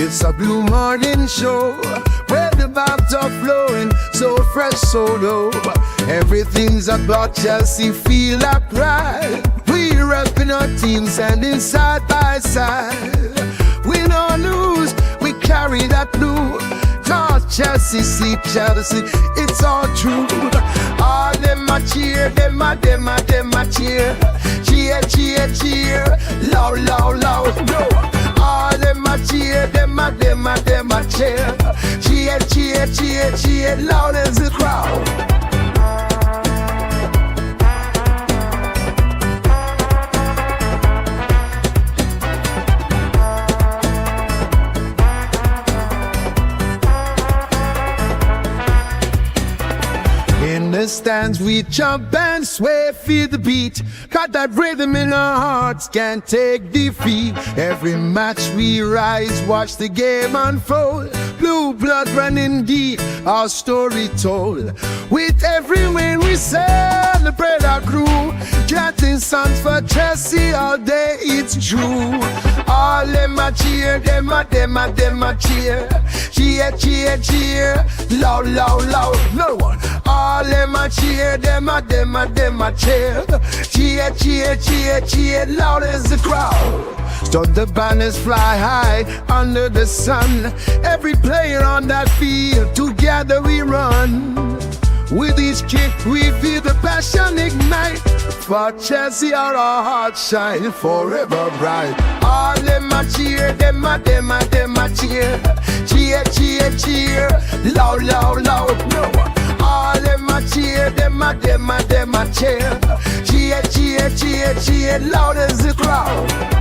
It's a blue morning show where the vibes are flowing, so fresh, so low. Everything's about Chelsea, feel like pride. We repping our team, standing side by side. Win or lose, we carry that blue. Cause Chelsea, see Chelsea, it's all true. All them a cheer, them a cheer. Cheer, cheer, cheer, loud, loud, loud, no. All them a cheer, them a cheer. Cheer, cheer, cheer, cheer, loud as the crowd. In the stands we jump and sway, feel the beat. Got that rhythm in our hearts, can't take defeat. Every match we rise, watch the game unfold. Blue blood running deep, our story told. With every win we celebrate our crew. Chanting songs for Chelsea all day, it's true. All them a cheer, them a cheer. Cheer, cheer, cheer, loud, loud, loud, no one. All them a cheer, them a cheer. Cheer, cheer, cheer, cheer, loud as the crowd. Start the banners fly high under the sun. Every player on that field, together we run. With each kick we feel the passion ignite. For Chelsea our hearts shine forever bright. All them a cheer, them a cheer. Cheer, cheer, cheer, loud, loud, loud, no one. All them a cheer, them a cheer. Cheer, cheer, cheer, cheer, loud as the crowd.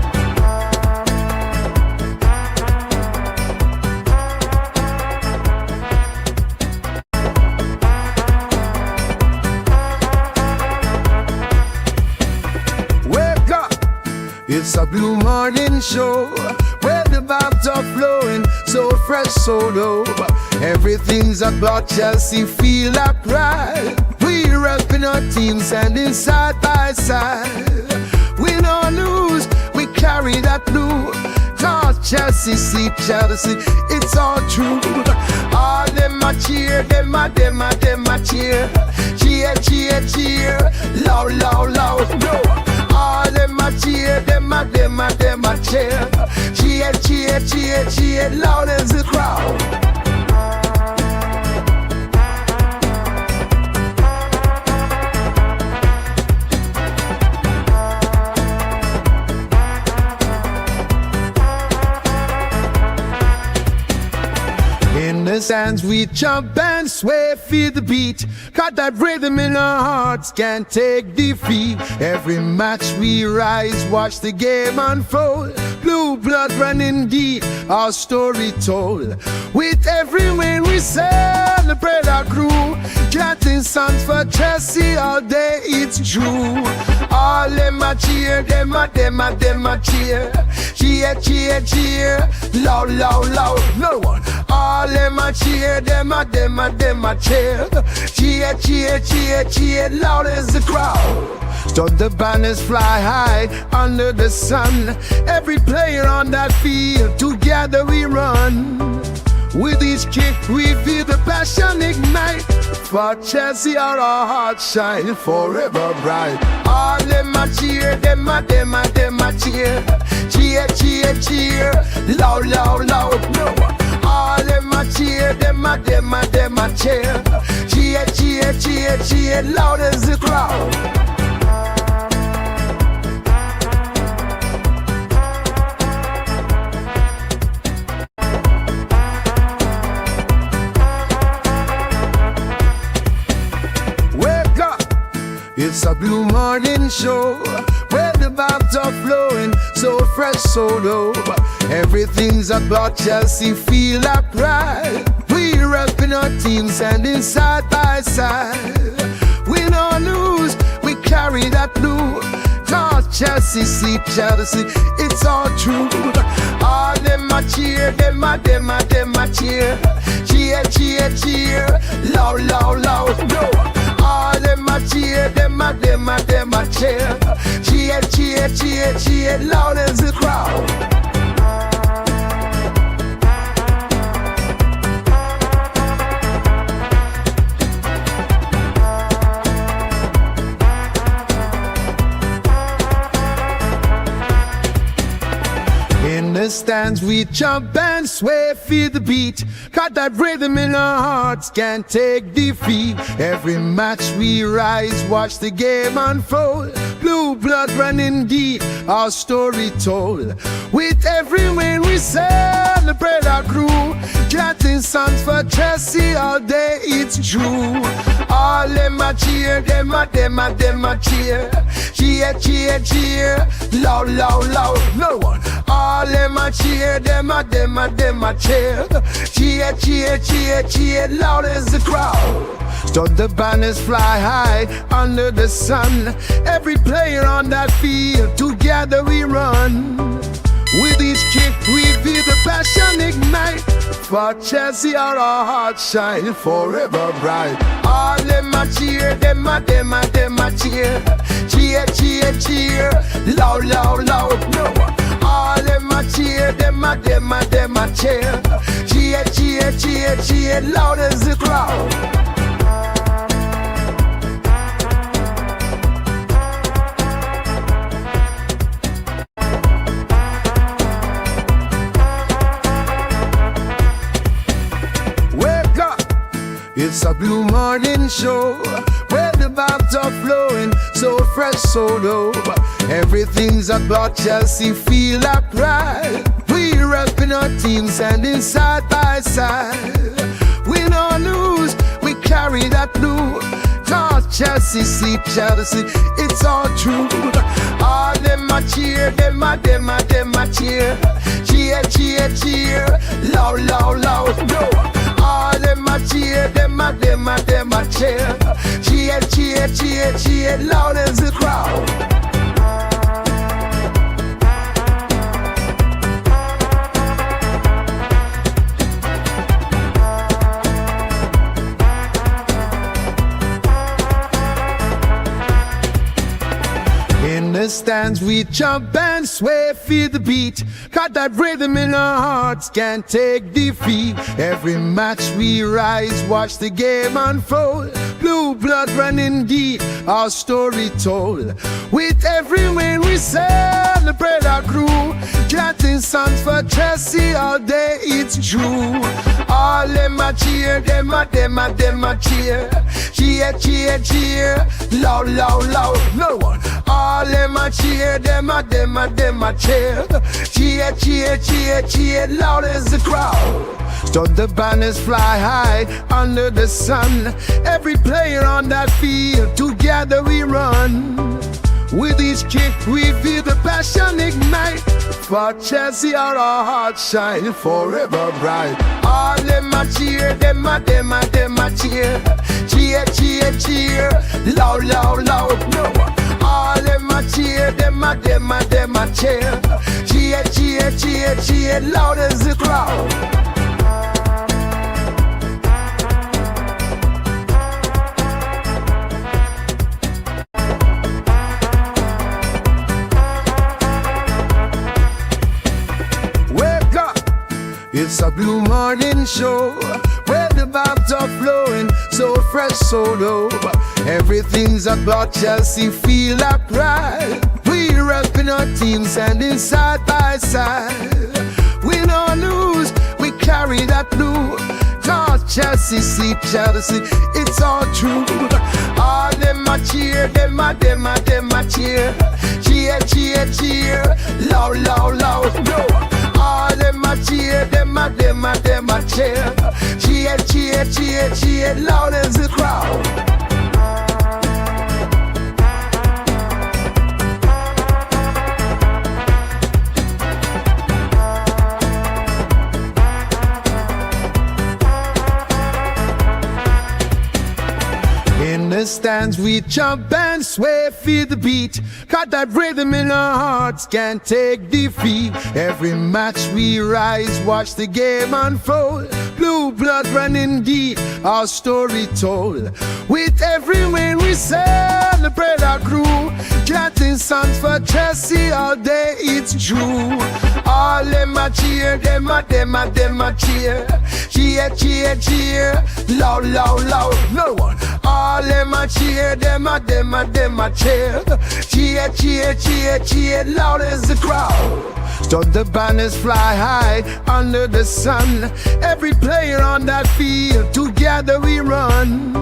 It's a blue morning show where the vibes are flowing, so fresh, so low. Everything's about Chelsea, feel like pride. We repping our team, standing side by side. Win or lose, we carry that blue. Cause Chelsea, see Chelsea, it's all true. All them a cheer, them a cheer. Cheer, cheer, cheer, loud, loud, loud, no. All them a cheer, them a cheer. Cheer, cheer, cheer, cheer, loud as the crowd. In the stands we jump and sway, feel the beat. Got that rhythm in our hearts, can't take defeat. Every match we rise, watch the game unfold. Blue blood running deep, our story told. With every win we celebrate our crew. Chanting songs for Chelsea all day, it's true. All them a cheer, them a cheer. Cheer, cheer, cheer, loud, loud, loud, no one. All them a cheer, them a cheer. Cheer, cheer, cheer, cheer, loud as the crowd. Start the banners fly high under the sun. Every player on that field, together we run. With each kick we feel the passion ignite. For Chelsea our hearts shine forever bright. All them a cheer, them a cheer. Cheer, cheer, cheer, loud, loud, loud, no one. All them a cheer, them a cheer. Cheer, cheer, cheer, cheer, loud as the crowd. It's a blue morning show where the vibes are flowing, so fresh, so low. Everything's about Chelsea, feel like pride. We repping our team, standing side by side. Win or lose, we carry that blue. Cause Chelsea, see Chelsea, it's all true. All them a cheer, them a cheer. Cheer, cheer, cheer, loud, loud, loud, no. All them a cheer, them a cheer. Cheer, cheer, cheer, cheer, loud as the crowd. the stands we jump and sway, feel the beat. Got that rhythm in our hearts, can't take defeat. Every match we rise, watch the game unfold. Blue blood running deep, our story told. With every win we celebrate our crew. Chanting songs for Chelsea all day, it's true. All them a cheer, them a cheer. Cheer, cheer, cheer, loud, loud, loud, no one. All them a cheer, them a cheer. Cheer, cheer, cheer, cheer, loud as the crowd. Stop the banners fly high under the sun. Every player on that field, together we run. With each kick we feel the passion ignite. For Chelsea our hearts shine forever bright. All them a cheer, them a cheer. Cheer, cheer, cheer, loud, loud, loud, no one. All them a cheer, them a cheer. Cheer, cheer, cheer, cheer, loud as the crowd. It's a blue morning show where the vibes are flowing, so fresh, so low. Everything's about Chelsea, feel like pride. We repping our team, standing side by side. Win or lose, we carry that blue. Cause Chelsea, see Chelsea, it's all true. All them a cheer, them a cheer. Cheer, cheer, cheer, loud, loud, loud, no. All them a cheer, them a cheer. Cheer, cheer, cheer, cheer, loud as the crowd. In the stands we jump and sway, feel the beat. Got that rhythm in our hearts, can't take defeat. Every match we rise, watch the game unfold. Blue blood running deep, our story told. With every win we celebrate our crew. Chanting songs for Chelsea all day, it's true. All them a cheer, them a cheer. Cheer, cheer, cheer, loud, loud, loud, no one. All them a cheer, them a cheer. Cheer, cheer, cheer, cheer, loud as the crowd. Stop the banners fly high under the sun. Every player on that field, together we run. With each kick we feel the passion ignite. For Chelsea our hearts shine forever bright. All them a cheer, them a cheer. Cheer, cheer, cheer, loud, loud, loud, no one. All them a cheer, them a cheer. Cheer, cheer, cheer, cheer, loud as the crowd. It's a blue morning show where the vibes are flowing, so fresh, so low. Everything's about Chelsea, feel like pride. We repping our team, standing side by side. Win or lose, we carry that blue. Cause Chelsea, see Chelsea, it's all true. All them a cheer, them a cheer. Cheer, cheer, cheer, loud, loud, loud, no. All them a cheer, them a cheer. Cheer, cheer, cheer, cheer, loud as the crowd. In the stands we jump and sway, feel the beat. Got that rhythm in our hearts, can't take defeat. Every match we rise, watch the game unfold. Blue blood running deep, our story told. With every win we celebrate our crew. Chanting songs for Chelsea all day, it's true. All them a cheer, them a cheer. Cheer, cheer, cheer. Loud, loud, loud. No one. All them a cheer, them a cheer. Cheer, cheer, cheer, cheer. Loud as the crowd. So the banners fly high under the sun. Every player on that field, together we run.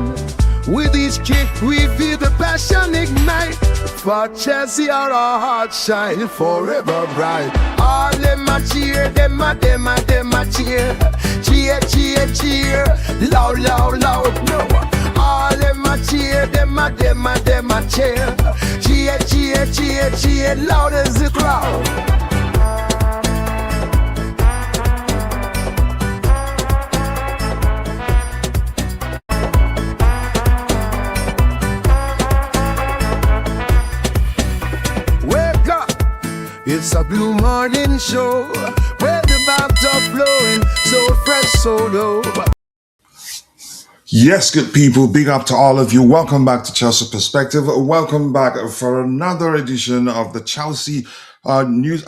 With each kick we feel the passion ignite. For Chelsea our hearts shine forever bright. All them a cheer, them a cheer. Cheer, cheer, cheer. Loud, loud, loud. No one. All them a cheer, them a cheer. Cheer, cheer, cheer, cheer. Loud as the crowd. It's a blue morning show where the vibes are flowing, so fresh, so low. Yes, good people, big up to all of you. Welcome back to Chelsea Perspective. Welcome back for another edition of the Chelsea news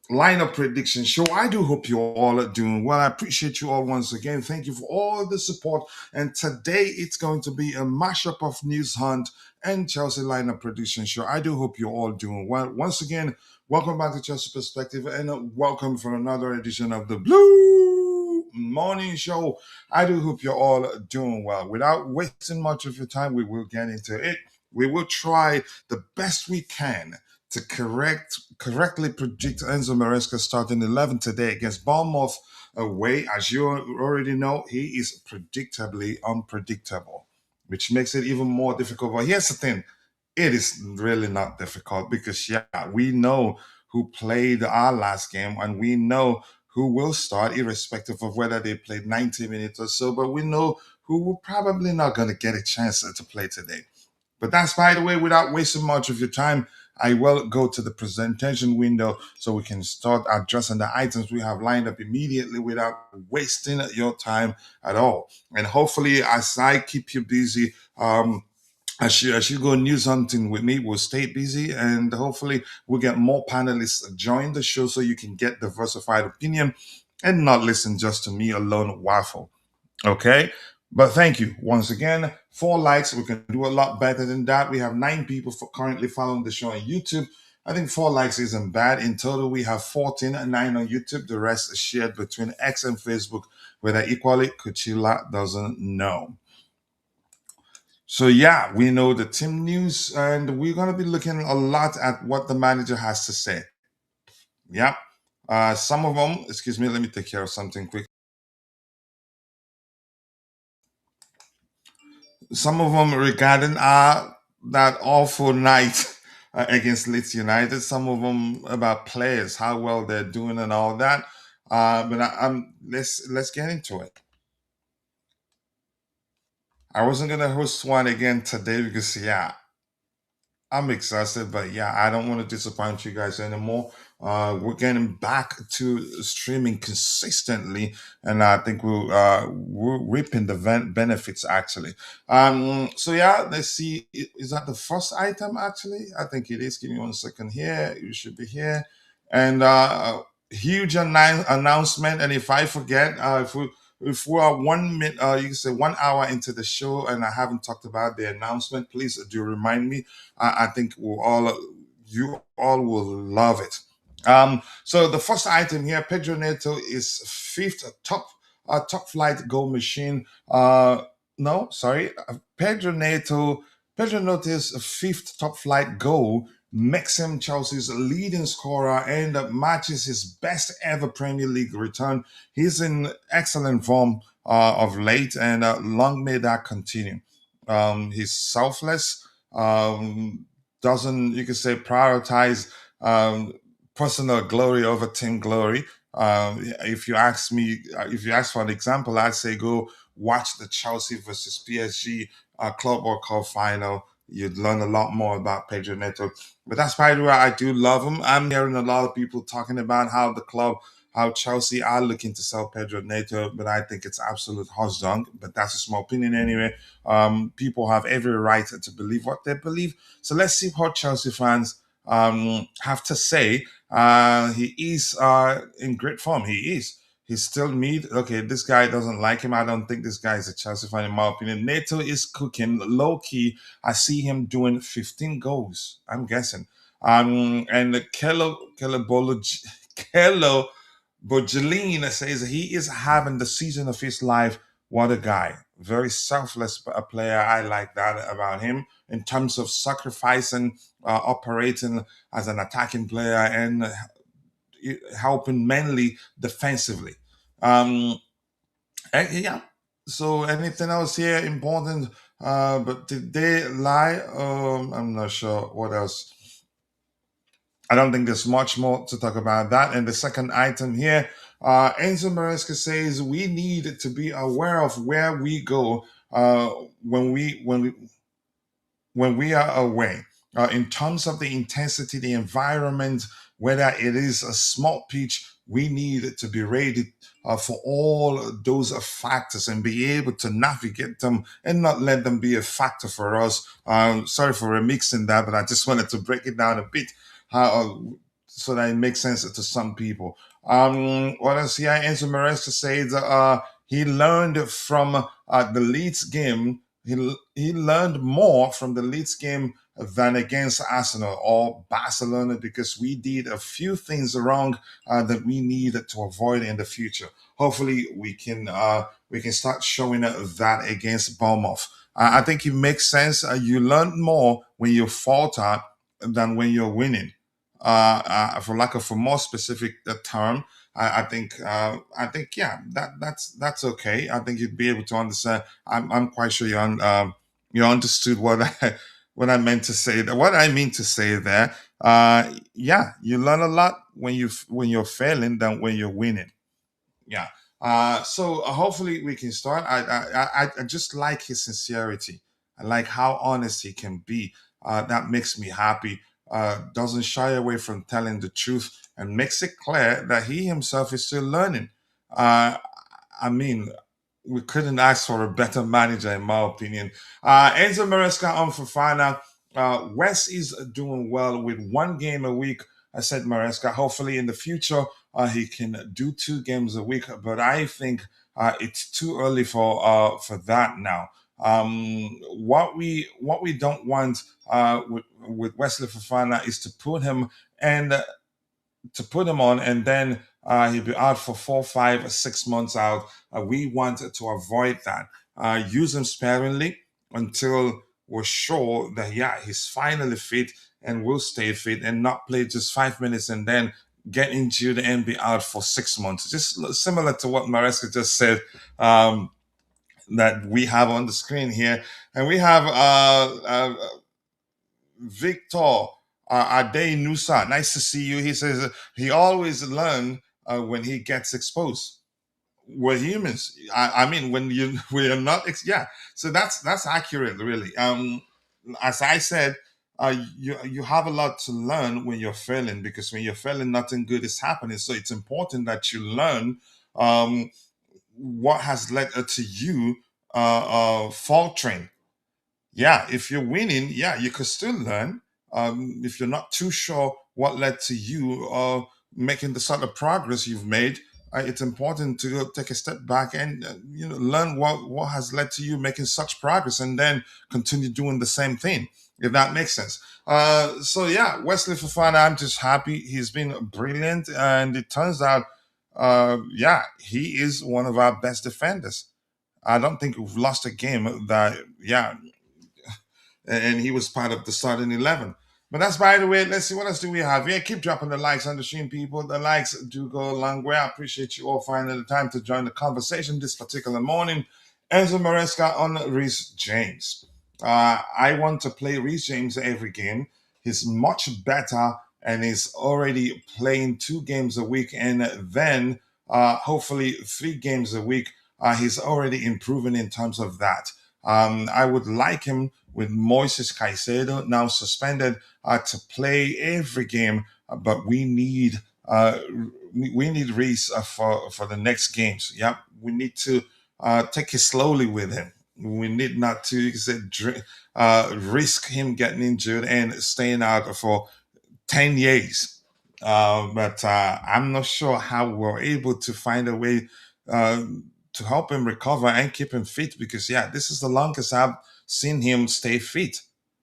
lineup prediction show. I do hope you all are doing well. I appreciate you all once again. Thank you for all the support. And today it's going to be a mashup of News Hunt and Chelsea lineup prediction show. I do hope you're all doing well. Once again, welcome back to Chelsea Perspective and welcome for another edition of the Blue Morning Show. I do hope you're all doing well. Without wasting much of your time, we will get into it. We will try the best we can to correctly predict Enzo Maresca starting 11 today against Bournemouth away. As you already know, he is predictably unpredictable, which makes it even more difficult. But here's the thing. It is really not difficult because, we know who played our last game and we know who will start irrespective of whether they played 90 minutes or so, but we know who will probably not going to get a chance to play today. But that's, by the way, without wasting much of your time, I will go to the presentation window so we can start addressing the items we have lined up immediately without wasting your time at all. And hopefully, as I keep you busy, as you go news hunting with me, we'll stay busy and hopefully we'll get more panelists join the show so you can get diversified opinion and not listen just to me alone waffle. Okay? But thank you once again. 4 likes. We can do a lot better than that. We have 9 people currently following the show on YouTube. I think 4 likes isn't bad. In total, we have 14 and 9 on YouTube. The rest is shared between X and Facebook. Whether equally, Kuchila doesn't know. So we know the team news, and we're going to be looking a lot at what the manager has to say. Some of them, excuse me, let me take care of something quick. Some of them regarding that awful night against Leeds United. Some of them about players, how well they're doing and all that. Let's get into it. I wasn't gonna host one again today because I'm exhausted, but I don't want to disappoint you guys anymore. We're getting back to streaming consistently, and I think we're reaping the benefits actually. Let's see. Is that the first item actually? I think it is. Give me 1 second here. You should be here, and huge announcement. And if I forget, if we are 1 minute, you can say 1 hour into the show, and I haven't talked about the announcement, please do remind me. I think you all will love it. So the first item here, Pedro Neto is 5th top flight goal machine. Pedro Neto's 5th top flight goal makes him Chelsea's leading scorer and matches his best ever Premier League return. He's in excellent form of late, and long may that continue. He's selfless. Doesn't, you could say, prioritize personal glory over team glory. If you ask for an example, I'd say go watch the Chelsea versus PSG Club World Cup final. You'd learn a lot more about Pedro Neto. But that's probably why I do love him. I'm hearing a lot of people talking about how Chelsea are looking to sell Pedro Neto, but I think it's absolute horse dung. But that's a small opinion anyway. People have every right to believe what they believe. So let's see how Chelsea fans have to say he is in great form. He is. He's still need. Okay, this guy doesn't like him. I don't think this guy is a Chelsea fan, in my opinion. Neto is cooking low key. I see him doing 15 goals. I'm guessing. And Kello Bojalin says he is having the season of his life. What a guy. Very selfless player. I like that about him in terms of sacrificing, operating as an attacking player and helping mainly defensively. Um, yeah. So anything else here important? But did they lie? I'm not sure what else. I don't think there's much more to talk about that. And the second item here, Enzo Maresca says we need to be aware of where we go uh, when we are away. In terms of the intensity, the environment, whether it is a small pitch, we need to be ready for all those factors and be able to navigate them and not let them be a factor for us. Sorry for remixing that, but I just wanted to break it down a bit so that it makes sense to some people. What else here? Enzo Maresca says he learned from the Leeds game. He learned more from the Leeds game than against Arsenal or Barcelona because we did a few things wrong that we need to avoid in the future. Hopefully, we can start showing that against Bournemouth. I think it makes sense. You learn more when you falter than when you're winning. For lack of a more specific term, yeah, that's okay. I think you'd be able to understand. I'm quite sure you understood what what I meant to say. What I mean to say there. Yeah, you learn a lot when you're failing than when you're winning. Yeah. So hopefully we can start. I just like his sincerity. I like how honest he can be. That makes me happy. Doesn't shy away from telling the truth and makes it clear that he himself is still learning. Uh, I mean, we couldn't ask for a better manager, in my opinion. Enzo Maresca on Fofana. Wes is doing well with one game a week. I said Maresca. Hopefully, in the future, he can do 2 games a week. But I think it's too early for that now. What we don't want with Wesley Fofana is and to put him on and then he'll be out for 4, 5, 6 months out. We want to avoid that. Use him sparingly until we're sure that, yeah, he's finally fit and will stay fit and not play just 5 minutes and then get injured and be out for 6 months. Just similar to what Maresca just said that we have on the screen here. And we have Victor Ade Nusa. Nice to see you. He says he always learn when he gets exposed. We're humans. I mean, when you we are not. Yeah. So that's accurate, really. As I said, you have a lot to learn when you're failing because when you're failing, nothing good is happening. So it's important that you learn what has led to you faltering. Yeah, if you're winning, yeah, you could still learn. If you're not too sure what led to you making the sort of progress you've made, it's important to go take a step back and learn what has led to you making such progress, and then continue doing the same thing. If that makes sense. So yeah, Wesley Fofana, I'm just happy he's been brilliant, and it turns out, yeah, he is one of our best defenders. I don't think we've lost a game that, yeah, and he was part of the starting 11. But that's by the way. Let's see what else do we have here. Keep dropping the likes on the stream, people. The likes do go a long way. I appreciate you all finding the time to join the conversation this particular morning. Enzo Maresca on Reece James. I want to play Reece James every game. He's much better and he's already playing 2 games a week, and then hopefully 3 games a week. He's already improving in terms of that. I would like him with Moises Caicedo now suspended to play every game, but we need Reece for the next games. Yeah, we need to take it slowly with him. We need not to risk him getting injured and staying out for 10 years. But I'm not sure how we're able to find a way uh, to help him recover and keep him fit because, yeah, this is the longest I've seen him stay fit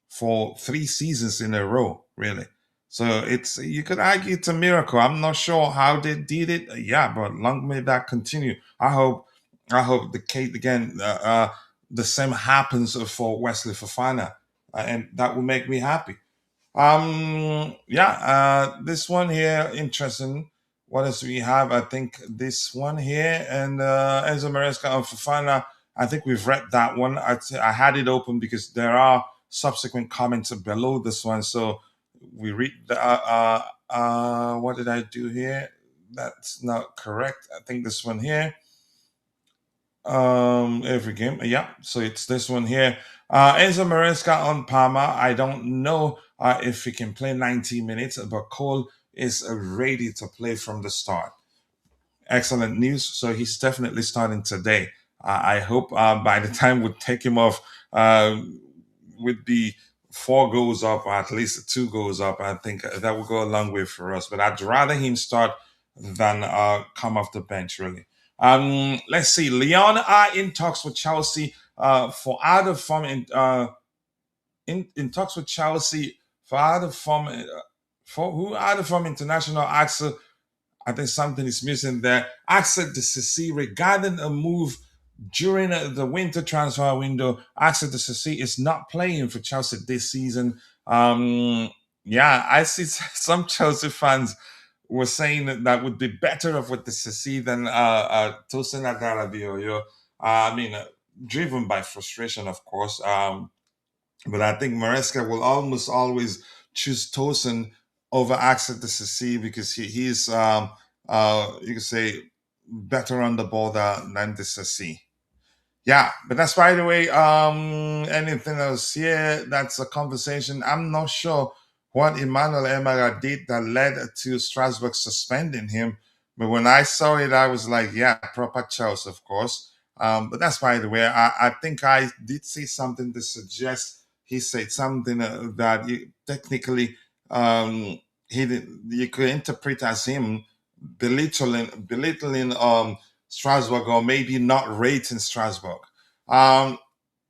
for 3 seasons in a row, really. So it's you could argue it's a miracle. I'm not sure how they did it. Yeah, but long may that continue. I hope the Kate again. The same happens for Wesley Fofana, and that will make me happy. Yeah, this one here, interesting. What else we have? I think this one here and Enzo Maresca and Fofana. I think we've read that one. I had it open because there are subsequent comments below this one. So we read the, what did I do here? That's not correct. I think this one here. Every game. Yeah, so it's this one here. Enzo Maresca on Parma. I don't know if he can play 90 minutes, but Cole is ready to play from the start. Excellent news. So he's definitely starting today. I hope by the time we take him off, would be 4 goals up, or at least 2 goals up. I think that will go a long way for us. But I'd rather him start than come off the bench, really. Let's see. Leon are in talks with Chelsea for out of form in talks with Chelsea for out of form for who out of form international Axel. I think something is missing there. Axel de Sissi regarding a move during the winter transfer window. Axel de Sissi is not playing for Chelsea this season. Yeah, I see some Chelsea fans were saying that would be better off with the Sissi than Tosin Adarabioyo. I mean, driven by frustration, of course. But I think Maresca will almost always choose Tosin over Axel de Sissi because he's you could say better on the ball than the Sissi. Yeah, but that's by the way. Anything else here? That's a conversation. I'm not sure what Emmanuel Emara did that led to Strasbourg suspending him. But when I saw it, I was like, yeah, proper Chelsea, of course. But that's by the way. I think I did see something to suggest he said something that technically you could interpret as him belittling Strasbourg or maybe not rating Strasbourg. Um,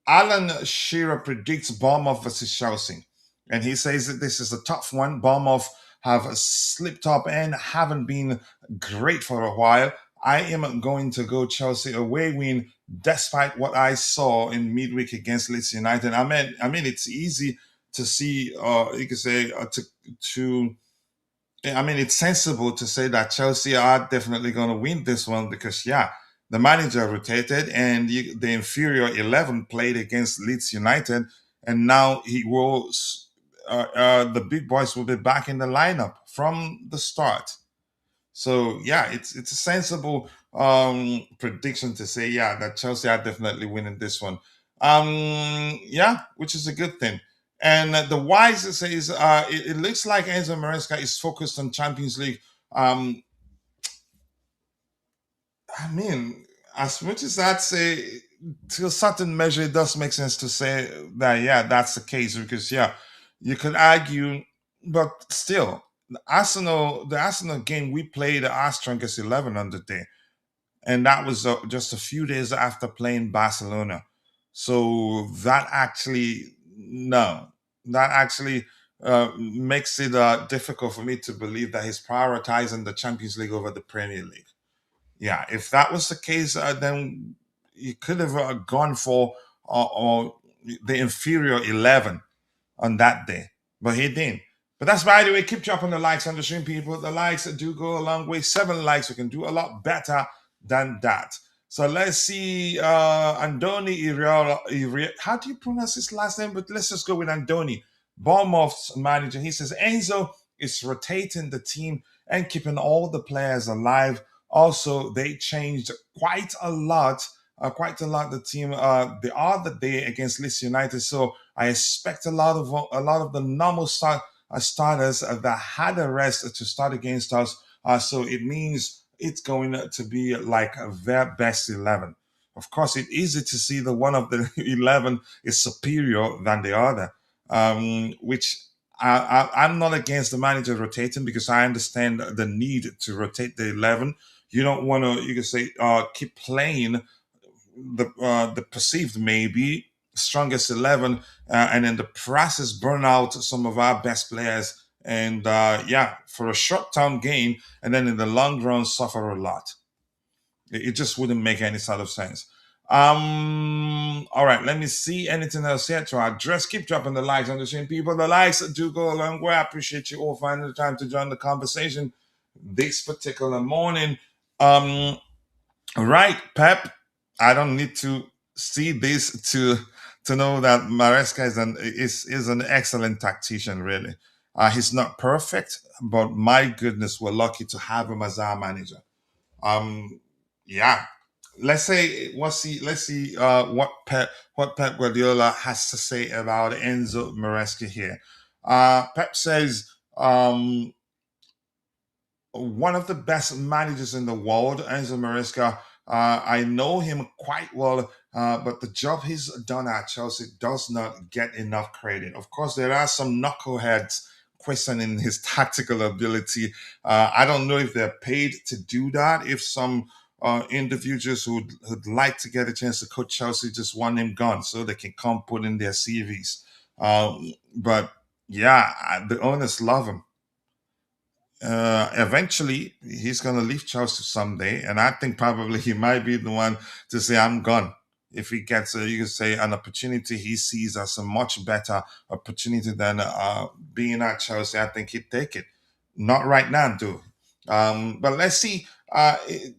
Alan Shearer predicts Bournemouth versus Chelsea, and he says that this is a tough one. Bournemouth have slipped up and haven't been great for a while. I am going to go Chelsea away win, despite what I saw in midweek against Leeds United. I mean, it's easy to see. You could say to I mean, it's sensible to say that Chelsea are definitely going to win this one because, yeah, the manager rotated and the inferior 11 played against Leeds United, and now the big boys will be back in the lineup from the start. So yeah, it's a sensible prediction to say yeah that Chelsea are definitely winning this one. Yeah, which is a good thing. And the wise says it looks like Enzo Maresca is focused on Champions League. Um, I mean, as much as I'd say to a certain measure, it does make sense to say that yeah, that's the case because yeah, you could argue, but still, the Arsenal game we played our strongest 11 on the day, and that was just a few days after playing Barcelona. So that actually no, that actually makes it difficult for me to believe that he's prioritizing the Champions League over the Premier League. Yeah, if that was the case, then you could have gone for or the inferior 11 on that day, but he didn't. But that's by the way. Keep dropping the likes on the stream, people. The likes do go a long way. 7 likes, we can do a lot better than that. So let's see. Andoni Iriola. How do you pronounce his last name? But let's just go with Andoni, Bournemouth's manager. He says Enzo is rotating the team and keeping all the players alive. Also, they changed quite a lot. The team the other day against Leeds United. So I expect a lot of the normal starters that had a rest to start against us. So it means it's going to be like their best 11. Of course, it's easy to see that one of the 11 is superior than the other, which I'm not against the manager rotating because I understand the need to rotate the 11. You don't want to, you can say, keep playing the perceived maybe strongest 11, and in the process burn out some of our best players, and yeah, for a short term gain, and then in the long run suffer a lot. It just wouldn't make any sort of sense. All right, let me see anything else here to address. Keep dropping the likes on the stream, people. The likes do go a long way. I appreciate you all finding the time to join the conversation this particular morning. Right, Pep. I don't need to see this to know that Maresca is an excellent tactician. Really, he's not perfect, but my goodness, we're lucky to have him as our manager. Um, yeah. Let's see what Pep Guardiola has to say about Enzo Maresca here. Pep says one of the best managers in the world, Enzo Maresca. I know him quite well, but the job he's done at Chelsea does not get enough credit. Of course, there are some knuckleheads questioning his tactical ability. I don't know if they're paid to do that. If some individuals who'd like to get a chance to coach Chelsea just want him gone so they can come put in their CVs. But yeah, the owners love him. Eventually he's going to leave Chelsea someday, and I think probably he might be the one to say, "I'm gone." If he gets, you could say, an opportunity he sees as a much better opportunity than being at Chelsea, I think he'd take it. Not right now, though. But let's see.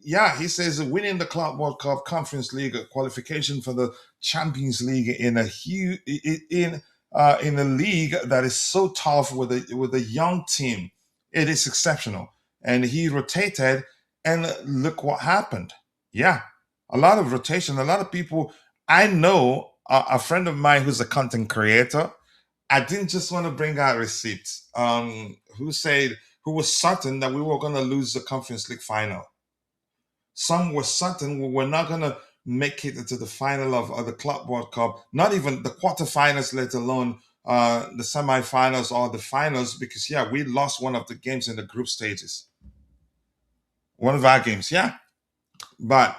Yeah, he says winning the Club World Cup, Conference League qualification for the Champions League in a huge in a league that is so tough with a young team, it is exceptional. And he rotated, and look what happened. Yeah, a lot of rotation, a lot of people. I know a friend of mine who's a content creator. I didn't just want to bring out receipts. Who was certain that we were going to lose the Conference League final. Some were certain we were not going to make it into the final of the Club World Cup, not even the quarterfinals, let alone the semifinals or the finals, because, yeah, we lost one of the games in the group stages. One of our games, yeah. But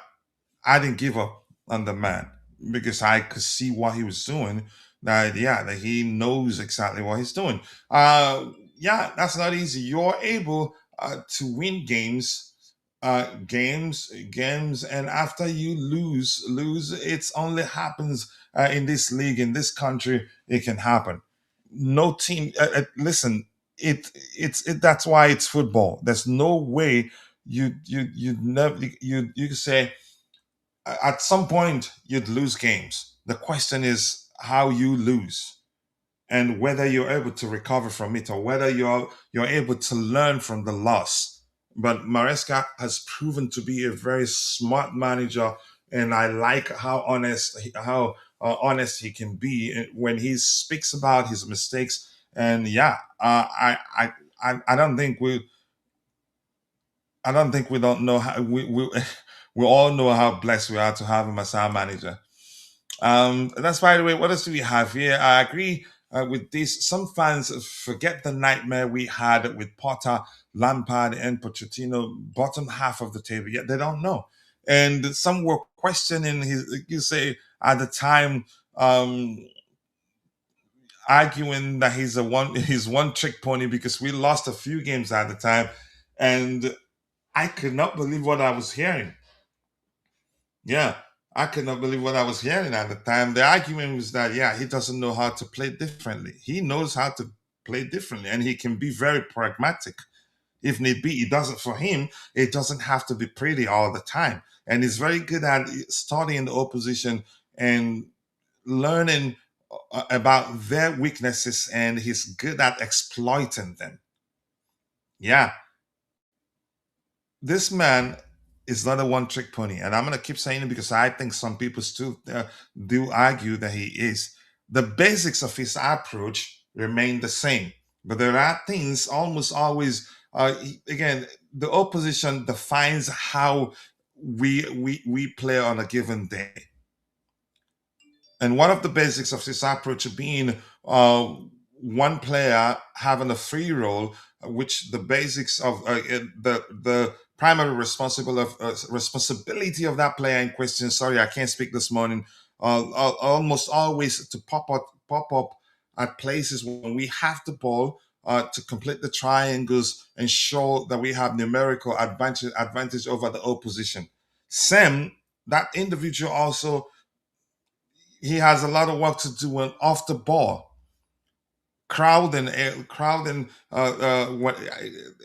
I didn't give up on the man because I could see what he was doing. That he knows exactly what he's doing. Yeah, that's not easy. You're able to win games, and after you lose, it only happens in this league, in this country. It can happen. No team. Listen, that's why it's football. There's no way you never you could say at some point you'd lose games. The question is how you lose and whether you're able to recover from it or whether you're able to learn from the loss. But Maresca has proven to be a very smart manager, and I like how honest he can be when he speaks about his mistakes. And yeah, I don't think we don't know how we all know how blessed we are to have him as our manager. That's, by the way, what else do we have here? I agree with this. Some fans forget the nightmare we had with Potter, Lampard, and Pochettino, bottom half of the table. Yet they don't know. And some were questioning his, you say, at the time, arguing that he's one trick pony because we lost a few games at the time. And I could not believe what I was hearing. Yeah, I could not believe what I was hearing at the time. The argument was that, yeah, he doesn't know how to play differently. He knows how to play differently, and he can be very pragmatic. If need be, it doesn't for him. It doesn't have to be pretty all the time, and he's very good at studying the opposition and learning about their weaknesses, and he's good at exploiting them. Yeah, this man is not a one trick pony. And I'm going to keep saying it because I think some people still do argue that he is. The basics of his approach remain the same. But there are things almost always, again, the opposition defines how we play on a given day. And one of the basics of this approach being one player having a free role, which the basics of the primary responsibility of that player in question. Sorry, I can't speak this morning. Almost always to pop up at places when we have the ball, to complete the triangles and show that we have numerical advantage over the opposition. Sam, that individual also, he has a lot of work to do when off the ball, crowding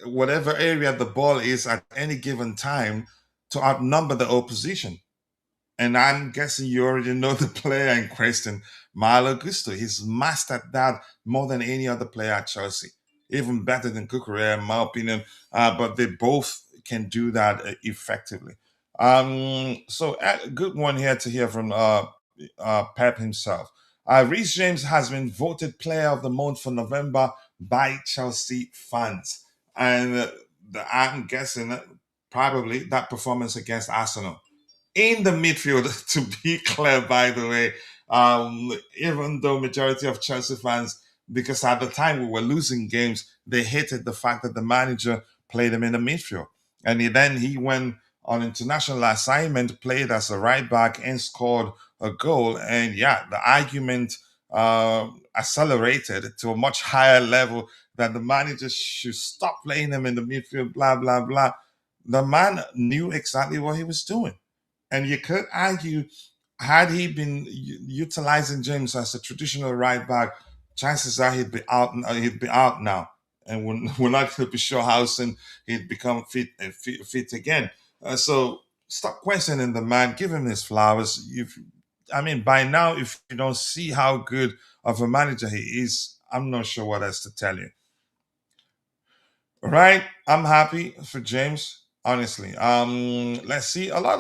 whatever area the ball is at any given time to outnumber the opposition. And I'm guessing you already know the player in question, Malo Gusto. He's mastered that more than any other player at Chelsea, even better than Kukurea, in my opinion. But they both can do that effectively. So a good one here to hear from Pep himself. Reece James has been voted Player of the Month for November by Chelsea fans, and I'm guessing probably that performance against Arsenal in the midfield. To be clear, by the way, even though majority of Chelsea fans, because at the time we were losing games, they hated the fact that the manager played him in the midfield. And then he went on international assignment, played as a right back and scored a goal. And yeah, the argument accelerated to a much higher level that the manager should stop playing him in the midfield, blah, blah, blah. The man knew exactly what he was doing. And you could argue, had he been utilizing James as a traditional right back, chances are he'd be out. He'd be out now, and we're not going to be sure how soon he'd become fit again. So stop questioning the man. Give him his flowers. I mean, by now, if you don't see how good of a manager he is, I'm not sure what else to tell you. Right, I'm happy for James, honestly. Let's see, a lot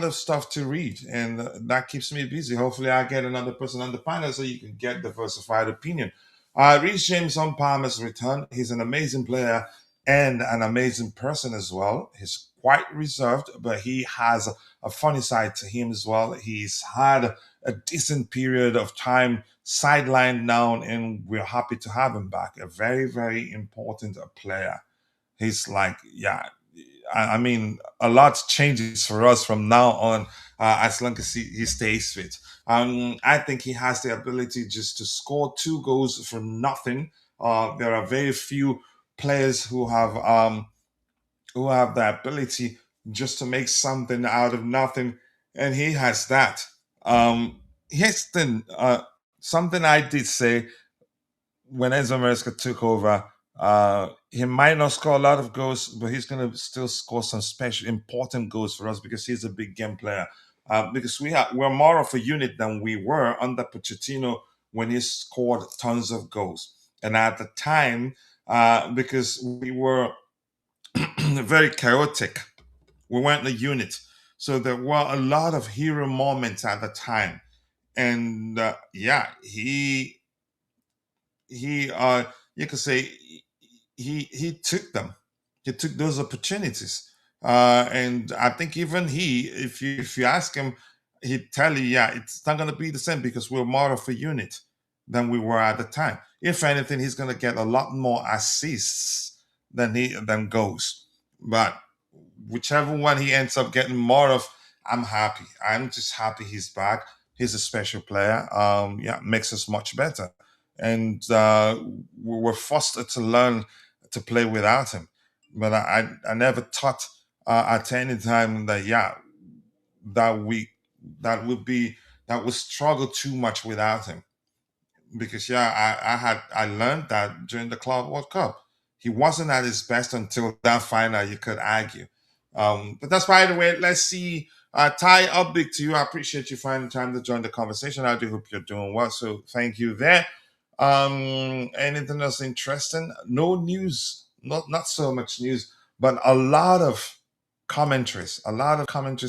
of stuff to read, and that keeps me busy. Hopefully I get another person on the panel so you can get diversified opinion. Reece James on Palmer's return. He's an amazing player and an amazing person as well. He's quite reserved, but he has a funny side to him as well. He's had a decent period of time sidelined now, and we're happy to have him back. A very, very important player. He's like, yeah, I mean, a lot changes for us from now on, as long as he stays fit. I think he has the ability just to score two goals from nothing. There are very few players who have the ability just to make something out of nothing, and he has that. Here's the something I did say when Enzo Maresca took over. He might not score a lot of goals, but he's going to still score some special, important goals for us because he's a big game player. Because we're more of a unit than we were under Pochettino when he scored tons of goals. And at the time, because we were very chaotic, we weren't a unit. So there were a lot of hero moments at the time. And yeah, he you could say he took them. He took those opportunities. And I think even he, if you ask him, he'd tell you, yeah, it's not gonna be the same because we're more of a unit than we were at the time. If anything, he's gonna get a lot more assists than goals. But whichever one he ends up getting more of, I'm happy. I'm just happy he's back. He's a special player. Yeah, makes us much better. And we were forced to learn to play without him. But I never thought at any time that yeah that we that would be that would struggle too much without him, because yeah, I learned that during the Club World Cup. He wasn't at his best until that final, you could argue. But that's by the way. Let's see. Ty, up big to you. I appreciate you finding time to join the conversation. I do hope you're doing well. So thank you there. Anything else interesting? No news. Not so much news, but a lot of commentaries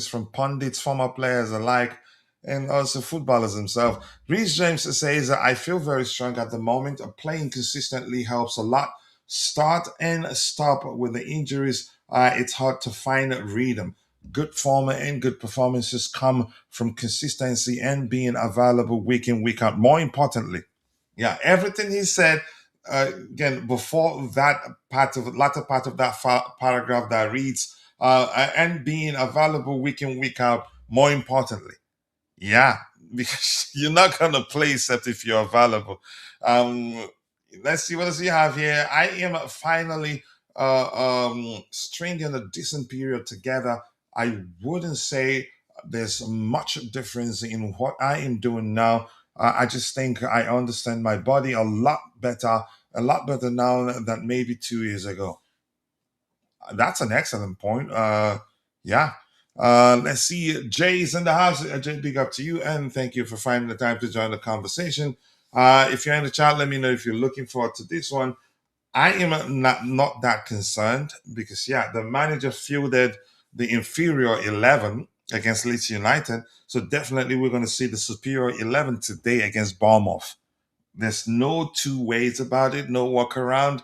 from pundits, former players alike, and also footballers themselves. Reece James says, I feel very strong at the moment. Playing consistently helps a lot. Start and stop with the injuries. It's hard to find rhythm. Good form and good performances come from consistency and being available week in, week out. More importantly, Yeah, everything he said, again, before that latter part of that paragraph that reads, and being available week in, week out, more importantly. Yeah, because you're not going to play except if you're available. Um, let's see what else we have here. I am finally stringing a decent period together. I wouldn't say there's much difference in what I am doing now. I just think I understand my body a lot better now than maybe 2 years ago. That's an excellent point. Yeah. Let's see. Jay's in the house. Jay, big up to you, and thank you for finding the time to join the conversation. If you're in the chat, let me know if you're looking forward to this one. I am not that concerned because the manager fielded the inferior 11 against Leeds United, so definitely we're going to see the superior 11 today against Bournemouth. There's no two ways about it, no walk around.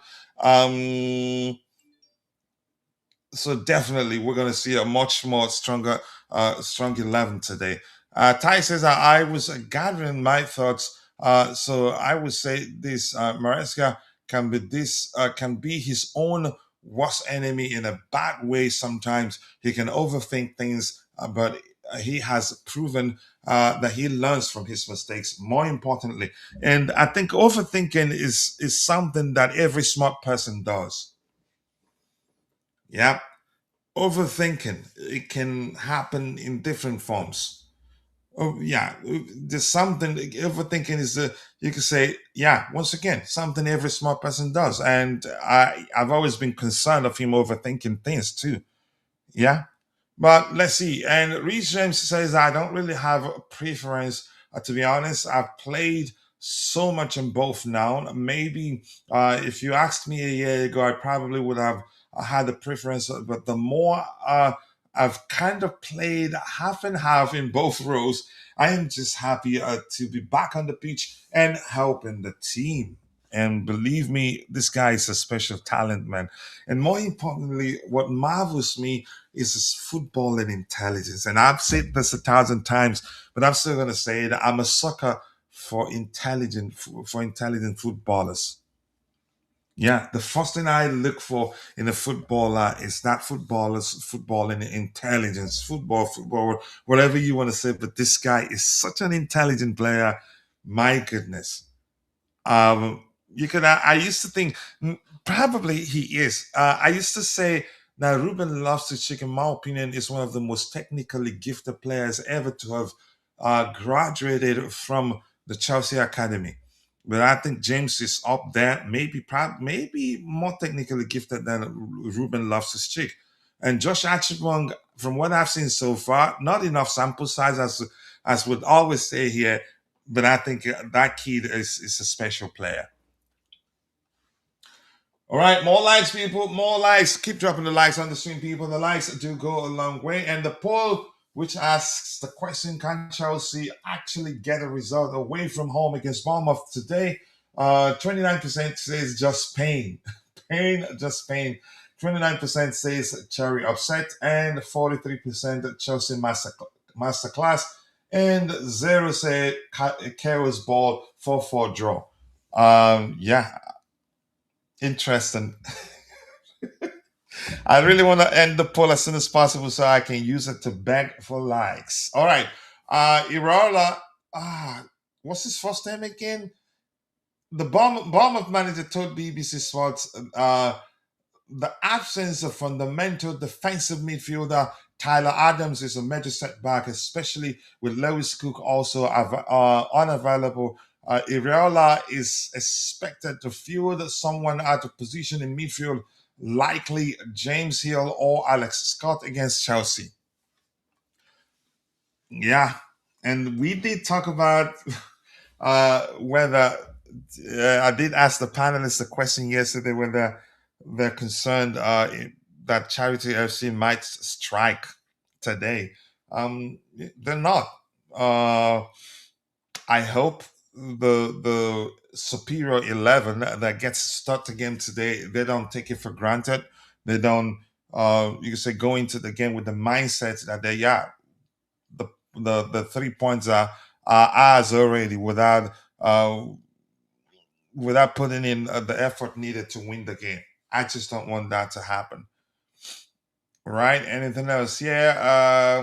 So definitely we're going to see a much more strong 11 today. Ty says I was gathering my thoughts, so I would say this: Maresca can be his own worst enemy in a bad way. Sometimes he can overthink things, but he has proven that he learns from his mistakes. More importantly, and I think overthinking is something that every smart person does. Yeah, overthinking, it can happen in different forms. Oh yeah, there's something. Overthinking is the, you can say, once again, something every smart person does, and I've always been concerned of him overthinking things too. Yeah. But let's see. And Reece James says, I don't really have a preference. To be honest, I've played so much in both now. Maybe if you asked me a year ago, I probably would have had a preference. But the more I've kind of played half and half in both roles, I am just happy to be back on the pitch and helping the team. And believe me, this guy is a special talent, man. And more importantly, what marvels me is his footballing intelligence. And I've said this 1,000 times, but I'm still going to say it. I'm a sucker for intelligent footballers. Yeah, the first thing I look for in a footballer is that footballer's footballing intelligence, football, whatever you want to say. But this guy is such an intelligent player. My goodness. You could. I used to think probably he is. I used to say that Ruben Loftus-Cheek, in my opinion, is one of the most technically gifted players ever to have graduated from the Chelsea Academy. But I think James is up there, maybe more technically gifted than Ruben Loftus-Cheek. And Josh Archibong, from what I've seen so far, not enough sample size as would always say here, but I think that kid is a special player. All right, more likes, people, more likes. Keep dropping the likes on the stream, people. The likes do go a long way. And the poll, which asks the question, can Chelsea actually get a result away from home against Bournemouth today? 29% says just pain. Pain, just pain. 29% says Cherry upset, and 43% Chelsea masterclass, and 0 say Chaos ball 4-4 draw. Yeah, interesting. I really want to end the poll as soon as possible so I can use it to beg for likes. All right. Iraola, what's his first name again? The Bournemouth manager told BBC Sports the absence of fundamental defensive midfielder Tyler Adams is a major setback, especially with Lewis Cook also unavailable. Iraola is expected to field someone out of position in midfield, likely James Hill or Alex Scott against Chelsea. Yeah, and we did talk about whether I did ask the panelists a question yesterday whether they're concerned that Charity FC might strike today. They're not. I hope the superior 11 that gets stuck again today, they don't take it for granted. They don't. You can say go into the game with the mindset that the 3 points are ours already without without putting in the effort needed to win the game. I just don't want that to happen. Right? Anything else? Yeah.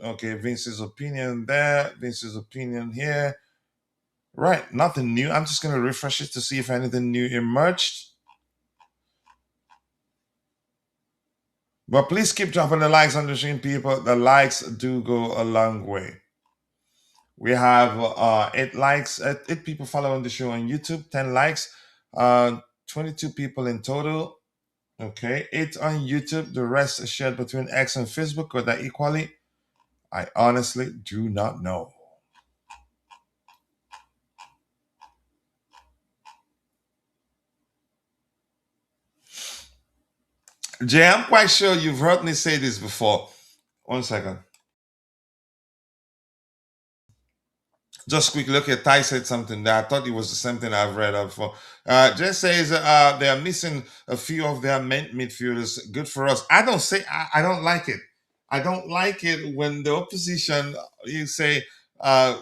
Okay, Vince's opinion there. Vince's opinion here. Right. Nothing new. I'm just gonna refresh it to see if anything new emerged. But please keep dropping the likes on the stream, people. The likes do go a long way. We have 8 likes, 8 people following the show on YouTube, 10 likes, 22 people in total. Okay, 8 on YouTube. The rest are shared between X and Facebook, or that equally. I honestly do not know. Jay, I'm quite sure you've heard me say this before. 1 second. Just quick look at Ty said something that I thought it was the same thing I've read up for. Just says they are missing a few of their midfielders. Good for us. I don't like it. I don't like it when the opposition, you say,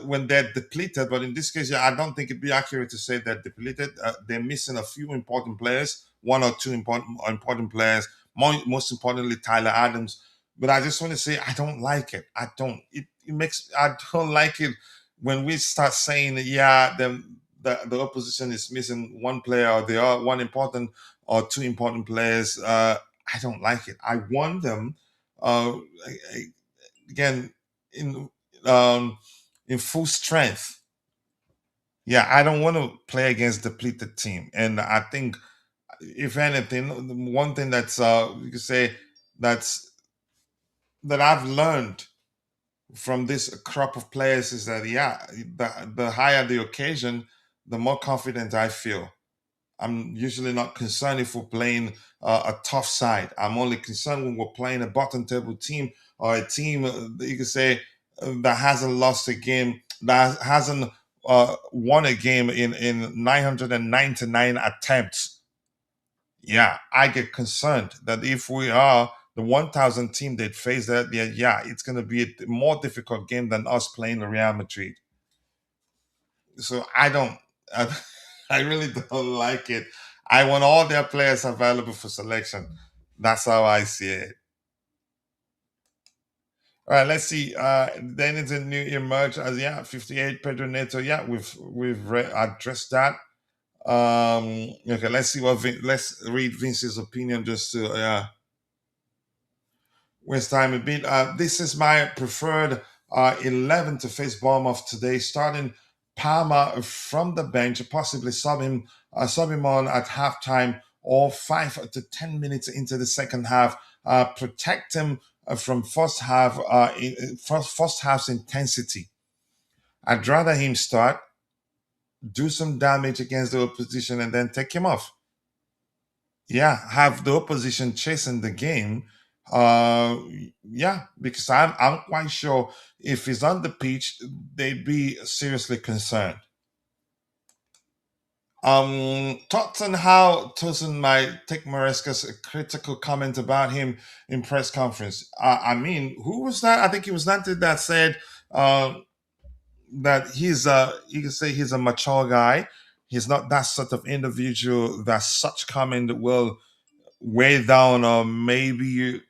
when they're depleted. But in this case, yeah, I don't think it'd be accurate to say they're depleted. They're missing a few important players, 1 or 2 important players. Most importantly, Tyler Adams. But I just want to say I don't like it. I don't. It makes I don't like it when we start saying that, yeah, the opposition is missing one player, or they are 1 important or 2 important players. I don't like it. I want them uh, again in um, in full strength. Yeah, I don't want to play against depleted team, and I think if anything, the one thing that's you could say that's that I've learned from this crop of players is that, yeah, the higher the occasion, the more confident I feel. I'm usually not concerned if we're playing a tough side. I'm only concerned when we're playing a bottom table team, or a team that you could say that hasn't lost a game, that hasn't won a game in 999 attempts. Yeah, I get concerned that if we are the 1,000 team they'd face, that, yeah, it's going to be a more difficult game than us playing Real Madrid. So I, I really don't like it. I want all their players available for selection. That's how I see it. All right, let's see. Then it's a new emerge as, yeah, 58 Pedro Neto. Yeah, addressed that. Okay, let's see let's read Vince's opinion just to waste time a bit. This is my preferred 11 to face Bournemouth today, starting Palmer from the bench, possibly sub him on at halftime or 5 to 10 minutes into the second half. Protect him from first half's intensity. I'd rather him start, do some damage against the opposition, and then take him off. Yeah, have the opposition chasing the game. Uh, yeah, because I'm quite sure if he's on the pitch, they'd be seriously concerned. Thoughts on how Tosin might take Maresca's critical comment about him in press conference. I mean, who was that? I think it was Nante that said that you can say he's a mature guy. He's not that sort of individual that such comment will weigh down or maybe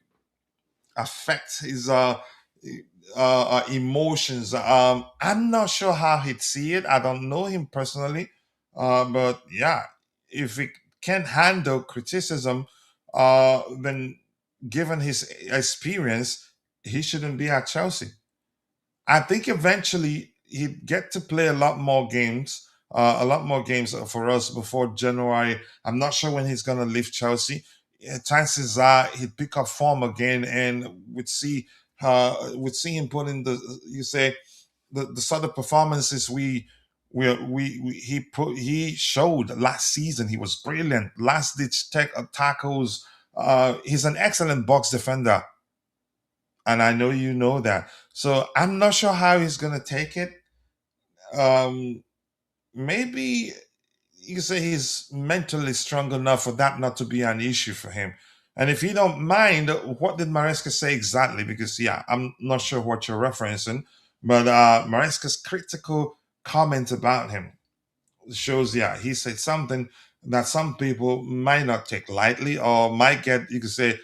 affect his emotions. I'm not sure how he'd see it. I don't know him personally, but yeah, if he can't handle criticism, then given his experience, he shouldn't be at Chelsea. I think eventually he'd get to play a lot more games for us before January. I'm not sure when he's going to leave Chelsea. Chances are he'd pick up form again, and would see him put in the sort of performances he showed last season. He was brilliant, last ditch tackles. He's an excellent box defender, and I know you know that. So I'm not sure how he's gonna take it. Um, Maybe you can say he's mentally strong enough for that not to be an issue for him. And if you don't mind, what did Maresca say exactly? Because, yeah, I'm not sure what you're referencing, but Maresca's critical comment about him. shows, yeah, he said something that some people might not take lightly or might get, you could say,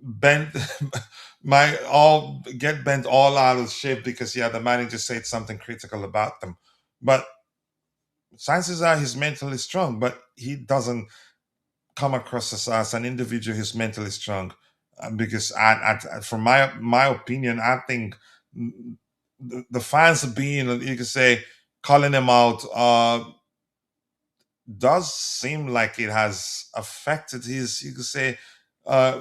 bent, might all get bent all out of shape because, yeah, the manager said something critical about them. But chances are he's mentally strong, but he doesn't come across as an individual who's mentally strong. Because from my opinion, I think the fans being, you could say, calling him out does seem like it has affected his, you could say,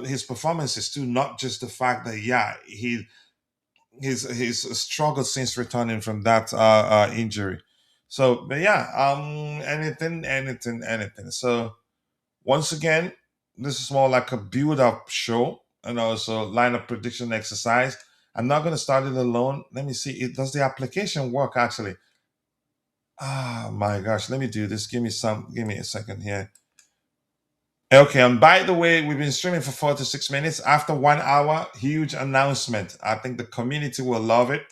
his performances too. Not just the fact that, yeah, he's struggled since returning from that injury. So, but yeah, anything. So once again, this is more like a build-up show and also lineup prediction exercise. I'm not going to start it alone. Let me see. Does the application work actually? Ah, my gosh. Let me do this. Give me a second here. Okay, and by the way, we've been streaming for 4 to 6 minutes. After 1 hour, huge announcement. I think the community will love it.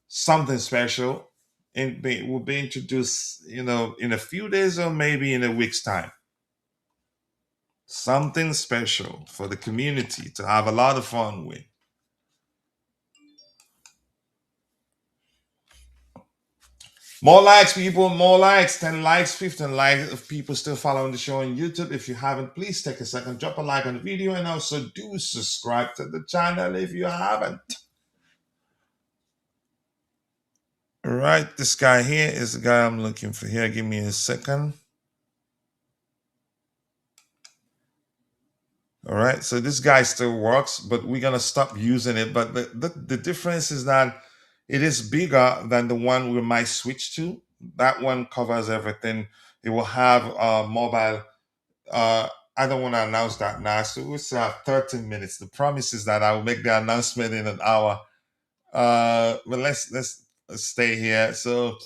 Something special. Will be introduced, in a few days or maybe in a week's time. Something special for the community to have a lot of fun with. More likes, people, more likes. 10 likes, 15 likes. If people still following the show on YouTube, if you haven't, please take a second, drop a like on the video, and also do subscribe to the channel if you haven't. All right, this guy here is the guy I'm looking for here. Give me a second. All right, so this guy still works, but we're gonna stop using it. But the difference is that it is bigger than the one we might switch to. That one covers everything. It will have mobile. Uh, I don't want to announce that now, so we still have 13 minutes. The promise is that I will make the announcement in an hour. But let's stay here. So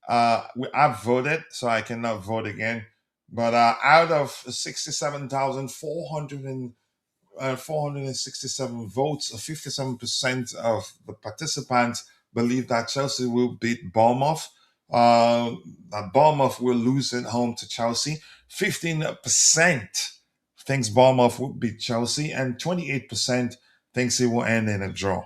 I've voted, so I cannot vote again. But out of 67,400 467 votes, 57% of the participants believe that Chelsea will beat Bournemouth. That Bournemouth will lose at home to Chelsea. 15% thinks Bournemouth will beat Chelsea, and 28% thinks it will end in a draw.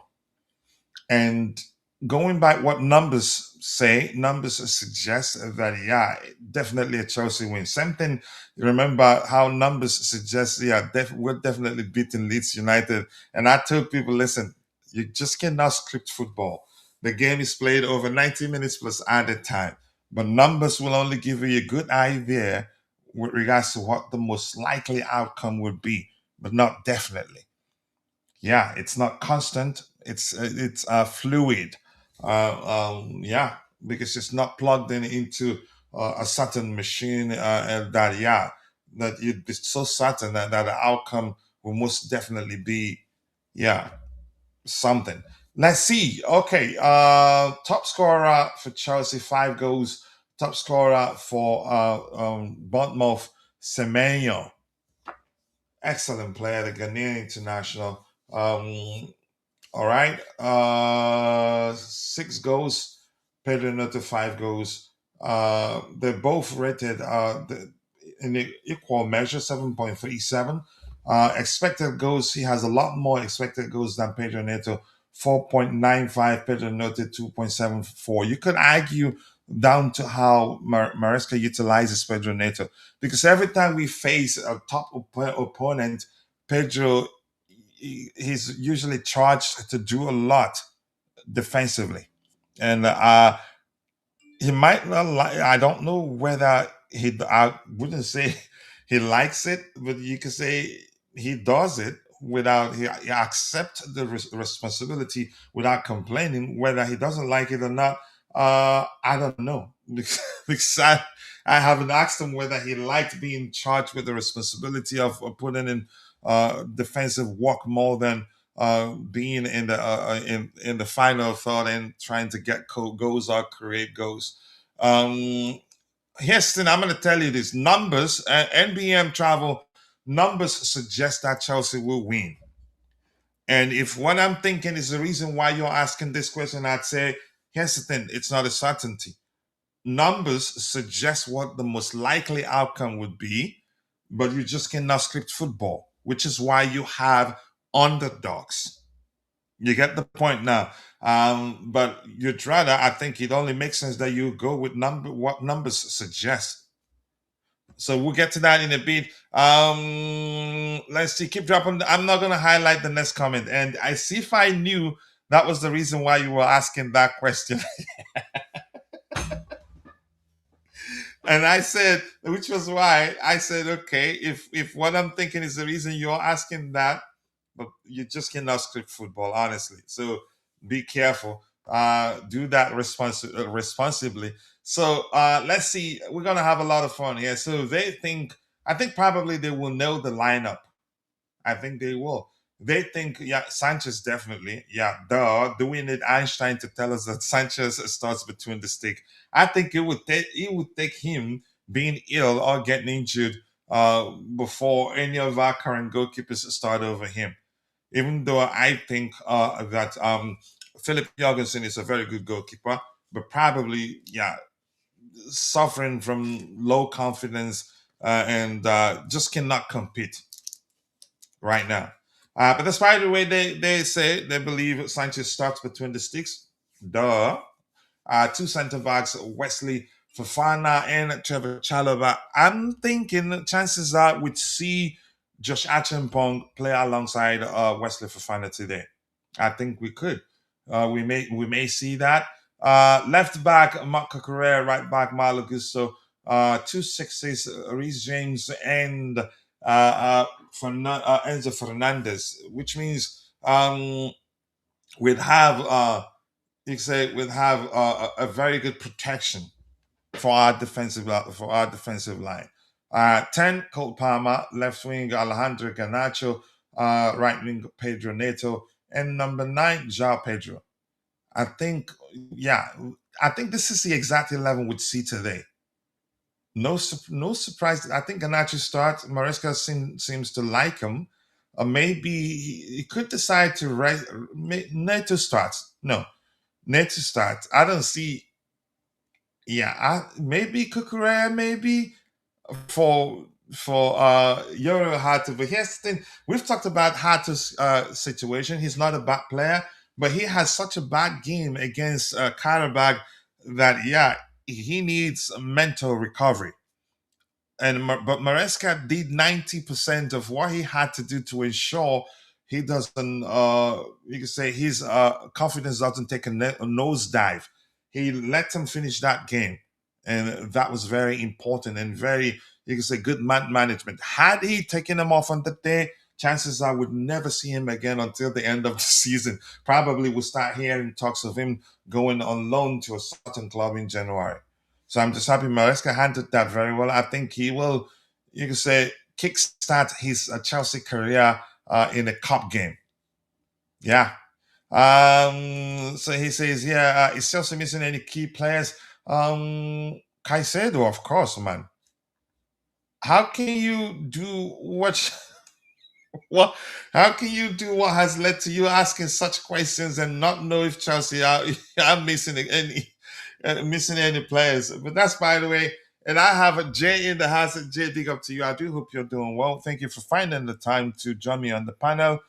And going by what numbers say, numbers suggest that, yeah, definitely a Chelsea win. Same thing, remember how numbers suggest, yeah, we're definitely beating Leeds United. And I told people, listen, you just cannot script football. The game is played over 90 minutes plus added time. But numbers will only give you a good idea with regards to what the most likely outcome would be, but not definitely. Yeah, it's not constant. It's fluid. Yeah, because it's not plugged into a certain machine, and that, yeah, that you'd be so certain that the outcome will most definitely be, yeah, something. Let's see. Okay, top scorer for Chelsea, 5 goals. Top scorer for Bournemouth, Semenyo, excellent player, the Ghanaian international. All right. 6 goals. Pedro Neto, 5 goals. They're both rated in the equal measure, 7.37. Expected goals, he has a lot more expected goals than Pedro Neto, 4.95. Pedro Neto, 2.74. You could argue down to how Maresca utilizes Pedro Neto, because every time we face a top opponent, Pedro, he's usually charged to do a lot defensively, and he might not like. I don't know whether he. I wouldn't say he likes it, but you could say he does it without. He accepts the responsibility without complaining. Whether he doesn't like it or not, I don't know because I haven't asked him whether he liked being charged with the responsibility of putting in defensive work more than being in the final thought and trying to get goals or create goals. Heston, I'm going to tell you this: numbers, NBM travel numbers suggest that Chelsea will win. And if what I'm thinking is the reason why you're asking this question, I'd say hesitant. It's not a certainty. numbers suggest what the most likely outcome would be, but you just cannot script football, which is why you have underdogs. You get the point now. But you'd rather, I think it only makes sense that you go with what numbers suggest. So we'll get to that in a bit. Let's see. Keep dropping. I'm not going to highlight the next comment. And I see if I knew that was the reason why you were asking that question. And I said, which was why I said, okay, if what I'm thinking is the reason you're asking that, but you just cannot script football, honestly. So be careful. Do that responsibly. So let's see. We're gonna have a lot of fun here. So they think, I think probably they will know the lineup. I think they will. They think, yeah, Sanchez definitely. Yeah, duh. Do we need Einstein to tell us that Sanchez starts between the stick? I think it would take him being ill or getting injured before any of our current goalkeepers start over him. Even though I think that Philip Jorgensen is a very good goalkeeper, but probably, yeah, suffering from low confidence and just cannot compete right now. But despite the way they say they believe Sanchez starts between the sticks, duh. Two centre backs, Wesley Fofana and Trevor Chalobah. I'm thinking chances are we'd see Josh Achampong play alongside Wesley Fofana today. I think we could. We may see that. Left back Marco Correa, right back Malo Gusto, two sixes Reece James and Enzo Fernandez, which means we'd have you could say we'd have a very good protection for our defensive line. 10 Cole Palmer, left wing Alejandro Garnacho, right wing Pedro Neto, and number 9 João Pedro. I think, yeah, I think this is the exact 11 we'd see today. No surprise. I think Garnacho starts. Maresca seems to like him. Maybe he could decide to Neto starts. No, Neto starts. I don't see. Yeah, maybe Kukurea, maybe for Euro Hato. But here's the thing: we've talked about Hato's situation. He's not a bad player, but he has such a bad game against Karabag that, yeah, he needs a mental recovery. But Maresca did 90% of what he had to do to ensure he doesn't. You could say his confidence doesn't take a nosedive. He let him finish that game, and that was very important and very, you could say, good management. Had he taken him off on the day, chances are would never see him again until the end of the season. Probably we'll start hearing talks of him going on loan to a certain club in January. So I'm just happy Maresca handled that very well. I think he will, you could say, kickstart his Chelsea career in a cup game. Yeah. So he says, yeah, is Chelsea missing any key players? Caicedo, of course, man. How can you do what? How can you do what has led to you asking such questions and not know if Chelsea are missing any players? But that's, by the way. And I have a Jay in the house. Jay, big up to you. I do hope you're doing well. Thank you for finding the time to join me on the panel.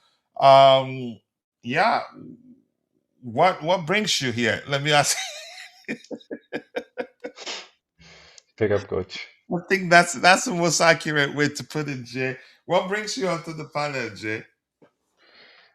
Yeah, what brings you here? Let me ask. Pick up, coach. I think that's the most accurate way to put it, Jay. What brings you onto the panel, Jay?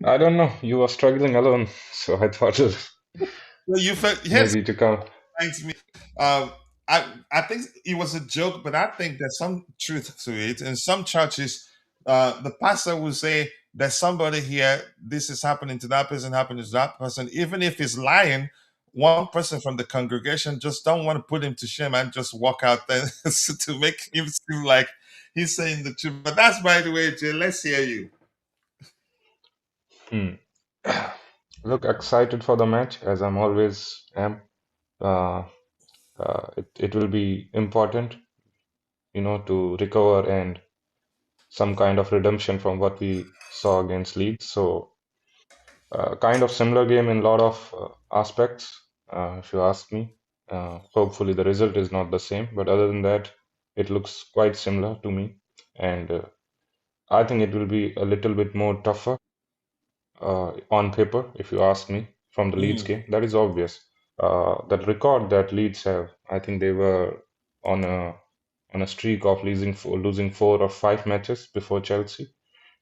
I don't know. You were struggling alone, so I thought Well, you felt, here's maybe to come. reminds me. Um, I think it was a joke, but I think there's some truth to it. In some churches, the pastor will say, "There's somebody here. This is happening to that person. Happening to that person." Even if he's lying, one person from the congregation just don't want to put him to shame and just walk out there to make him seem like he's saying the truth. But that's, by the way, Jay. Let's hear you. Hmm. Look, excited for the match as I'm always am. Uh, it will be important, to recover and some kind of redemption from what we saw against Leeds. So, kind of similar game in a lot of aspects, if you ask me. Hopefully, the result is not the same, but other than that, it looks quite similar to me. And I think it will be a little bit more tougher on paper, if you ask me, from the Leeds Mm. game. That is obvious. That record that Leeds have, I think they were on a streak of losing 4 or 5 matches before Chelsea,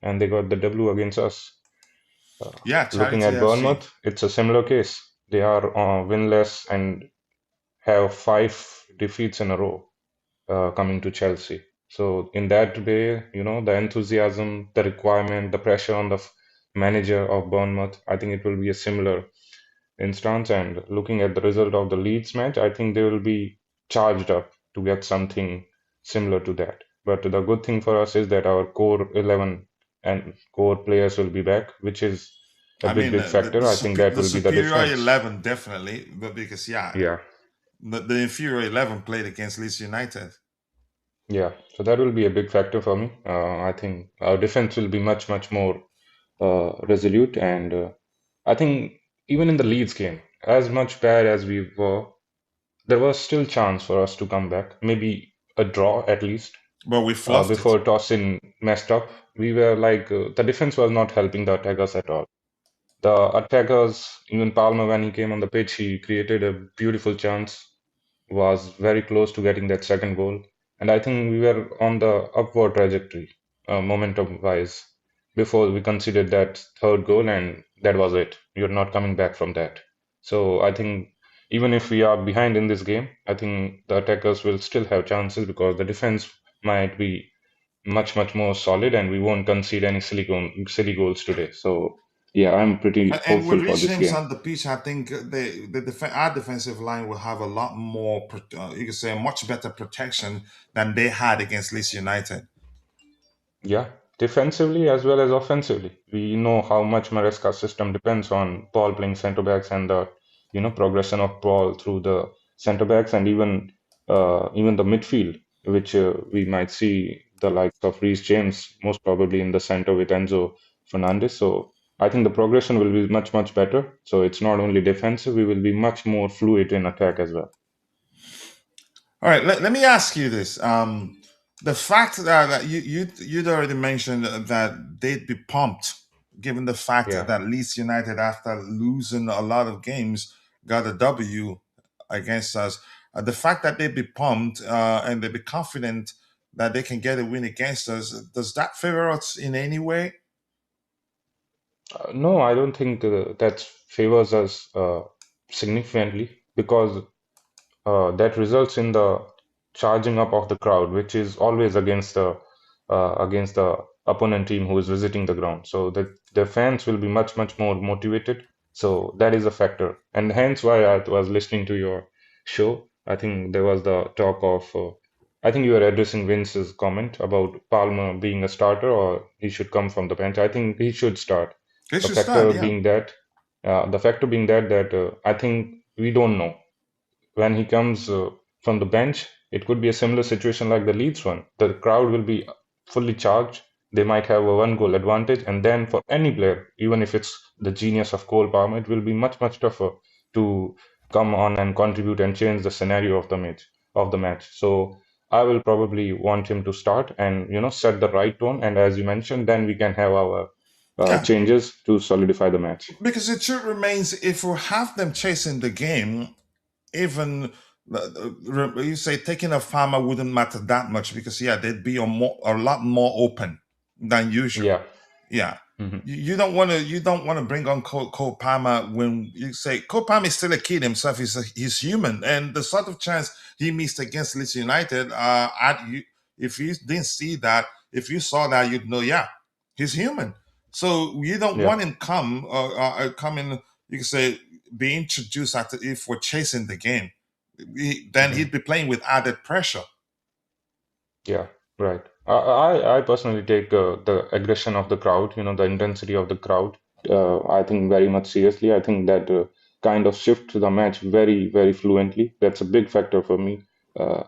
and they got the W against us. Yeah, Looking Charity at FC. Bournemouth, it's a similar case. They are winless and have 5 defeats in a row coming to Chelsea. So in that way, the enthusiasm, the requirement, the pressure on the manager of Bournemouth, I think it will be a similar instance. And looking at the result of the Leeds match, I think they will be charged up to get something similar to that. But the good thing for us is that our core 11 and core players will be back, which is a I big, mean, big factor. I think that the will be the superior difference. 11 definitely, but because yeah, Yeah. the inferior 11 played against Leeds United. Yeah, so that will be a big factor for me. I think our defense will be much, much more resolute, and I think even in the Leeds game, as much bad as we were, there was still chance for us to come back, maybe a draw at least. But we fluffed it. Before Tosin messed up, we were like the defense was not helping the attackers at all. The attackers, even Palmer, when he came on the pitch, he created a beautiful chance, was very close to getting that second goal. And I think we were on the upward trajectory, momentum wise, before we considered that third goal, and that was it. You're not coming back from that. So I think even if we are behind in this game, I think the attackers will still have chances because the defense might be much, much more solid and we won't concede any silly goals today. So yeah, I'm pretty And with hopeful for Reece this James game. on the pitch, I think our defensive line will have a lot more, you could say, much better protection than they had against Leeds United. Yeah, defensively as well as offensively. We know how much Maresca's system depends on ball playing centre backs and the progression of ball through the centre backs and even the midfield, which we might see the likes of Reece James most probably in the centre with Enzo Fernandez. So I think the progression will be much much better. So it's not only defensive; we will be much more fluid in attack as well. All right, let me ask you this. The fact that you'd already mentioned that they'd be pumped, given the fact Yeah. that Leeds United, after losing a lot of games, got a W against us. The fact that they'd be pumped and they'd be confident that they can get a win against us, does that favor us in any way? No, I don't think that favors us significantly because that results in the charging up of the crowd, which is always against the opponent team who is visiting the ground. So the fans will be much much more motivated. So that is a factor, and hence why I was listening to your show. I think there was the talk of. I think you were addressing Vince's comment about Palmer being a starter or he should come from the bench. I think he should start. They The should start, factor yeah. being that, that I think we don't know when he comes from the bench, it could be a similar situation like the Leeds one. The crowd will be fully charged. They might have a 1 goal advantage, and then for any player, even if it's the genius of Cole Palmer, it will be much much tougher to come on and contribute and change the scenario of the match. So I will probably want him to start and set the right tone. And as you mentioned, then we can have our Yeah, changes to solidify the match. because the truth remains, if we have them chasing the game, even you say taking a farmer wouldn't matter that much because yeah, they'd be a lot more open than usual. Yeah. Yeah. Hmm. You don't want to bring on Cole Palmer when you say Cole Palmer is still a kid himself. He's human, and the sort of chance he missed against Leeds United, if you didn't see that, if you saw that, you'd know. Yeah, he's human. So you don't Yeah. want him come in. You can say be introduced after if we're chasing the game. Then Hmm. he'd be playing with added pressure. Yeah, right. I personally take the aggression of the crowd, the intensity of the crowd, I think very much seriously. I think that kind of shift the match very, very fluently. That's a big factor for me.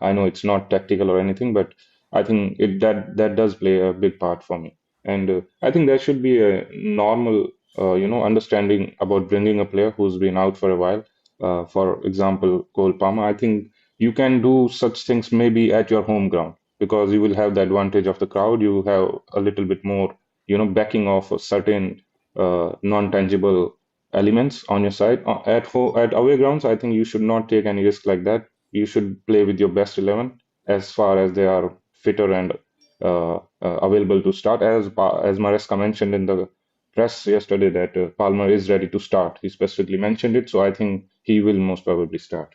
I know it's not tactical or anything, but I think that does play a big part for me. And I think there should be a normal, understanding about bringing a player who's been out for a while. for example, Cole Palmer. I think you can do such things maybe at your home ground because you will have the advantage of the crowd. You have a little bit more, backing of a certain non-tangible elements on your side. At away grounds, I think you should not take any risk like that. You should play with your best 11 as far as they are fitter and available to start. As Maresca mentioned in the press yesterday that Palmer is ready to start. He specifically mentioned it, so I think he will most probably start.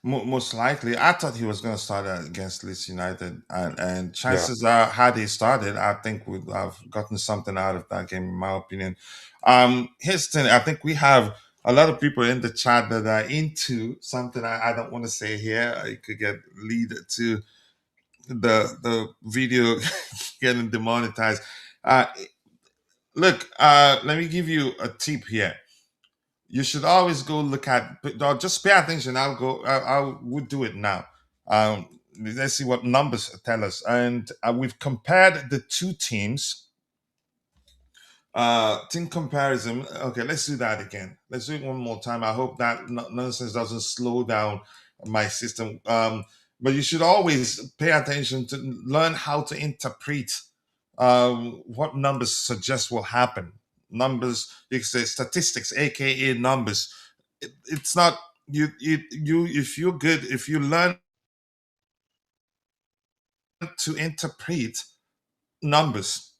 Most likely, I thought he was going to start against Leeds United, and Yeah. chances are, had he started, I think we'd have gotten something out of that game, in my opinion. Here's the thing: I think we have a lot of people in the chat that are into something I don't want to say here. It could get lead to the video getting demonetized. Uh, Look, let me give you a tip here. You should always go look at, just pay attention. I would do it now. Let's see what numbers tell us. And we've compared the two teams. Team comparison. Okay, let's do that again. Let's do it one more time. I hope that nonsense doesn't slow down my system. But you should always pay attention to learn how to interpret what numbers suggest will happen. Numbers, you can say statistics, aka numbers. It's not you. If you're good, if you learn to interpret numbers,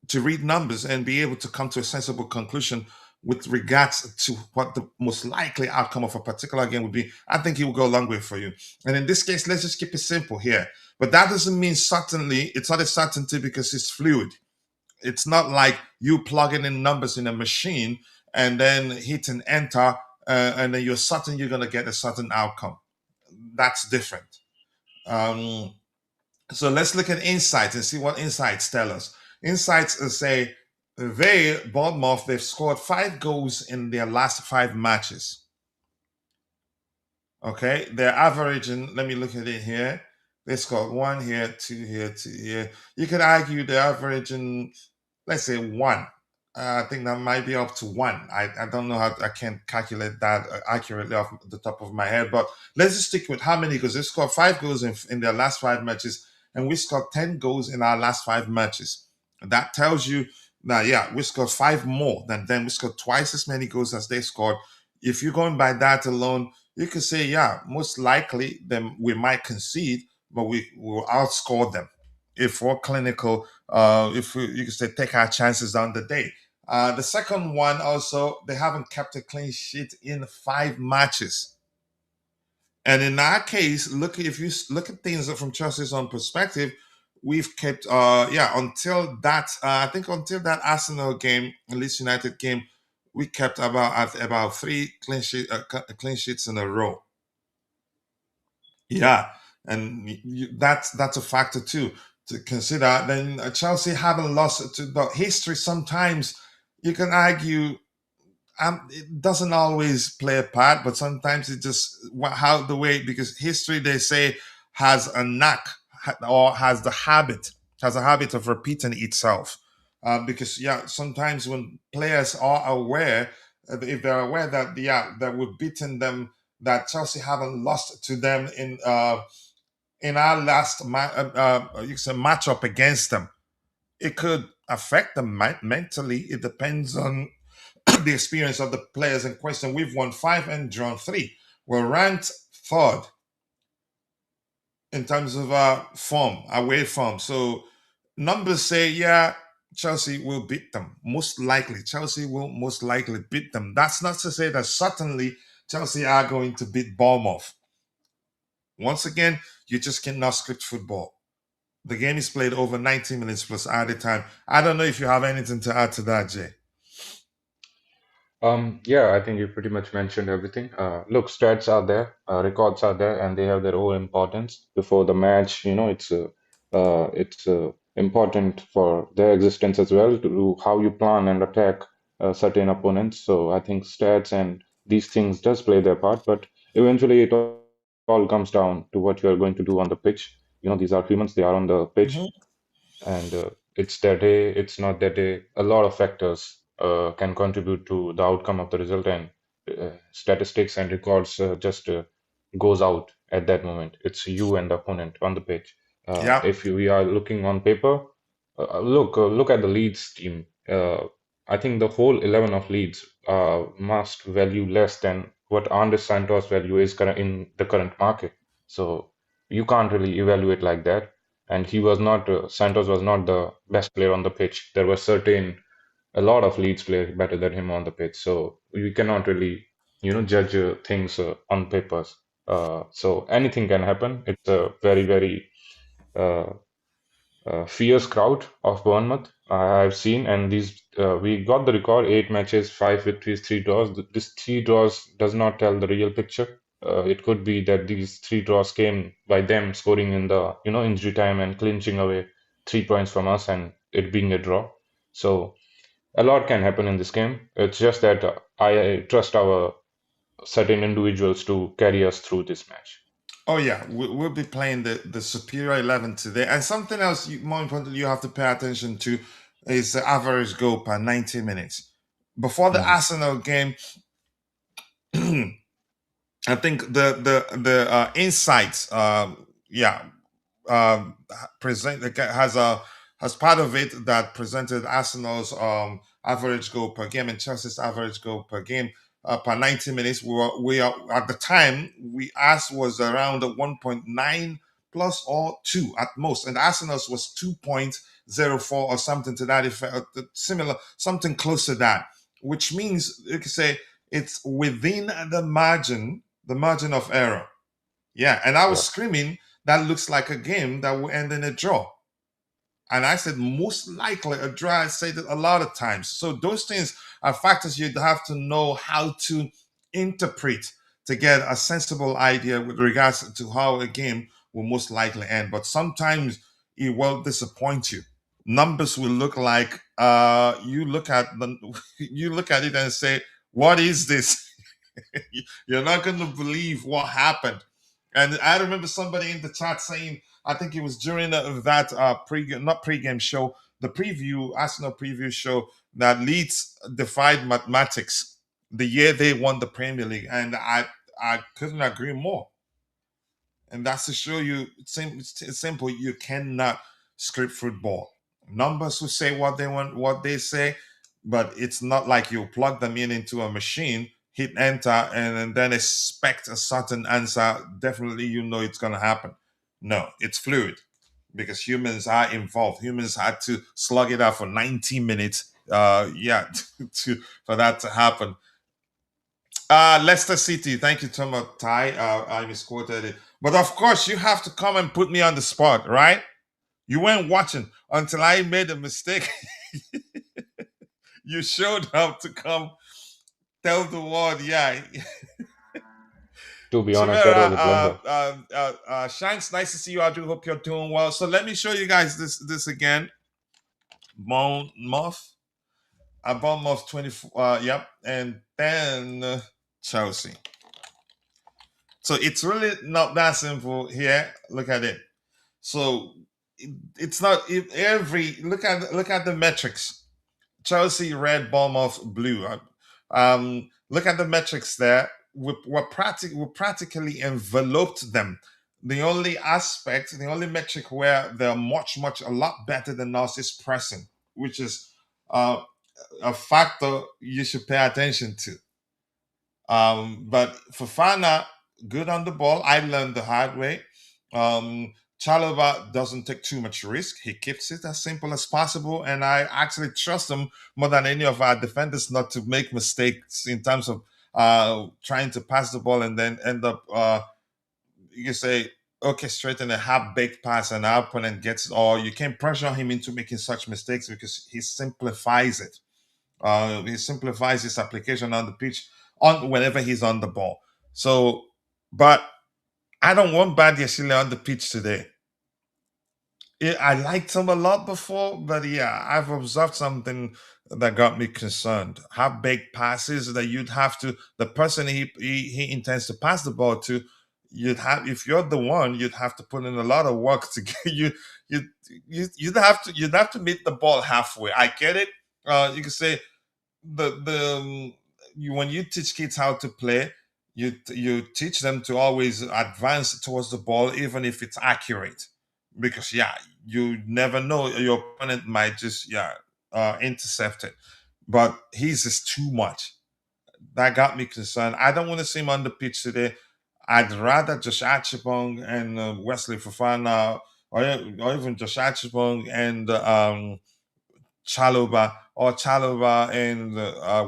to read numbers and be able to come to a sensible conclusion with regards to what the most likely outcome of a particular game would be, I think it will go a long way for you. And in this case, let's just keep it simple here. But that doesn't mean certainly, it's not a certainty because it's fluid. It's not like you plugging in numbers in a machine and then hitting enter, and then you're certain you're going to get a certain outcome. That's different. Um, so let's look at insights and see what insights tell us. Insights say Bournemouth, they've scored 5 goals in their last 5 matches. Okay, they're averaging, let me look at it here. They scored 1 here, 2 here, 2 here. You could argue they're averaging, let's say 1. I think that might be up to 1. I don't know how, I can't calculate that accurately off the top of my head, but let's just stick with how many goals. They scored 5 goals in their last 5 matches, and we scored 10 goals in our last 5 matches. That tells you that, yeah, we scored 5 more than them. We scored twice as many goals as they scored. If you're going by that alone, you could say, yeah, most likely then we might concede, but we will outscore them if we're clinical. If we, you could say, take our chances on the day. The second one also, they haven't kept a clean sheet in 5 matches. And in that case, look, if you look at things from Chelsea's own perspective, we've kept until that I think until that Arsenal game, Leeds United game, we kept about 3 clean sheets in a row. Yeah, and that's a factor too to consider. Then Chelsea haven't lost to, but history sometimes you can argue it doesn't always play a part, but sometimes it just how the way, because history, they say, has a knack, or has a habit of repeating itself. Because yeah, sometimes when players are aware, if they're aware that, yeah, that we've beaten them, that Chelsea haven't lost to them in our last you can say matchup against them, it could affect them mentally. It depends on the experience of the players in question. We've won 5 and drawn 3. We're ranked third in terms of form, away form. So numbers say, yeah, Chelsea will beat them. Most likely, Chelsea will most likely beat them. That's not to say that certainly Chelsea are going to beat Bournemouth. Once again, you just cannot script football. The game is played over 90 minutes plus added time. I don't know if you have anything to add to that, Jay. Yeah, I think you pretty much mentioned everything. Look, stats are there, records are there, and they have their own importance. Before the match, it's important for their existence as well to how you plan and attack certain opponents. So I think stats and these things does play their part, but eventually it all comes down to what you are going to do on the pitch. These are humans; they are on the pitch, Mhm. and it's their day, it's not their day. A lot of factors can contribute to the outcome of the result, and statistics and records just goes out at that moment. It's you and the opponent on the pitch. Yeah. If we are looking on paper, look at the Leeds team. I think the whole 11 of Leeds must value less than what Andres Santos value is in the current market. So you can't really evaluate like that. And he was not Santos was not the best player on the pitch. There were certain a lot of Leeds players better than him on the pitch. So we cannot really judge things on papers. So anything can happen. It's a very uh, fierce crowd of Bournemouth I've seen, and these we got the record: 8 matches, 5 victories, 3 draws. This 3 draws does not tell the real picture. It could be that these 3 draws came by them scoring in the injury time and clinching away 3 points from us, and it being a draw. So a lot can happen in this game. It's just that I trust our certain individuals to carry us through this match. Oh yeah, we'll be playing the superior 11 today. And something else, more importantly, you have to pay attention to is the average goal per 90 minutes. Before the Mhm. Arsenal game, I think the insights, yeah, present has part of it that presented Arsenal's average goal per game and Chelsea's average goal per game per 90 minutes. We are at the time we asked was around 1.9 plus or 2 at most, and Arsenal's was 2.04 or something to that effect, similar, something close to that, which means you could say it's within the margin of error. Yeah, and I was Yeah. screaming, that looks like a game that will end in a draw. And I said, most likely a draw. I said it a lot of times. So those things are factors you'd have to know how to interpret to get a sensible idea with regards to how a game will most likely end. But sometimes it will disappoint you. Numbers will look like you look at the you look at it and say, what is this? You're not going to believe what happened. And I remember somebody in the chat saying, I think it was during that not pre-game show, the preview, Arsenal preview show, that Leeds defied mathematics the year they won the Premier League. And I couldn't agree more. And that's to show you it's simple. You cannot script football. Numbers will say what they want, what they say, but it's not like you plug them into a machine, hit enter, and then expect a certain answer. Definitely, you know it's going to happen. No, it's fluid because humans are involved. Humans had to slug it out for 90 minutes. Yeah, for that to happen. Leicester City. Thank you, Tomo Tai. I misquoted it. But of course, you have to come and put me on the spot, right? You weren't watching until I made a mistake. You showed up to come tell the world, yeah. To be honest, that Chimera, was a blunder. Shanks, nice to see you. I do hope you're doing well. So let me show you guys this again. Bournemouth. Bournemouth 24. Yep. And then Chelsea. So it's really not that simple here. Look at it. So it's not every look at the metrics. Chelsea red, Bournemouth blue. Look at the metrics there. We practically enveloped them. The only aspect, the only metric where they're a lot better than us is pressing, which is uh, a factor you should pay attention to. But Fofana, good on the ball. I learned the hard way. Chalobah doesn't take too much risk. He keeps it as simple as possible. And I actually trust him more than any of our defenders not to make mistakes in terms of trying to pass the ball and then end up, you can say, orchestrating a half-baked pass and our opponent gets it. Or you can pressure him into making such mistakes because he simplifies it. He simplifies his application on the pitch on whenever he's on the ball. So, but I don't want Bad Yashile on the pitch today. I liked him a lot before, but yeah, I've observed something that got me concerned. Half baked passes that you'd have to the person he intends to pass the ball to, you'd have if you're the one, you'd have to put in a lot of work to get you you'd have to meet the ball halfway. I get it. You could say the when you teach kids how to play, you teach them to always advance towards the ball, even if it's accurate, because you never know, your opponent might just intercept it. But he's just too much. That got me concerned. I don't want to see him on the pitch today. I'd rather Josh Archibong and Wesley Fofana, or even Josh Archibong and Chaloba and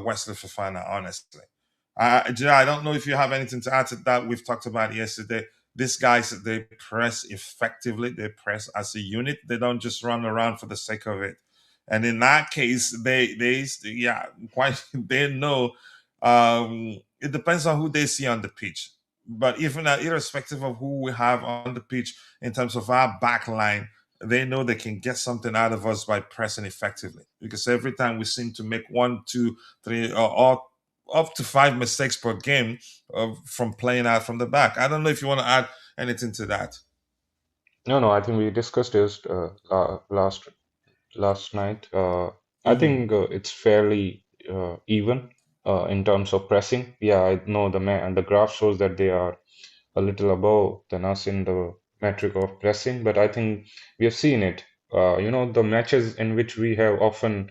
Wesley Fofana, honestly. I don't know if you have anything to add to that. We've talked about yesterday. These guys, they press effectively. They press as a unit. They don't just run around for the sake of it. And in that case, quite they know. It depends on who they see on the pitch. But even irrespective of who we have on the pitch in terms of our back line, they know they can get something out of us by pressing effectively. Because every time we seem to make 1, 2, 3, or up to 5 mistakes per game from playing out from the back. I don't know if you want to add anything to that. No, I think we discussed this last night. I Mm-hmm. think it's fairly even in terms of pressing. Yeah, I know the graph shows that they are a little above than us in the metric of pressing, but I think we have seen it. The matches in which we have often,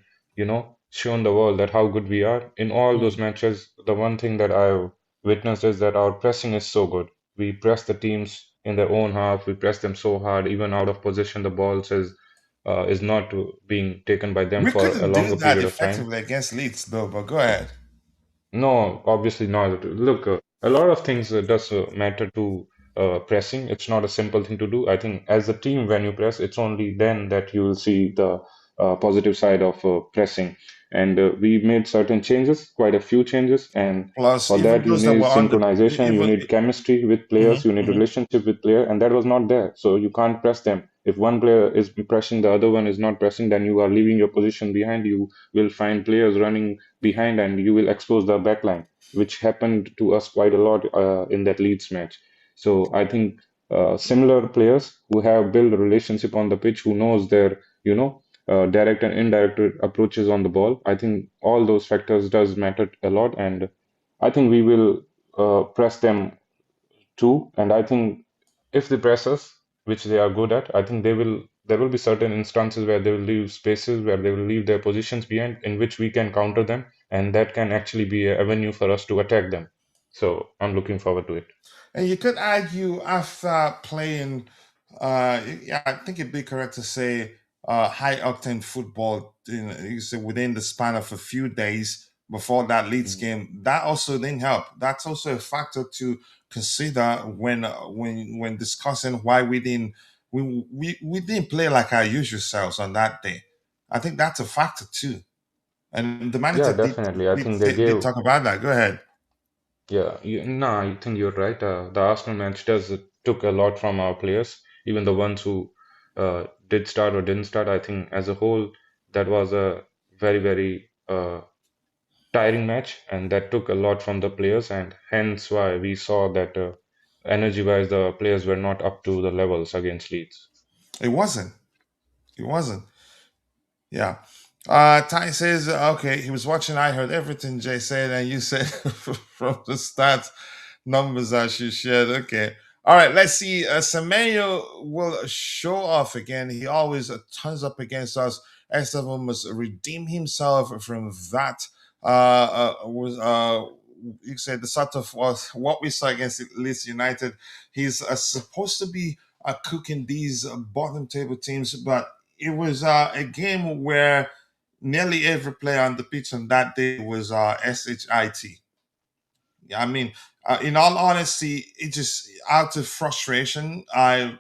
shown the world that how good we are. In all those matches, the one thing that I've witnessed is that our pressing is so good. We press the teams in their own half. We press them so hard, even out of position. The ball is not being taken by them We for a couldn't do longer that period of time. effectively against Leeds, though, but go ahead. No, obviously not. Look, a lot of things does matter to pressing. It's not a simple thing to do. I think as a team, when you press, it's only then that you will see the positive side of pressing. And we made certain changes, quite a few changes, and Plus, for even that you those that need were on the synchronization, you even. need chemistry with players, Mhm, you need mhm. relationship with player, and that was not there. So you can't press them. If one player is pressing, the other one is not pressing, then you are leaving your position behind. You will find players running behind, and you will expose the backline, which happened to us quite a lot in that Leeds match. So I think similar players who have built a relationship on the pitch, who knows their, direct and indirect approaches on the ball. I think all those factors does matter a lot, and I think we will press them too. And I think if they press us, which they are good at, I think they will. There will be certain instances where they will leave spaces, where they will leave their positions behind, in which we can counter them, and that can actually be an avenue for us to attack them. So I'm looking forward to it. And you could argue after playing, yeah, I think it'd be correct to say high octane football. You say within the span of a few days before that Leeds Mm. game, that also didn't help. That's also a factor to consider when discussing why we didn't play like our usual selves on that day. I think that's a factor too. And the Yeah, manager definitely. I think they did gave. talk about that. Go ahead. Yeah, no, I think you're right. The Arsenal match does took a lot from our players, even the ones who did start or didn't start. I think as a whole, that was a very, very tiring match, and that took a lot from the players, and hence why we saw that energy-wise, the players were not up to the levels against Leeds. It wasn't. It wasn't. Yeah. Ty says, okay, he was watching. I heard everything Jay said, and you said from the stats numbers that you shared. Okay. All right. Let's see. Semenyo will show off again. He always turns up against us. Esteban must redeem himself from that. Was You said the sort of was what we saw against Leeds United. He's supposed to be cooking these bottom table teams, but it was a game where nearly every player on the pitch on that day was SHIT. I mean, in all honesty, it just out of frustration. I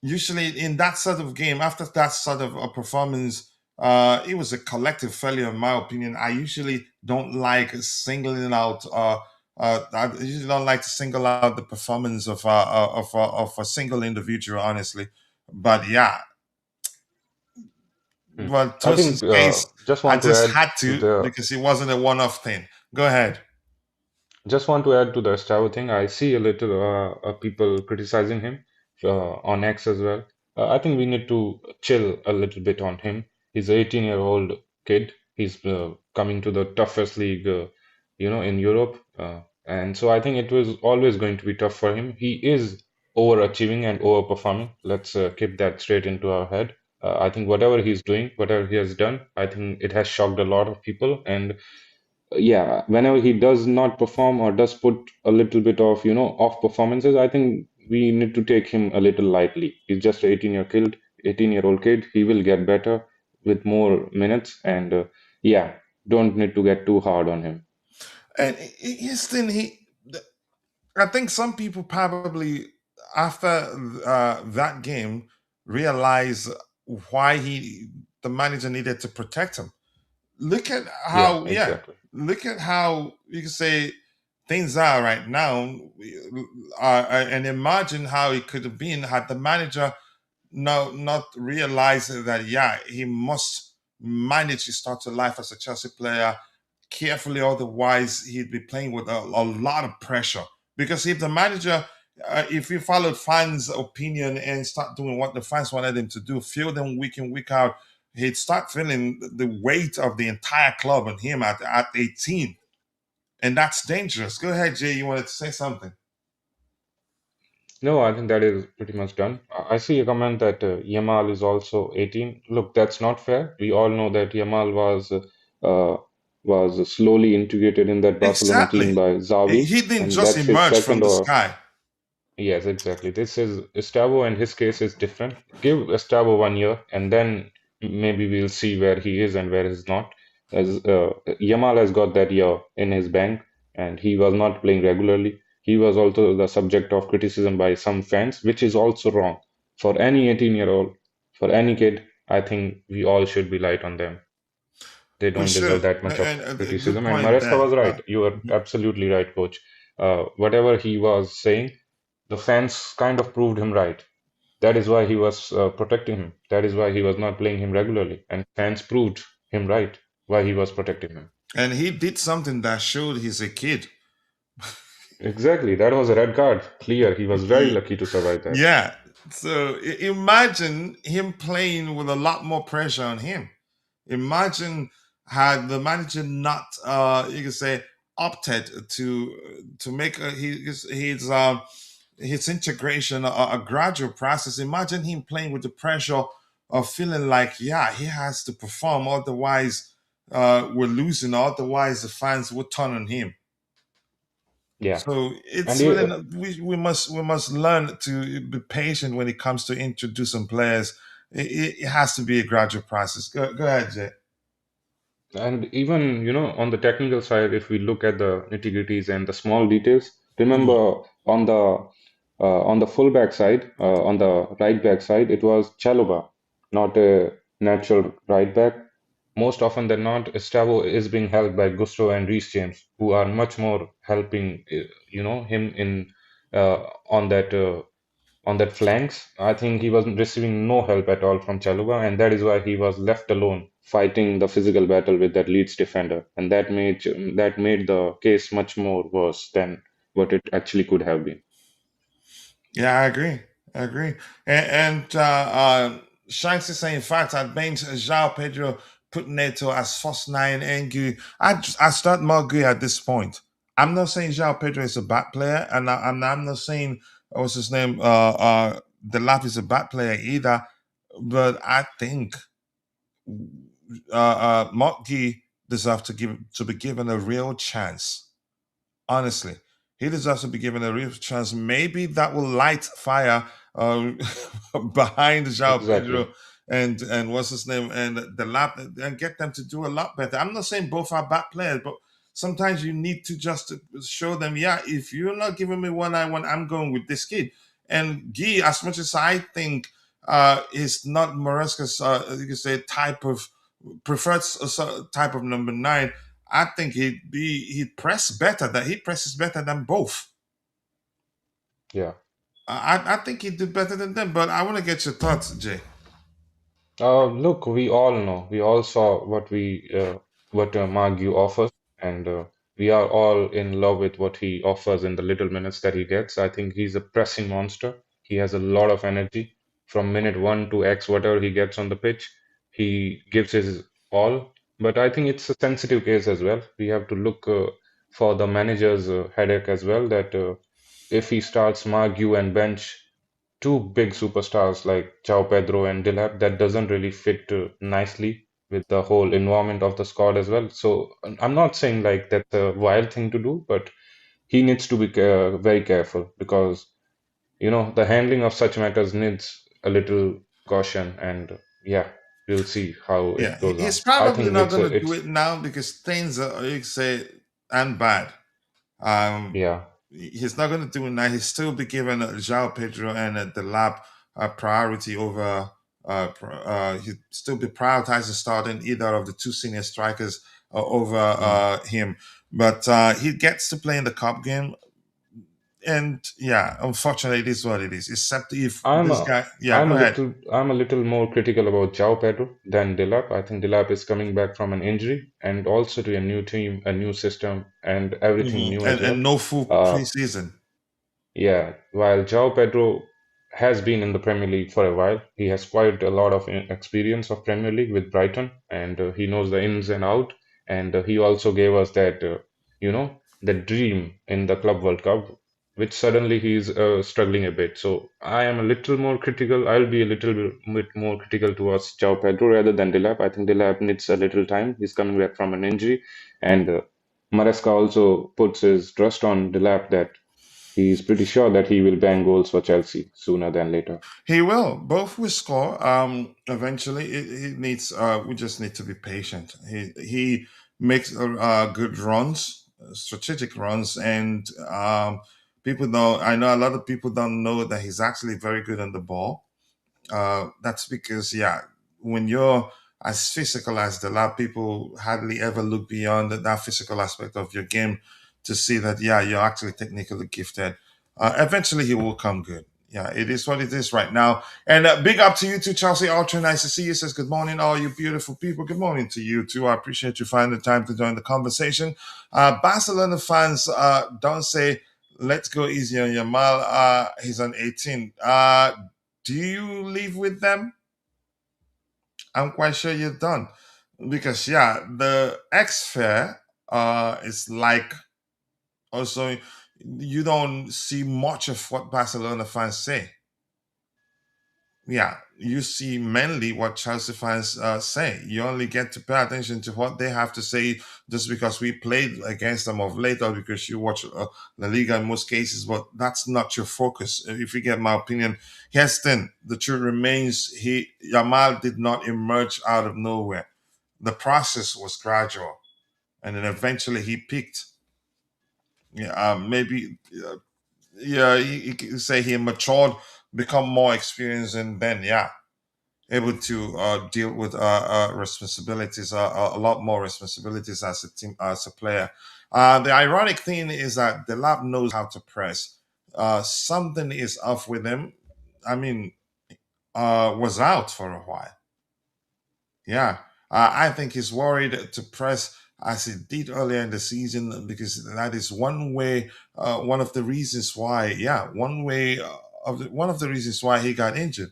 usually in that sort of game, after that sort of a performance, it was a collective failure, in my opinion. I usually don't like singling out. I usually don't like to single out the performance of a single individual, honestly. But yeah, Hmm. well, I Tosin's think case, just I want to just add had to to the because it wasn't a one-off thing. Go ahead. Just want to add to the Estavo thing. I see a little people criticizing him on X as well. I think we need to chill a little bit on him. He's an 18-year-old kid. He's coming to the toughest league, in Europe. And so I think it was always going to be tough for him. He is overachieving and overperforming. Let's keep that straight into our head. I think whatever he's doing, whatever he has done, I think it has shocked a lot of people. And yeah, whenever he does not perform or does put a little bit of, off performances, I think we need to take him a little lightly. He's just an 18-year-old kid. He will get better with more minutes, and yeah, don't need to get too hard on him. And his thing, I think some people probably after that game realize why the manager needed to protect him. Look at Yeah, how, yeah, exactly. look at how you can say things are right now, and imagine how it could have been had the manager not realize that, yeah, he must manage his starting life as a Chelsea player carefully, otherwise he'd be playing with a lot of pressure. Because if the manager, if he followed fans' opinion and start doing what the fans wanted him to do, feel them week in week out, he'd start feeling the weight of the entire club on him at 18, and that's dangerous. Go ahead, Jay. You wanted to say something? No, I think that is pretty much done. I see a comment that Yamal is also 18. Look, that's not fair. We all know that Yamal uh, was slowly integrated in that Barcelona team Exactly. by Xavi, He didn't and just that's his emerge from second the or sky. yes, exactly. This is Estavo, and his case is different. Give Estavo 1 year, and then maybe we'll see where he is and where he's not. As Yamal has got that year in his bank, and he was not playing regularly. He was also the subject of criticism by some fans, which is also wrong. For any 18-year-old, for any kid, I think we all should be light on them. They We don't deserve should. that much of And a good criticism. And point Maresca there. was right. You are absolutely right, coach. Whatever he was saying, the fans kind of proved him right. That is why he was protecting him. That is why he was not playing him regularly. And fans proved him right why he was protecting him. And he did something that showed he's a kid. Exactly. That was a red card. Clear. He was very lucky to survive that. Yeah. So imagine him playing with a lot more pressure on him. Imagine had the manager not, you could say, opted to make his integration a gradual process. Imagine him playing with the pressure of feeling like, yeah, he has to perform, otherwise we're losing, otherwise the fans would turn on him. Yeah. So And it's he, really we must learn to be patient when it comes to introducing players. It has to be a gradual process. Go ahead, Jay. And even, on the technical side, if we look at the nitty-gritties and the small details, remember on the fullback side, on the right back side, it was Chaluba, not a natural right back. Most often than not, Estavo is being helped by Gusto and Reece James, who are much more helping, him in on that flanks. I think he was receiving no help at all from Chaluba, and that is why he was left alone fighting the physical battle with that Leeds defender, and that made the case much more worse than what it actually could have been. Yeah, I agree. I agree. And Shanks is saying, in fact, I'd bench João Pedro, put Neto as first nine, Engu. I start Margui at this point. I'm not saying João Pedro is a bad player, and I'm not saying what's his name, Delap is a bad player either. But I think Mark deserves to be given a real chance. Honestly, he deserves to be given a real chance. Maybe that will light fire uh, behind João Exactly. Pedro and what's his name and the lap and get them to do a lot better. I'm not saying both are bad players, but sometimes you need to just show them, yeah, if you're not giving me what I want, I'm going with this kid. And Guy, as much as I think is not Maresca's, you can say, type of preferred type of number nine, I think he'd press better. That he presses better than both. Yeah. I think he did better than them. But I want to get your thoughts, Jay. Look, we all know, we all saw what Margu offers, and we are all in love with what he offers in the little minutes that he gets. I think he's a pressing monster. He has a lot of energy from minute one to X, whatever he gets on the pitch. He gives his all. But I think it's a sensitive case as well. We have to look for the manager's headache as well. That if he starts Margue and bench two big superstars like João Pedro and Dilap, that doesn't really fit nicely with the whole environment of the squad as well. So I'm not saying like that's a wild thing to do, but he needs to be very careful because the handling of such matters needs a little caution. And yeah, we'll see how it Yeah, goes he's on. I probably think not it's going a, to do it's it now because things are, you say, and bad. Um, yeah. he's not going to do it now. He'll still be given João Pedro and the lab priority over. He'll still be prioritizing starting either of the two senior strikers over Mm. him. But he gets to play in the cup game, and yeah, unfortunately, it is what it is. Except if I'm this a, guy, yeah, go ahead. I'm a little more critical about João Pedro than Delap. I think Delap is coming back from an injury and also to a new team, a new system, and everything new as well. And no full Uh, preseason. yeah, while João Pedro has been in the Premier League for a while, he has quite a lot of experience of Premier League with Brighton, and he knows the ins and out. And he also gave us that, the dream in the Club World Cup, which suddenly he's struggling a bit. So I am a little more critical. I'll be a little bit more critical towards João Pedro rather than Delap. I think Delap needs a little time. He's coming back from an injury, and Maresca also puts his trust on Delap that he's pretty sure that he will bang goals for Chelsea sooner than later. He will. Both will score. Eventually, it needs. We just need to be patient. He makes good runs, strategic runs, and people know. I know a lot of people don't know that he's actually very good on the ball. That's because, yeah, when you're as physical as the lab, people hardly ever look beyond that physical aspect of your game to see that, yeah, you're actually technically gifted. Eventually, he will come good. Yeah, it is what it is right now. And big up to you too, Chelsea Ultra. Nice to see you. Says good morning, all you beautiful people. Good morning to you too. I appreciate you finding the time to join the conversation. Barcelona fans, don't say let's go easy on Yamal. He's on 18. Do you live with them? I'm quite sure you're done. Because yeah, the X Fair is like also you don't see much of what Barcelona fans say. Yeah, you see mainly what Chelsea fans say. You only get to pay attention to what they have to say just because we played against them of late or because you watch La Liga in most cases, but that's not your focus. If you get my opinion, Heston, the truth remains Yamal did not emerge out of nowhere. The process was gradual, and then eventually he peaked. Yeah, maybe yeah, you could say he matured, become more experienced, and then yeah, able to deal with responsibilities, a lot more responsibilities as a team, as a player. The ironic thing is that the lab knows how to press. Something is off with him. I mean, was out for a while. Yeah, I think he's worried to press as he did earlier in the season because that is one way, one of the reasons why. Yeah, one way one of the reasons why he got injured.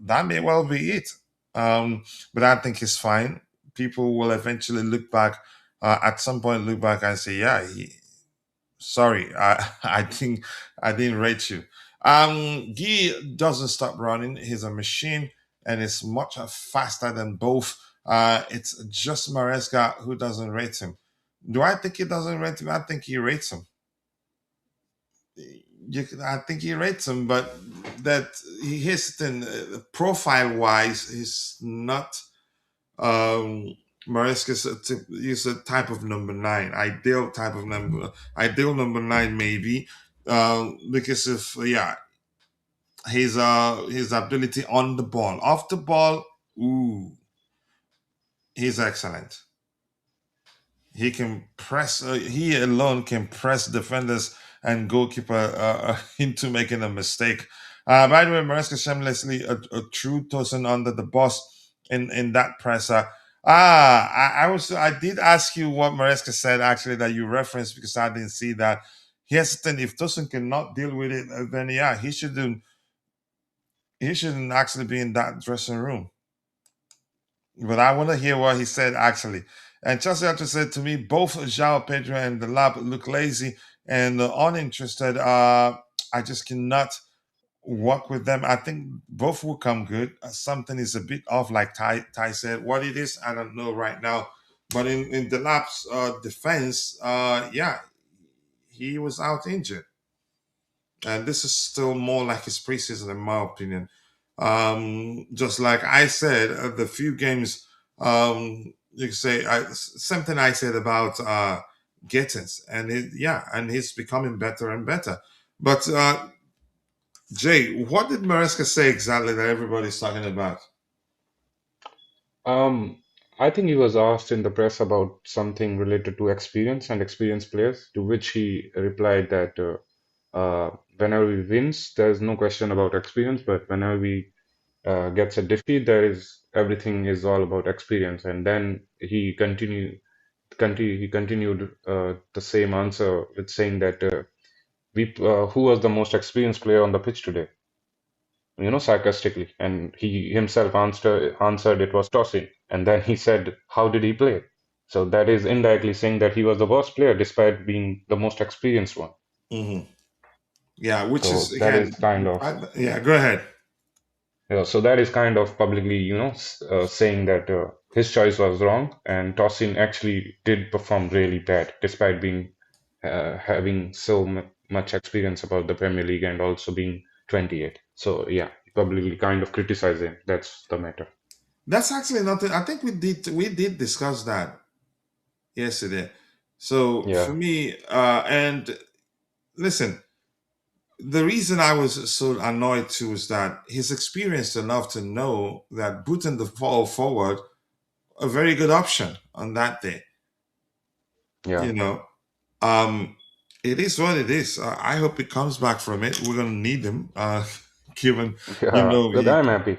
That may well be it. But I think it's fine. People will eventually look back, at some point, look back and say, "Yeah, sorry, I think I didn't rate you." Guy doesn't stop running. He's a machine, and is much faster than both. It's just Maresca who doesn't rate him. Do I think he doesn't rate him? I think he rates him. I think he rates him, but that his thing, profile wise, he's not. Um, Maresca's he's a type of number nine, ideal number nine maybe, because of yeah his ability on the ball, off the ball. Ooh, he's excellent. He can press. He alone can press defenders and goalkeeper into making a mistake. By the way, Maresca shamelessly a true Tosin under the bus in that presser. I did ask you what Maresca said actually that you referenced because I didn't see that. Here's the thing: if Tosin cannot deal with it, then yeah, he shouldn't actually be in that dressing room. but I want to hear what he said actually. And Chelsea actually said to me, both João Pedro and the lab look lazy and uninterested. I just cannot work with them. I think both will come good. Something is a bit off, like Ty said. What it is, I don't know right now. But in the lab's defense, yeah, he was out injured. And this is still more like his preseason, in my opinion. Just like I said, the few games, you can say something I said about Gittins, and yeah, and he's becoming better and better. But Jay, what did Maresca say exactly that everybody's talking about? Um, I think he was asked in the press about something related to experience and experienced players, to which he replied that whenever we wins, there's no question about experience, but whenever we gets a defeat, there is everything is all about experience. And then he continued the same answer with saying that we who was the most experienced player on the pitch today, sarcastically. And he himself answered it was Tosin. And then he said, how did he play? So that is indirectly saying that he was the worst player despite being the most experienced one. Hmm. Yeah, which is So that is again, kind of yeah. Go ahead. so that is kind of publicly, saying that his choice was wrong, and Tosin actually did perform really bad despite being having so much experience about the Premier League and also being 28. So yeah, publicly kind of criticize him. That's the matter. That's actually nothing. I think we did discuss that yesterday. So for Yeah, me, and listen, the reason I was so annoyed too is that he's experienced enough to know that putting the ball forward a very good option on that day. yeah, You know, um, it is what it is. I hope he comes back from it. We're gonna need him, given yeah. Look, he. I'm happy.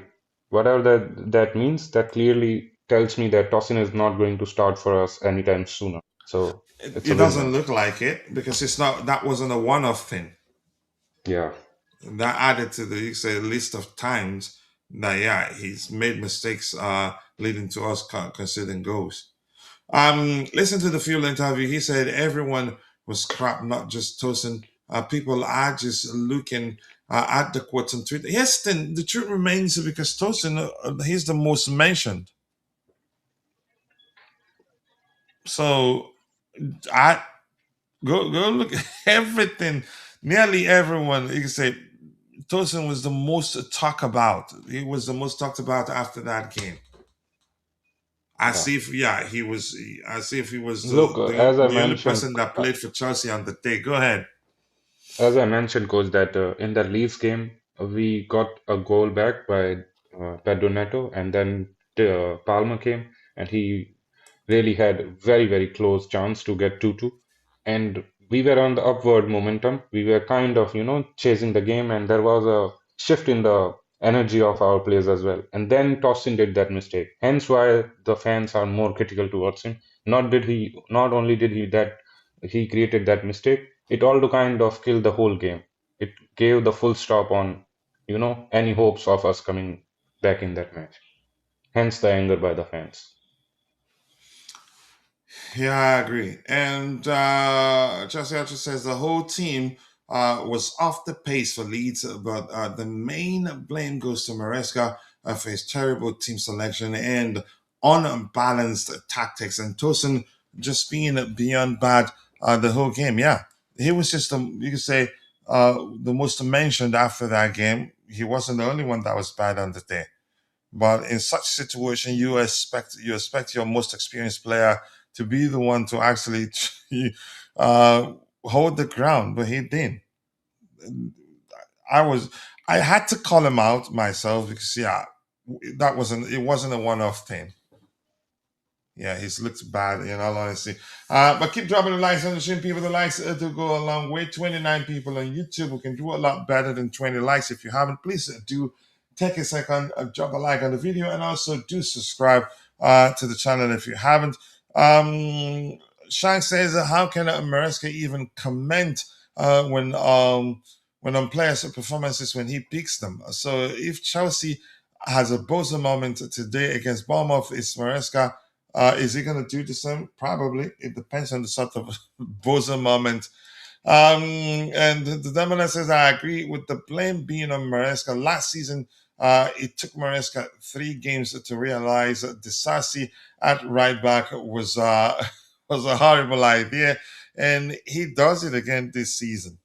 Whatever that means, that clearly tells me that Tosin is not going to start for us anytime sooner. So it's It a doesn't win-win. look like it because it's not. That wasn't a one-off thing. Yeah, That added to the, you say, list of times that, yeah, he's made mistakes leading to us conceding goals. Listen to the Fuel interview. He said everyone was crap, not just Tosin. People are just looking at the quotes on Twitter. Yes, then the truth remains because Tosin, he's the most mentioned. So I go look at everything. Nearly everyone, you can say Tosin was the most talked about. He was the most talked about after that game. yeah. As if he was Look, the only person that played for Chelsea on the day. Go ahead. as I mentioned, coach, that in the Leeds game we got a goal back by Pedro Neto, and then Palmer came, and he really had a very, very close chance to get 2-2. And we were on the upward momentum. We were kind of, chasing the game, and there was a shift in the energy of our players as well. And then Tosin did that mistake. Hence why the fans are more critical towards him. Not only did he created that mistake, it all to kind of kill the whole game. It gave the full stop on, any hopes of us coming back in that match. Hence the anger by the fans. Yeah, I agree. And Chelsea actually says the whole team was off the pace for Leeds, but the main blame goes to Maresca for his terrible team selection and unbalanced tactics, and Tosin just being beyond bad the whole game. Yeah, he was just, you could say, the most mentioned after that game. He wasn't the only one that was bad on the day. But in such situation, you expect your most experienced player to be the one to actually uh, hold the ground, but he didn't. I was I had to call him out myself because, yeah, it wasn't a one-off thing. Yeah, he's looked bad in all honesty. But keep dropping the likes on the stream, people. The likes to go a long way. 29 people on YouTube. We can do a lot better than 20 likes. If you haven't, please do take a second, drop a like on the video, and also do subscribe to the channel if you haven't. Shank says, how can Maresca even comment when on players' performances when he picks them? So if Chelsea has a Bosa moment today against Bournemouth. Is Maresca, is he going to do the same? Probably. It depends on the sort of Bosa moment. And the Demona says, I agree with the blame being on Maresca. Last season, it took Maresca 3 games to realize that Disasi at right back was was a horrible idea, and he does it again this season.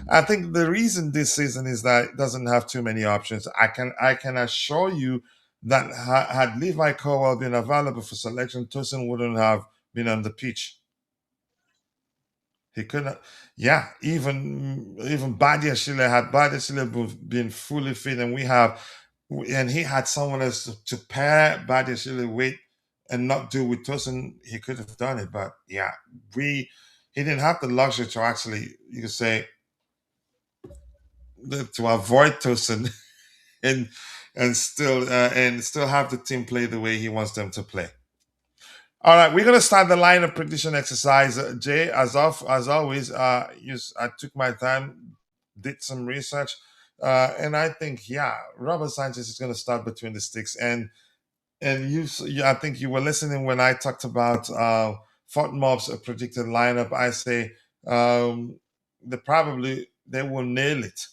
I think the reason this season is that it doesn't have too many options. I can assure you that had Levi Cowell been available for selection, Tosin wouldn't have been on the pitch. He couldn't. Yeah, even Badia Shile had Badia Shile been fully fit, and he had someone else to pair Badia Shile with and not do with Tosin. He could have done it, but yeah, he didn't have the luxury to actually, you could say, to avoid Tosin and and still have the team play the way he wants them to play. All right, we're gonna start the lineup prediction exercise. Jay, as always, I took my time, did some research, and I think Robert Sanchez is gonna start between the sticks. I think you were listening when I talked about Fort Mob's predicted lineup. I say they will nail it.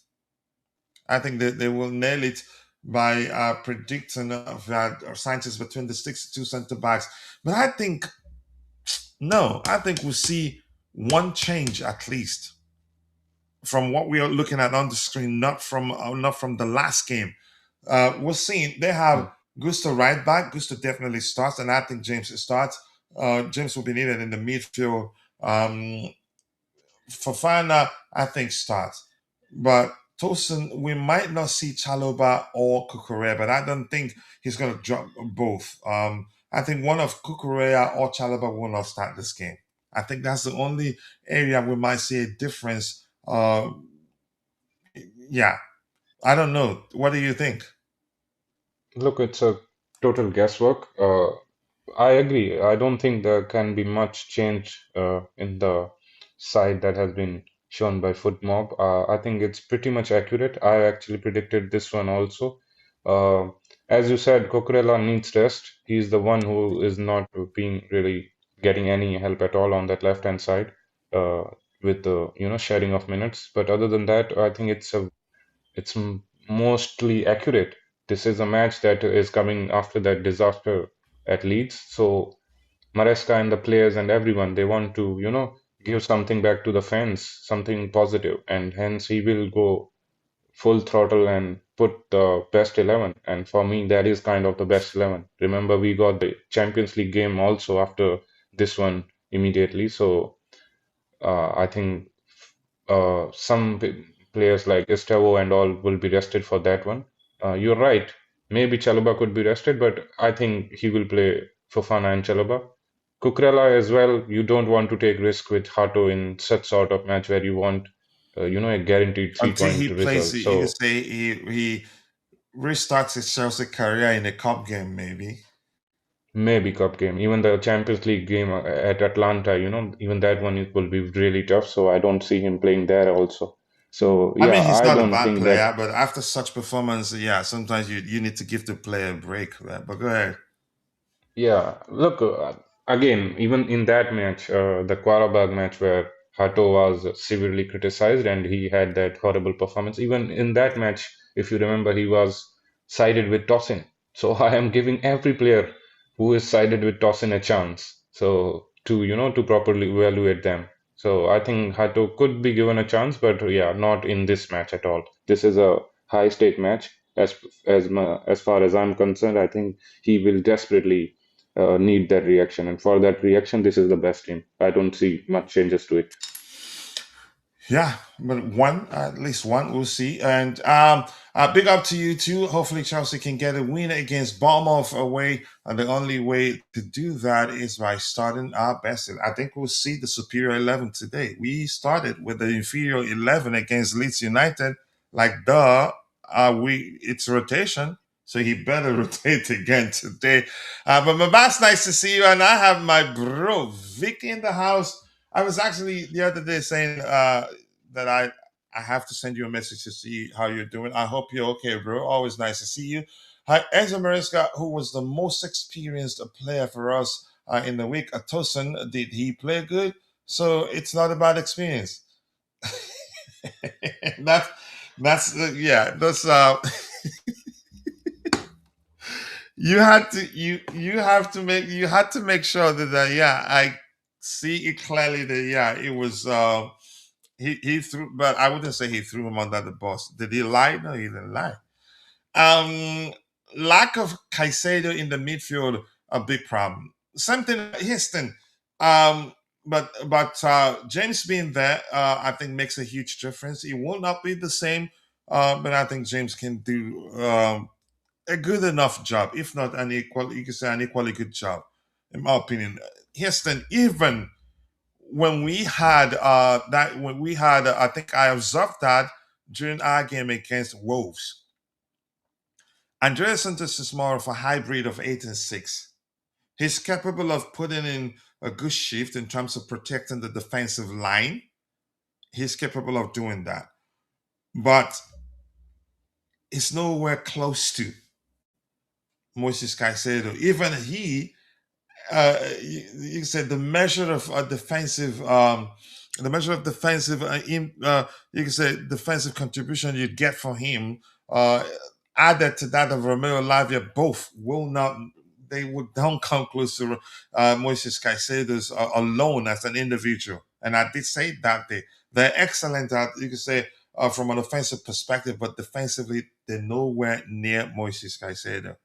I think that they will nail it by predicting that Sanchez between the sticks, 2 center backs. But I think we'll see one change at least from what we are looking at on the screen, not from the last game. We're seeing they have Gusto right back. Gusto definitely starts, and I think James starts. James will be needed in the midfield. Fofana, I think, starts. But Tosin, we might not see Chaloba or Kukurea, but I don't think he's going to drop both. I think one of Kukurea or Chaloba will not start this game. I think that's the only area we might see a difference. Yeah, I don't know. What do you think? Look, it's a total guesswork. I agree. I don't think there can be much change in the side that has been shown by FootMob. I think it's pretty much accurate. I actually predicted this one also. Uh, as you said, Cucurella needs rest. He's the one who is not being really getting any help at all on that left-hand side uh, with the sharing of minutes. But other than that, I think it's mostly accurate. This is a match that is coming after that disaster at Leeds. So Maresca and the players and everyone, they want to, give something back to the fans, something positive, and hence he will go full throttle and put the best 11. And for me, that is kind of the best 11. Remember, we got the Champions League game also after this one immediately. So I think some players like Estavo and all will be rested for that one. You're right. Maybe Chalobah could be rested, but I think he will play Fofana and Chalobah. Cucurella as well. You don't want to take risk with Hato in such sort of match where you want, a guaranteed three Until point he plays, result. you could So say he restarts his Chelsea career in a cup game, maybe. maybe cup game, even the Champions League game at Atlanta, even that one it will be really tough. So I don't see him playing there also. So I yeah, mean, he's I not a don't bad think that. player, but after such performance, sometimes you need to give the player a break. Right? But go ahead. Yeah, look, again, even in that match, the Qarabag match where Hato was severely criticized and he had that horrible performance, even in that match, if you remember, he was sided with Tosin. So I am giving every player who is sided with Tosin a chance. So to properly evaluate them. So I think Hato could be given a chance, but yeah, not in this match at all. This is a high stake match. As far as I'm concerned, I think he will desperately need that reaction. And for that reaction, this is the best team. I don't see much changes to it. Yeah, but at least one, we'll see. And big up to you too. Hopefully, Chelsea can get a win against Bournemouth away. And the only way to do that is by starting our best. I think we'll see the superior 11 today. We started with the inferior 11 against Leeds United. Like, it's rotation. So he better rotate again today. But Mabas, nice to see you. And I have my bro, Vicky, in the house. I was actually the other day saying that I have to send you a message to see how you're doing. I hope you're okay, bro. Always nice to see you. Hi, Enzo Maresca, who was the most experienced player for us in the week. Tosin, did he play good? So it's not about experience. that's yeah. That's you had to make sure that yeah, I see it clearly that yeah, it was he threw, but I wouldn't say he threw him under the bus. Did he lie? No, he didn't lie. Um, Lack of Caicedo in the midfield, a big problem. Something Houston. Um, but James being there, I think makes a huge difference. It will not be the same, but I think James can do a good enough job, if not an equal. You could say an equally good job, in my opinion. Houston, even when we had I think I observed that during our game against Wolves. Andreas Santos is more of a hybrid of 8 and 6. He's capable of putting in a good shift in terms of protecting the defensive line. He's capable of doing that. But it's nowhere close to Moises Caicedo. Even he, you said the measure of defensive, you can say defensive contribution you'd get from him, added to that of Romeo Lavia, both will not. They would don't come close to Moises Caicedo's alone as an individual. And I did say that they're excellent at, you could say, from an offensive perspective, but defensively they're nowhere near Moises Caicedo.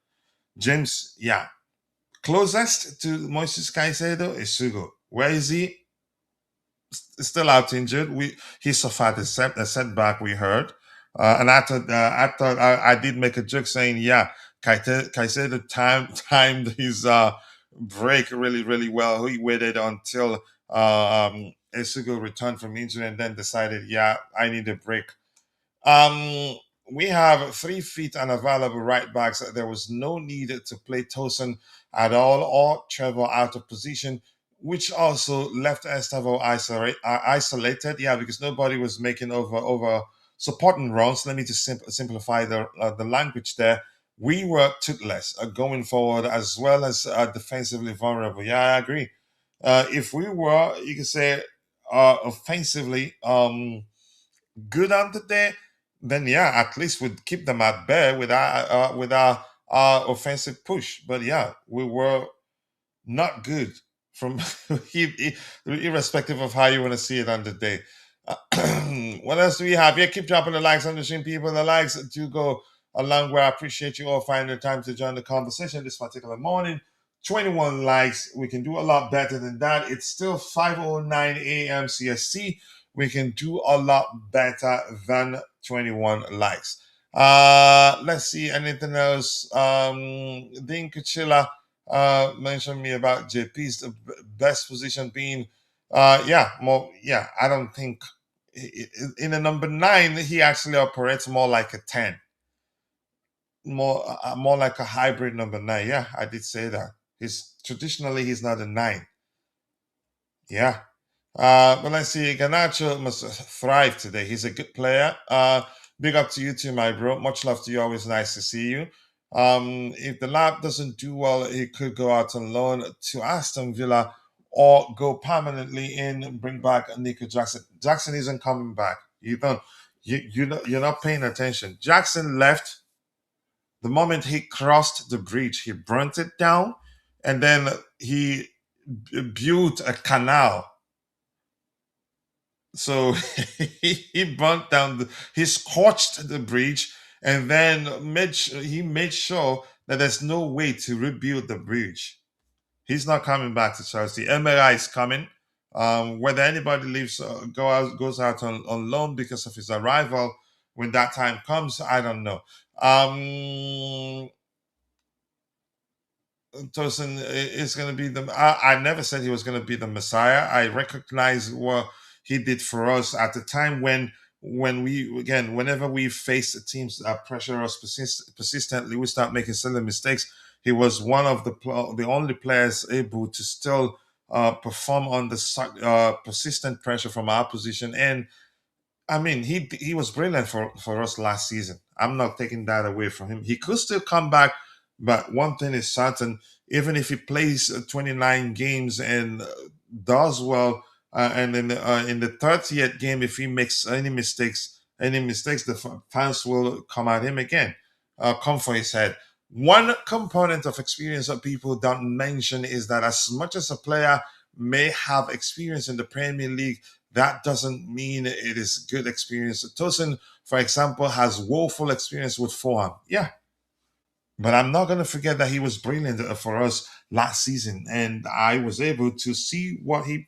James, yeah, closest to Moises Caicedo is Sugo. Where is he? Still out injured. He suffered a setback. We heard, and I did make a joke saying, yeah, Caicedo timed his break really well. He waited until Esugo returned from injury and then decided, yeah, I need a break. Um, we have 3 feet unavailable right backs. There was no need to play Tosin at all or Trevor out of position, which also left Estavo isolated. Yeah, because nobody was making over supporting runs. Let me just simplify the language there. We were toothless going forward as well as defensively vulnerable. Yeah, I agree. If we were, you could say, offensively good on the day, then yeah, at least we'd keep them at bay with our offensive push. But yeah, we were not good from irrespective of how you want to see it on the day. What else do we have? Yeah, keep dropping the likes on the stream, people. The likes do go a long way. I appreciate you all finding the time to join the conversation this particular morning. 21 likes. We can do a lot better than that. It's still 5:09 a.m. CST. We can do a lot better than 21 likes. Let's see anything else. Dean Kuchila mentioned me about JP's best position being I don't think in a number 9 he actually operates more like a 10, more like a hybrid number 9. Yeah, I did say that. He's not a 9. Yeah. But let's see. Ganacho must thrive today. He's a good player. Big up to you too, my bro. Much love to you. Always nice to see you. If the lab doesn't do well, he could go out on loan to Aston Villa or go permanently in and bring back Nico Jackson. Jackson isn't coming back. You're not paying attention. Jackson left the moment he crossed the bridge. He burnt it down, and then he built a canal. So he burnt down he scorched the bridge, and then he made sure that there's no way to rebuild the bridge. He's not coming back to Chelsea. MRI is coming. Whether anybody goes out on loan because of his arrival when that time comes, I don't know. Tosin is going to be I never said he was going to be the Messiah. I recognize what he did for us at the time whenever we face teams that pressure us persistently, we start making silly mistakes. He was one of the only players able to still perform under persistent pressure from our position, and I mean, he was brilliant for us last season. I'm not taking that away from him. He could still come back, but one thing is certain: even if he plays 29 games and does well, and in the 30th game, if he makes any mistakes, the fans will come at him again, come for his head. One component of experience that people don't mention is that as much as a player may have experience in the Premier League, that doesn't mean it is good experience. Tosin, for example, has woeful experience with Fulham. Yeah, but I'm not going to forget that he was brilliant for us last season, and I was able to see what you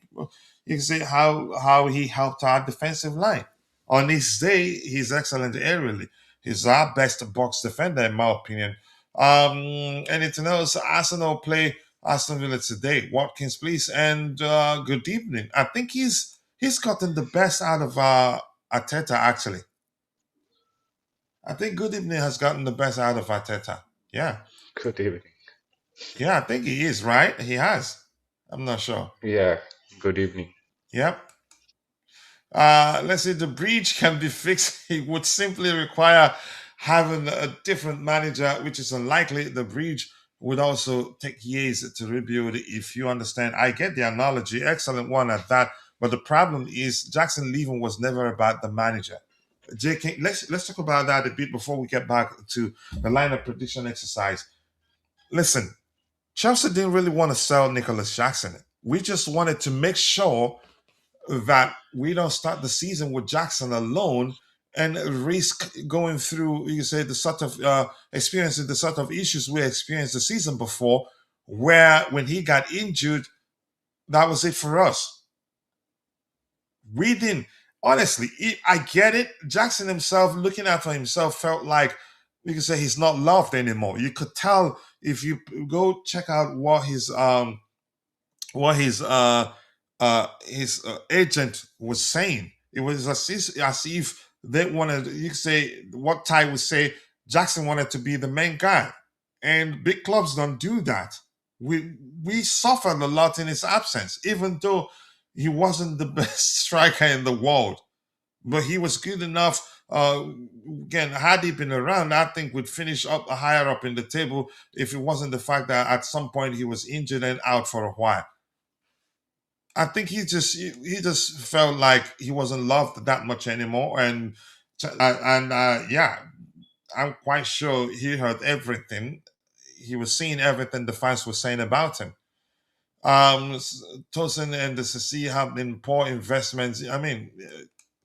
can say how he helped our defensive line. On his day, he's excellent aerially. He's our best box defender, in my opinion. Anything else? Arsenal play Aston Villa today. Watkins, please, and good evening. I think he's gotten the best out of Arteta. Actually, I think good evening has gotten the best out of Arteta. Yeah. Good evening. Yeah, I think he is, right? He has. I'm not sure. Yeah, good evening. Yep. Let's say the breach can be fixed. It would simply require having a different manager, which is unlikely. The breach would also take years to rebuild, if you understand. I get the analogy. Excellent one at that. But the problem is Jackson leaving was never about the manager. JK, let's talk about that a bit before we get back to the lineup prediction exercise. Listen, Chelsea didn't really want to sell Nicholas Jackson. We just wanted to make sure that we don't start the season with Jackson alone and risk going through, you say, the sort of experiencing the sort of issues we experienced the season before, where when he got injured, that was it for us. We didn't. Honestly, I get it. Jackson himself, looking out for himself, felt like you could say he's not loved anymore. You could tell if you go check out what his agent was saying. It was as if they wanted. You could say what Ty would say. Jackson wanted to be the main guy, and big clubs don't do that. We suffered a lot in his absence, even though he wasn't the best striker in the world, but he was good enough. Again, had he been around, I think would finish up higher up in the table if it wasn't the fact that at some point he was injured and out for a while. I think he just felt like he wasn't loved that much anymore, and yeah, I'm quite sure he heard everything. He was seeing everything the fans were saying about him. Tosin and the CC have been poor investments. I mean,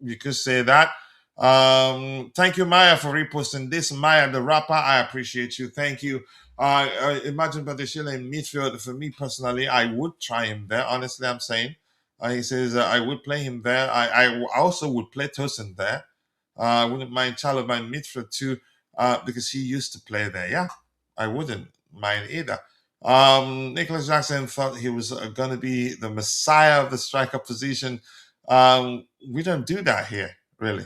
you could say that. Thank you, Maya, for reposting this. Maya, the rapper, I appreciate you. Thank you. Imagine Badeshila in midfield. For me personally, I would try him there. Honestly, I'm saying. He says I would play him there. I also would play Tosin there. I wouldn't mind Chalobah in midfield too, because he used to play there. Yeah, I wouldn't mind either. Nicholas Jackson thought he was going to be the messiah of the striker position. We don't do that here, really.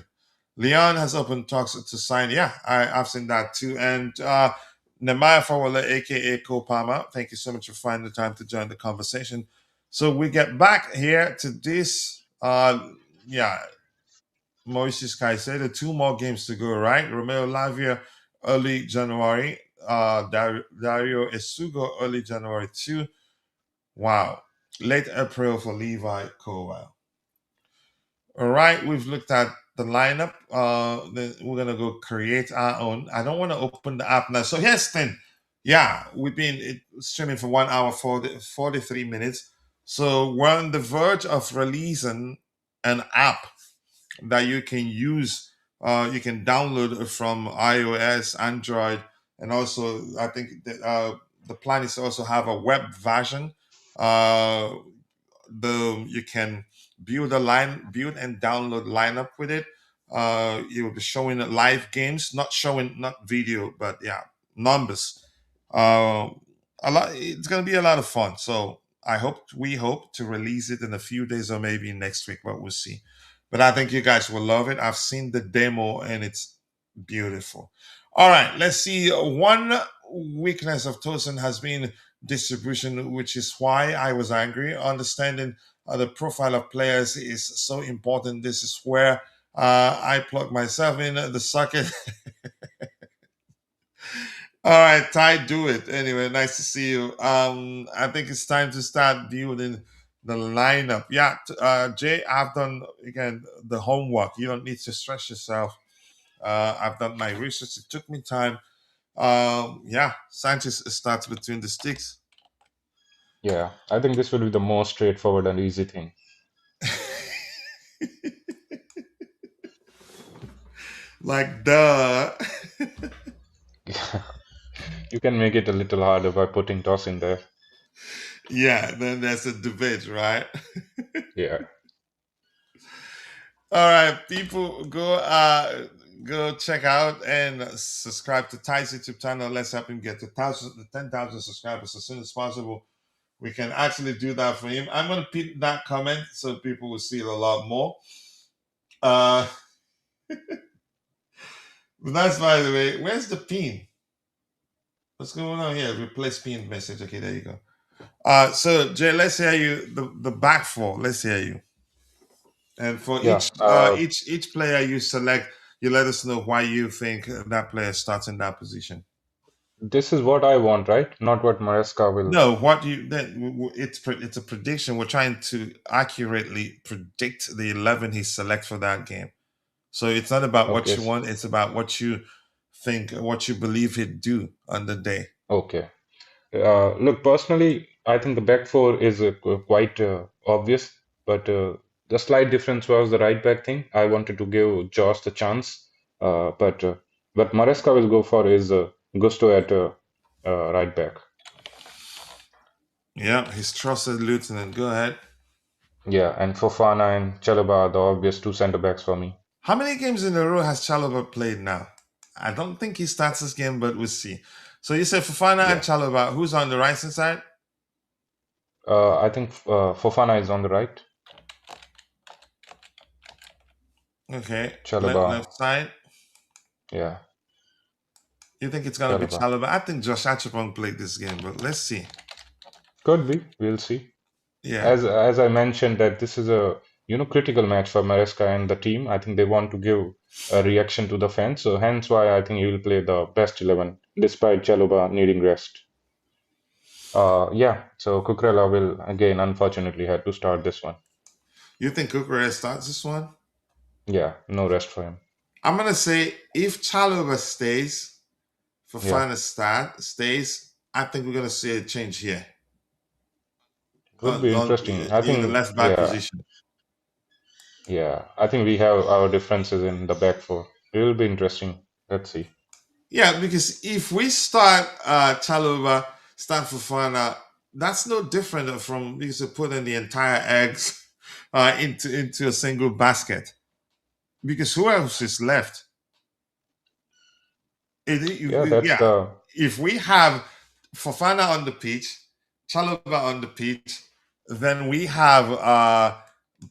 Leon has opened talks to sign. Yeah, I've seen that too. And Nemaya Fawala, aka Kopama, thank you so much for finding the time to join the conversation. So we get back here to this. Yeah, Moises Caicedo, two more games to go, right? Romeo Lavia, early January. Dario Esugo, early January too. Wow. Late April for Levi Cowell. All right, we've looked at the lineup. Then we're gonna go create our own. I don't want to open the app now. So here's the thing. Yeah, we've been streaming for 1 hour 43 minutes. So we're on the verge of releasing an app that you can use. You can download from iOS, Android, and also I think the plan is to also have a web version. Uh, you can build and download lineup with it. You will be showing live games, not video, but yeah, numbers. Uh, a lot. It's gonna be a lot of fun. So we hope to release it in a few days or maybe next week, but we'll see. But I think you guys will love it. I've seen the demo and it's beautiful. All right, let's see. One weakness of Tosin has been distribution, which is why I was angry. Understanding the profile of players is so important. This is where I plug myself in the socket. All right, Ty, do it. Anyway, nice to see you. I think it's time to start building the lineup. Yeah, Jay, I've done again the homework. You don't need to stress yourself. I've done my research. It took me time. Yeah, Sanchez starts between the sticks. Yeah, I think this will be the most straightforward and easy thing. Like, duh. You can make it a little harder by putting toss in there. Yeah, then there's a debate, right? Yeah, All right, people, go check out and subscribe to Ty's YouTube channel. Let's help him get to 10,000 subscribers as soon as possible. We can actually do that for him. I'm gonna pin that comment so people will see it a lot more. Uh, that's by the way. Where's the pin? What's going on here? Replace pin message. Okay, there you go. So Jay, let's hear you. The back four. Let's hear you. And for yeah. each player you select, you let us know why you think that player starts in that position. This is what I want, right? Not what Maresca will. No, what you then it's a prediction. We're trying to accurately predict the 11 he select for that game. So it's not about what Okay, you want; it's about what you think, what you believe he'd do on the day. okay. Look, personally, I think the back four is quite obvious, but the slight difference was the right back thing. I wanted to give Josh the chance, but what Maresca will go for is Gusto at right back. Yeah, his trusted lieutenant. Go ahead. Yeah, and Fofana and Chalobah are the obvious two centre backs for me. How many games in a row has Chalobah played now? I don't think he starts this game, but we'll see. So you said Fofana and Yeah, Chalobah. Who's on the right hand side? I think Fofana is on the right. Okay, Chalobah, left side. yeah, You think it's gonna be Chalobah. Chalobah? I think Josh Achapong played this game, but let's see. Could be. We'll see. Yeah, As I mentioned that this is a critical match for Maresca and the team. I think they want to give a reaction to the fans, so hence why I think he will play the best 11 despite Chalobah needing rest. Yeah, so Cucurella will again unfortunately have to start this one. you think Kukurea starts this one? Yeah, no rest for him. I'm gonna say if Chalobah stays, Yeah, Fofana stays. I think we're gonna see a change here would be interesting. I in the think left back position. I think we have our differences in the back four. It will be interesting. Let's see. Yeah, because if we start Chalobah, start Fofana, that's no different from because you're putting the entire eggs into a single basket. Because who else is left? Yeah, that's Yeah, the if we have Fofana on the pitch, Chalobah on the pitch, then we have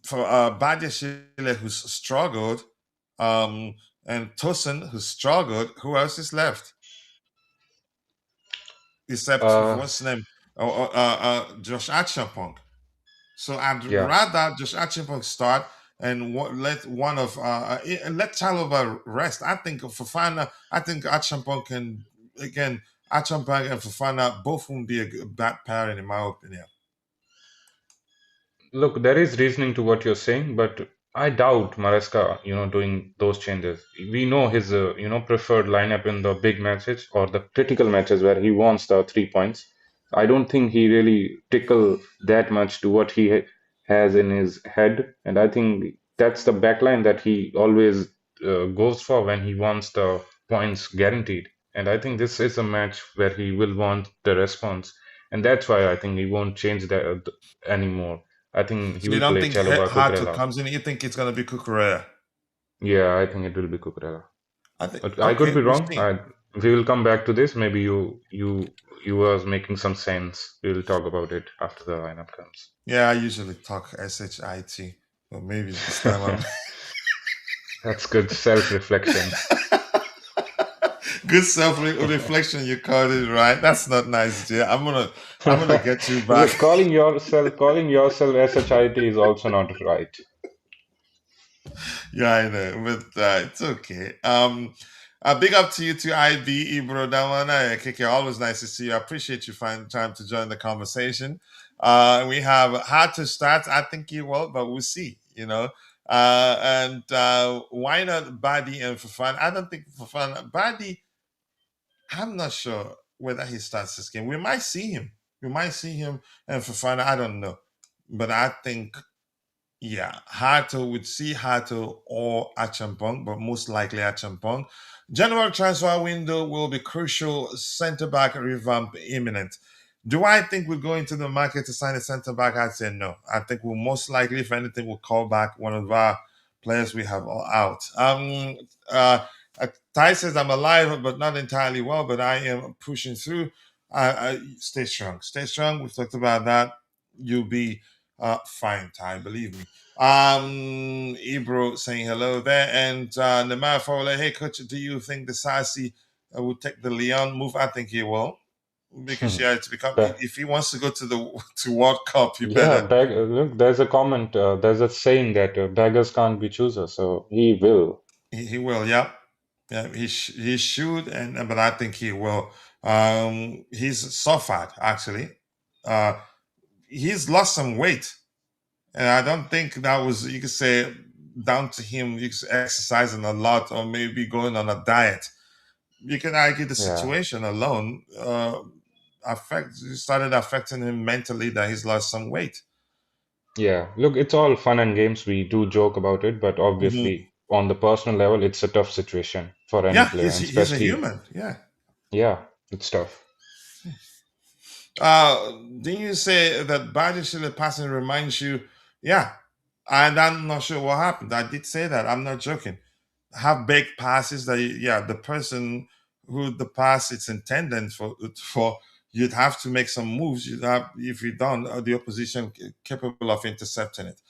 for Badiashile who's struggled, and Tosin who's struggled. Who else is left? Except uh what's his name? Josh Achampong. So I'd yeah. rather Josh Achampong start and let one of and let Chalobah rest. I think Fofana. I think Achampong can again. Achampong and Fofana both won't be a bad pairing in my opinion. Look, there is reasoning to what you're saying, but I doubt Maresca, doing those changes. We know his, preferred lineup in the big matches or the critical matches where he wants the 3 points. I don't think he really tickle that much to what he has in his head, and I think that's the backline that he always goes for when he wants the points guaranteed. And I think this is a match where he will want the response, and that's why I think he won't change that anymore. I think he So you will don't play think Chalobah Hato Cucurella. comes in? You think it's gonna be Kukurea? Yeah, I think it will be Cucurella. I think But I could okay. be We'll wrong. see. We will come back to this. Maybe you was making some sense. We will talk about it after the lineup comes. Yeah, I usually talk shit, but maybe this time I'm That's good self-reflection. good self reflection. You called it right. That's not nice, Jay. I'm gonna get you back. Look, calling yourself SHIT is also not right. Yeah, I know, but it's okay. Big up to you too, IB, Ibro, Dawana, KK. Always nice to see you. I appreciate you finding time to join the conversation. We have hard to start. I think you will, but we'll see. And why not Badi and Fafan? I don't think Fafan Badi. I'm not sure whether he starts this game. We might see him. We might see him and Fafana. I don't know, but I think yeah, Hato would see Hato or Achampong, but most likely Achampong. January transfer window will be crucial. Centre back revamp imminent. Do I think we're going to the market to sign a centre back? I'd say no. I think we'll most likely, if anything, we'll call back one of our players we have all out. Uh, Ty says I'm alive, but not entirely well, but I am pushing through. Stay strong. Stay strong. We've talked about that. You'll be fine, Ty. Believe me. Ibro saying hello there, and Nemaya Fowler. Hey, coach, do you think the Sasi will take the Leon move? I think he will, because yeah, it's become Be- if he wants to go to the to World Cup, you yeah, better. look, there's a comment, there's a saying that beggars can't be choosers, so he will. He will. Yeah, yeah. He should, and but I think he will. He's suffered actually. Uh, he's lost some weight. And I don't think that was, you could say, down to him exercising a lot or maybe going on a diet. You can argue the Yeah, situation alone started affecting him mentally that he's lost some weight. yeah. Look, it's all fun and games. We do joke about it, but Mhm. obviously, on the personal level, it's a tough situation for any Yeah, player, he's and he's a especially, human. Yeah. yeah, it's tough. Didn't you say that Bajishile passing reminds you? Yeah, and I'm not sure what happened. I did say that. I'm not joking. Have baked passes that yeah, the person who the pass it's intended for, you'd have to make some moves. You'd have if you don't, the opposition capable of intercepting it.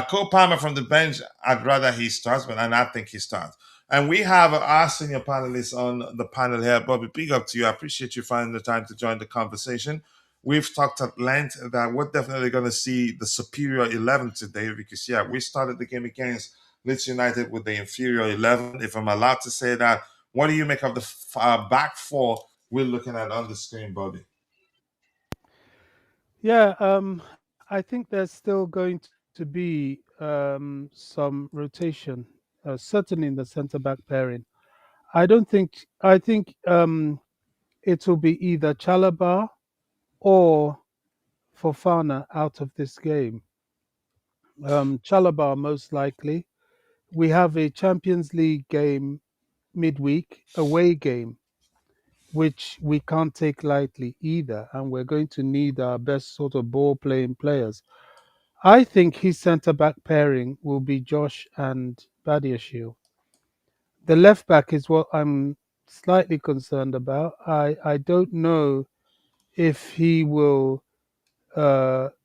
Cole Palmer from the bench, I'd rather he starts, but and I think he starts. And we have our senior panelists on the panel here. Bobby, big up to you. I appreciate you finding the time to join the conversation. We've talked at length that we're definitely going to see the superior 11 today because, yeah, we started the game against Leeds United with the inferior 11. If I'm allowed to say that, what do you make of the back four we're looking at on the screen, Bobby? Yeah, I think there's still going to be some rotation, certainly in the centre back pairing. I don't think. I think it will be either Chalobah or Fofana out of this game. Chalobah most likely. We have a Champions League game midweek, away game, which we can't take lightly either, and we're going to need our best sort of ball playing players. I think his centre back pairing will be Josh and Badiashile. The left back is what I'm slightly concerned about. I don't know if he will.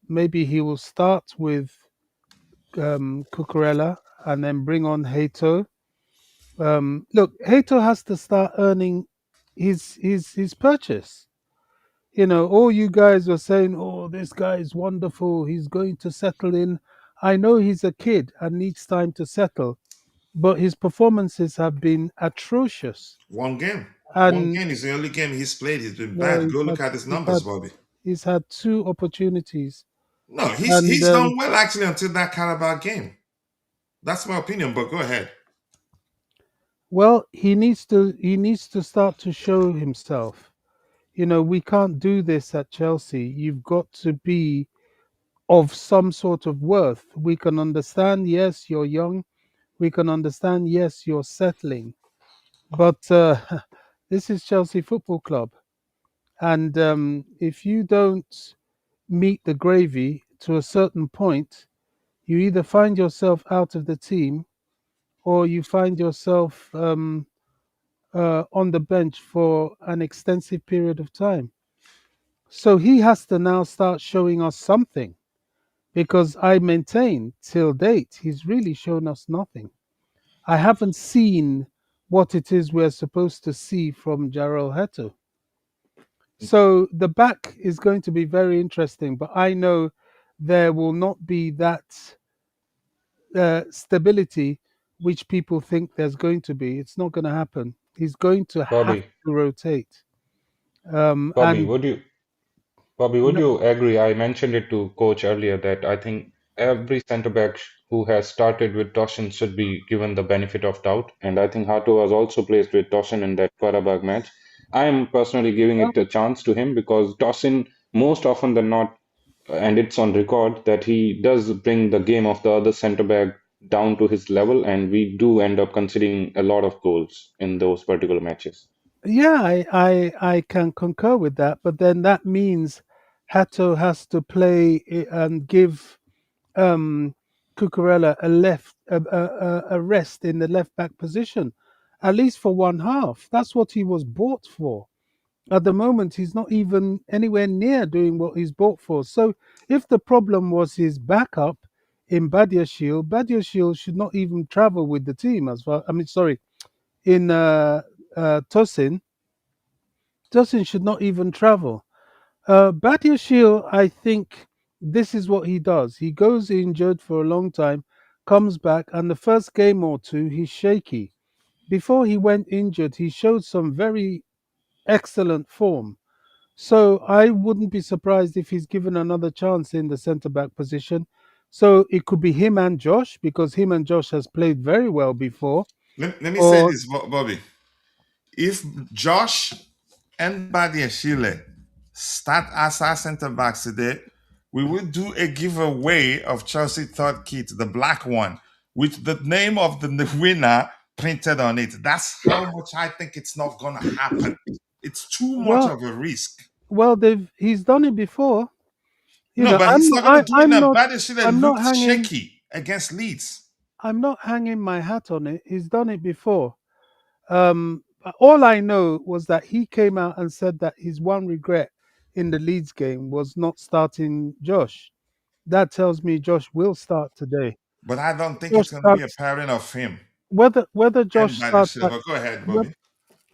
Maybe he will start with Cucurella and then bring on Hato. Look, Hato has to start earning his purchase. You know, all you guys were saying, "Oh, this guy is wonderful. He's going to settle in." I know he's a kid and needs time to settle, but his performances have been atrocious. One game. One And game is the only game he's played. He's been well, bad. Go look at his numbers, Bobby. he's had two opportunities, No, and he's done well actually until that Carabao game. That's my opinion, but go ahead. well, he needs to start to show himself. You know, we can't do this at Chelsea. You've got to be of some sort of worth. We can understand, yes, you're young. We can understand, yes, you're settling. But this is Chelsea Football Club. And if you don't meet the gravy to a certain point, you either find yourself out of the team or you find yourself on the bench for an extensive period of time. So he has to now start showing us something because I maintain till date, he's really shown us nothing. I haven't seen what it is we're supposed to see from Jarrell Heto. So the back is going to be very interesting, but I know there will not be that stability which people think there's going to be. It's not going to happen. He's going to have Bobby, to rotate. Bobby, And would you Bobby, would no, you agree? I mentioned it to coach earlier that I think every centre back who has started with Tosin should be given the benefit of doubt. And I think Hato was also placed with Tosin in that Karabakh match. I am personally giving well, it a chance to him because Tosin, most often than not, and it's on record that he does bring the game of the other centre back down to his level, and we do end up conceding a lot of goals in those particular matches. yeah, I can concur with that. But then that means Hato has to play and give um, Cucurella a rest in the left back position, at least for one half. That's what he was bought for. At the moment, he's not even anywhere near doing what he's bought for. So, if the problem was his backup in Badiashile should not even travel with the team as well. I mean, sorry, in Tosin, Tosin should not even travel. Badiashile, I think this is what he does. He goes injured for a long time, comes back, and the first game or two, he's shaky. Before he went injured, he showed some very excellent form. So I wouldn't be surprised if he's given another chance in the centre back position. So it could be him and Josh because him and Josh has played very well before. Let me say Or this, Bobby. If Josh and Badiashile start as our centre backs today, we will do a giveaway of Chelsea third kit, the black one, with the name of the winner printed on it. That's how much I think it's not gonna happen. It's too much well, of a risk. they've he's done it before. You No, know, but he's not gonna do it I'm now. not I'm Badiashile not looked hanging shaky against Leeds. I'm not hanging my hat on it. He's done it before. All I know was that he came out and said that his one regret in the Leeds game was not starting Josh. That tells me Josh will start today. But I don't think Josh it's gonna be a starts pairing of him whether and Josh starts Badiashile. at But go ahead, whe- Bobby.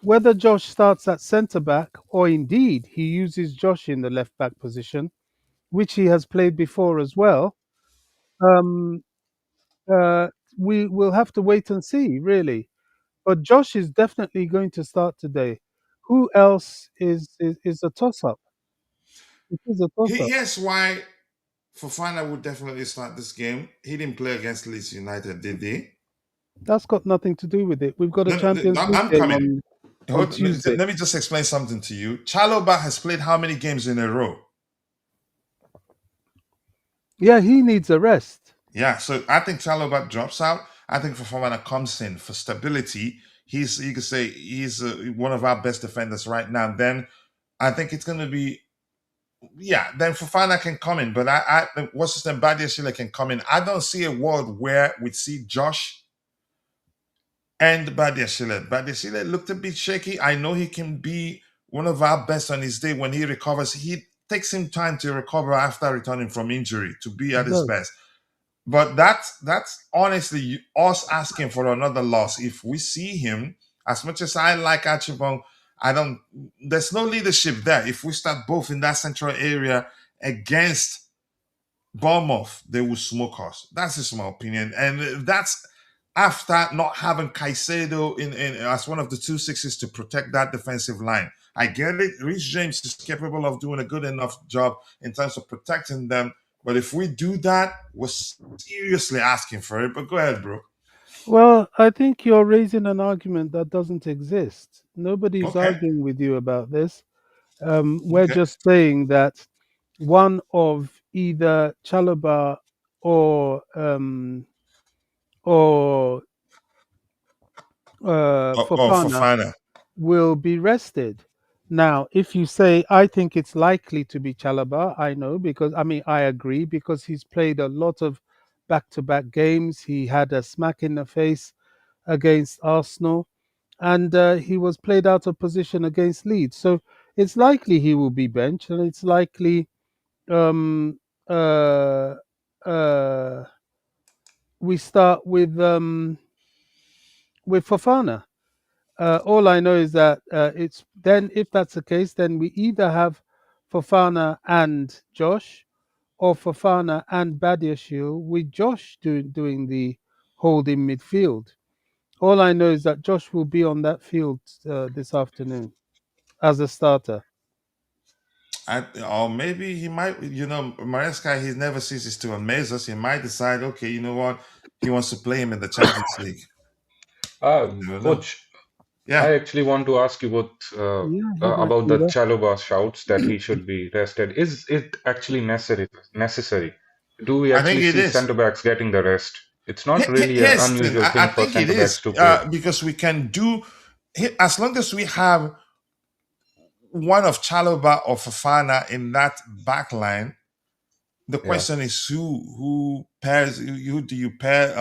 whether Josh starts at centre back or indeed he uses Josh in the left back position, which he has played before as well. Um, uh, we will have to wait and see, really. But Josh is definitely going to start today. Who else is a toss up? It is a toss up. Here's why Fofana would definitely start this game. He didn't play against Leeds United, did he? That's got nothing to do with it. We've got a No, no, Champions no, League I'm game coming. on Hold, Tuesday. let me just explain something to you. Chaloba has played how many games in a row? Yeah, he needs a rest. Yeah, so I think Chaloba drops out. I think Fofana comes in for stability. You could say he's one of our best defenders right now. Then I think it's going to be, yeah, then Fofana can come in. But what's his name? Badiashile can come in. I don't see a world where we see Josh and Badiashile. Badiashile looked a bit shaky. I know he can be one of our best on his day when he recovers. He takes him time to recover after returning from injury to be at It his does. best. But that's honestly us asking for another loss. If we see him, as much as I like Achibong, I don't. There's no leadership there. If we start both in that central area against Bournemouth, they will smoke us. That's just my opinion, and that's after not having Caicedo in as one of the two sixes to protect that defensive line. I get it. Reece James is capable of doing a good enough job in terms of protecting them. But if we do that, we're seriously asking for it. But go ahead, bro. Well, I think you're raising an argument that doesn't exist. Nobody's Okay. arguing with you about this. We're Okay. just saying that one of either Chalobah or or For Fofana Fana. will be rested. Now, if you say I think it's likely to be Chalobah, I know because I mean I agree because he's played a lot of back-to-back games. He had a smack in the face against Arsenal, and he was played out of position against Leeds. So it's likely he will be benched, and it's likely um, uh, uh, we start with Fofana. All I know is that it's then if that's the case, then we either have Fofana and Josh, of Fofana and Badiashile, with Josh doing the holding midfield. All I know is that Josh will be on that field this afternoon as a starter. Or maybe he might, Maresca, he never ceases to amaze us. He might decide, okay, you know what? He wants to play him in the Champions League. You never know. Coach, Yeah. I actually want to ask you Yeah, he might about be the there. Chalobah shouts that he should be rested. Is it actually necessary? Necessary? Do we I think actually it see is. centre backs getting the rest? It's not really an Here's the thing. unusual I thing for think it centre is backs to play. because we can do, as long as we have one of Chalobah or Fafana in that back line. The Yeah, question is who pairs, who do you pair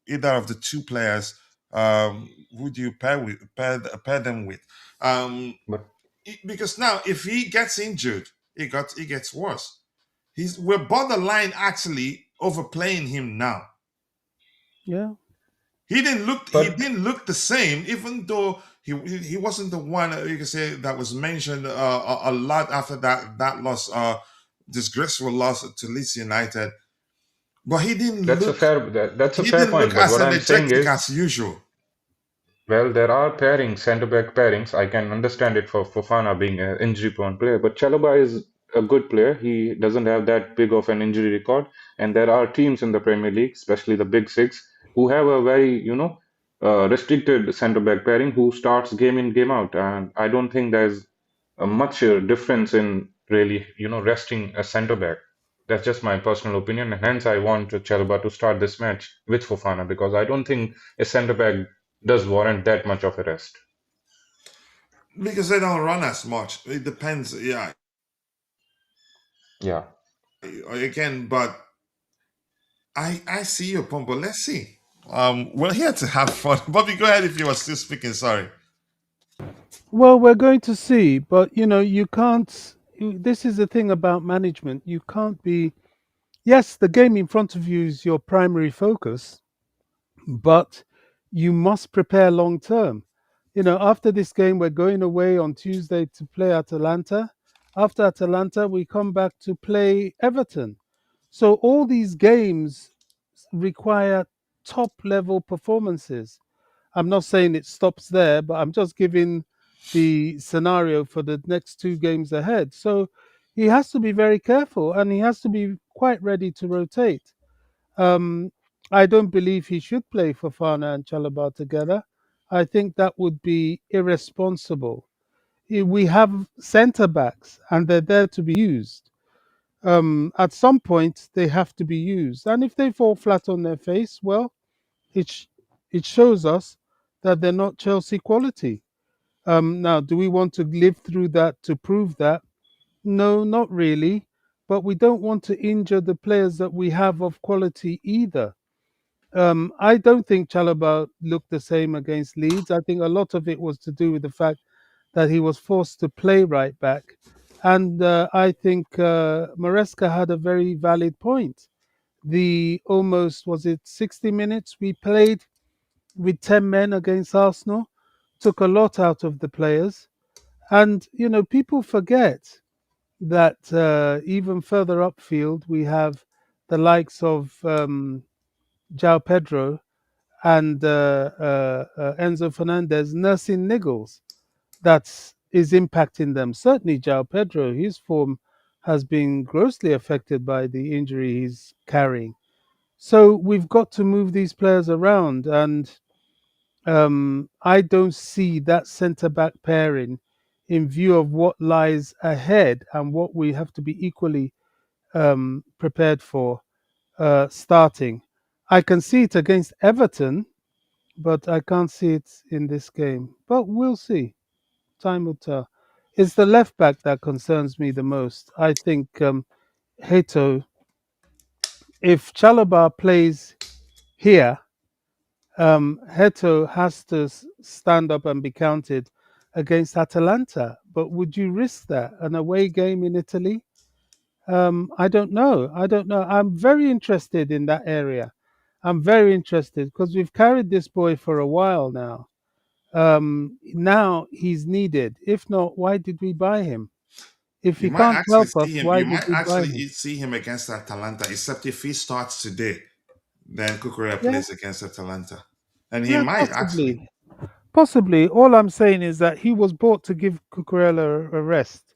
either of the two players, who do you pair them with, but because now if he gets injured, he gets worse. We're borderline actually overplaying him now. Yeah. He but didn't look the same, even though he wasn't the one, you can say, that was mentioned a lot after that loss, disgraceful loss to Leeds United. But that's a he fair didn't point. look But as what I'm saying energetic is, as usual. well, there are pairings, centre back pairings. I can understand it for Fofana being an injury prone player, but Chalobah is a good player. He doesn't have that big of an injury record. And there are teams in the Premier League, especially the Big Six, who have a very, restricted centre back pairing who starts game in, game out. And I don't think there's a much difference in really, resting a centre back. That's just my personal opinion, and hence I want Chalobah to start this match with Fofana because I don't think a centre back does warrant that much of a rest. Because they don't run as much. It depends, yeah. Yeah. Again, but I see your point, but let's see. We're here to have fun. Bobby, go ahead if you were still speaking. Sorry. Well, we're going to see, but you can't. This is the thing about management. You can't be. Yes, the game in front of you is your primary focus, but you must prepare long term. After this game, we're going away on Tuesday to play Atalanta. After Atalanta, we come back to play Everton. So all these games require top level performances. I'm not saying it stops there, but I'm just giving the scenario for the next two games ahead. So he has to be very careful and he has to be quite ready to rotate. Um, I don't believe he should play Fofana and Chalobah together. I think that would be irresponsible. We have centre backs and they're there to be used. At some point, they have to be used. And if they fall flat on their face, well, it, sh- it shows us that they're not Chelsea quality. Now, do we want to live through that to prove that? No, not really. But we don't want to injure the players that we have of quality either. I don't think Chalobah looked the same against Leeds. I think a lot of it was to do with the fact that he was forced to play right back. And I think Maresca had a very valid point. The almost, was it 60 minutes we played with 10 men against Arsenal, took a lot out of the players. And, people forget that even further upfield, we have the likes of João Pedro and Enzo Fernandez nursing niggles that is impacting them. Certainly, João Pedro, his form has been grossly affected by the injury he's carrying. So we've got to move these players around, and I don't see that centre back pairing in view of what lies ahead and what we have to be equally prepared for starting. I can see it against Everton, but I can't see it in this game. But we'll see. Time will tell. It's the left back that concerns me the most. I think Heto, if Chalobah plays here, Heto has to stand up and be counted against Atalanta. But would you risk that? An away game in Italy? I don't know. I don't know. I'm very interested in that area. I'm very interested because we've carried this boy for a while now. Now he's needed. If not, why did we buy him? If You he might can't actually help see us, him. why You did might we buy actually him? see him against Atalanta, except if he starts today, then Kukurea Yeah, plays against Atalanta, and he yeah, might actually. possibly. Possibly. All I'm saying is that he was bought to give Cucurella a rest.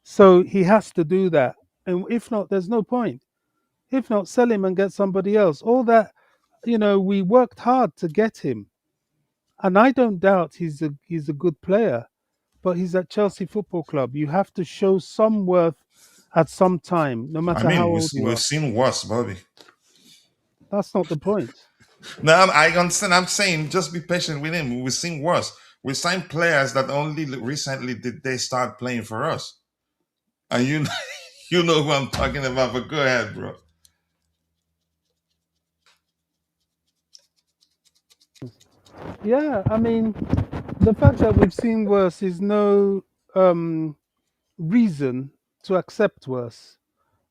So he has to do that. And if not, there's no point. If not, sell him and get somebody else. All that, we worked hard to get him. And I don't doubt he's a good player, but he's at Chelsea Football Club. You have to show some worth at some time, no I matter how mean, old you we've are. seen worse, Bobby. That's not the point. No, I understand. I'm saying just be patient with him. We've seen worse. We signed players that only recently did they start playing for us, and you know who I'm talking about. But go ahead, bro. Yeah, I mean, the fact that we've seen worse is no reason to accept worse,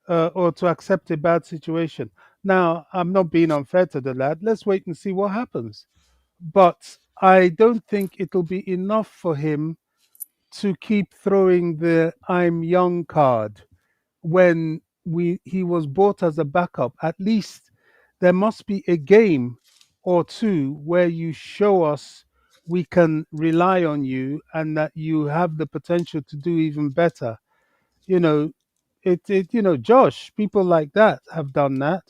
or to accept a bad situation. Now, I'm not being unfair to the lad. Let's wait and see what happens. But I don't think it'll be enough for him to keep throwing the "I'm young" card when he was bought as a backup. At least there must be a game or two where you show us we can rely on you and that you have the potential to do even better. You know, Josh, people like that have done that.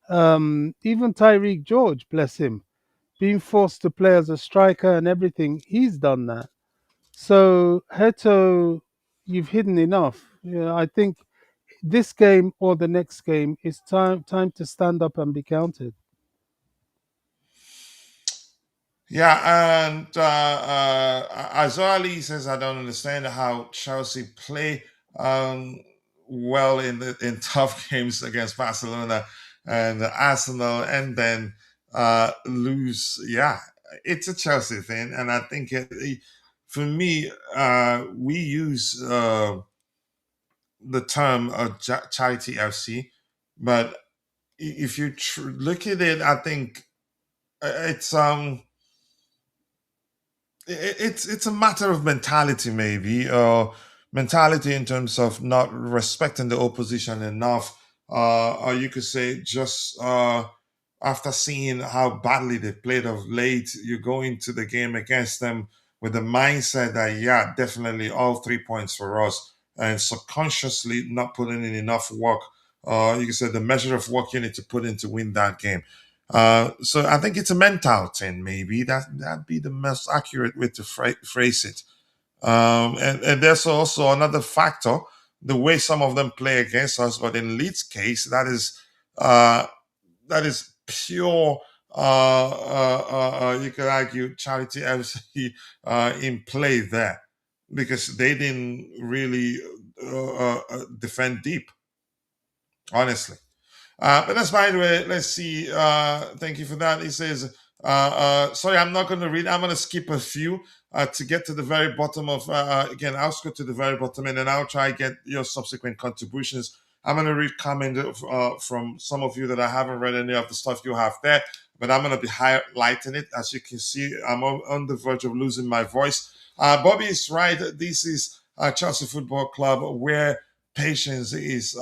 Even Tyreek George, bless him, being forced to play as a striker and everything, he's done that. So Heto, you've hidden enough. I think this game or the next game is time to stand up and be counted. Yeah, and Azali says, "I don't understand how Chelsea play um, well in tough games against Barcelona and Arsenal, and then lose." Yeah, it's a Chelsea thing, and I think for me, we use the term charity FC, but if you look at it, I think it's it's a matter of mentality, maybe, mentality in terms of not respecting the opposition enough, or you could say just after seeing how badly they played of late, you go into the game against them with the mindset that yeah, definitely all 3 points for us, and subconsciously not putting in enough work. You could say the measure of work you need to put in to win that game. So I think it's a mental thing. Maybe that'd be the most accurate way to phrase it. And there's also another factor: the way some of them play against us. But in Leeds' case, uh, that is pure. You could argue charity FC in play there because they didn't really defend deep, honestly. But that's by the way. Let's see. Thank you for that. He says, sorry, I'm not going to read. I'm going to skip a few to get to the very bottom of, again, I'll scroll to the very bottom and then I'll try and get your subsequent contributions. I'm going to read comment from some of you that I haven't read any of the stuff you have there, but I'm going to be highlighting it. As you can see, I'm on the verge of losing my voice. Bobby is right. This is Chelsea Football Club where patience is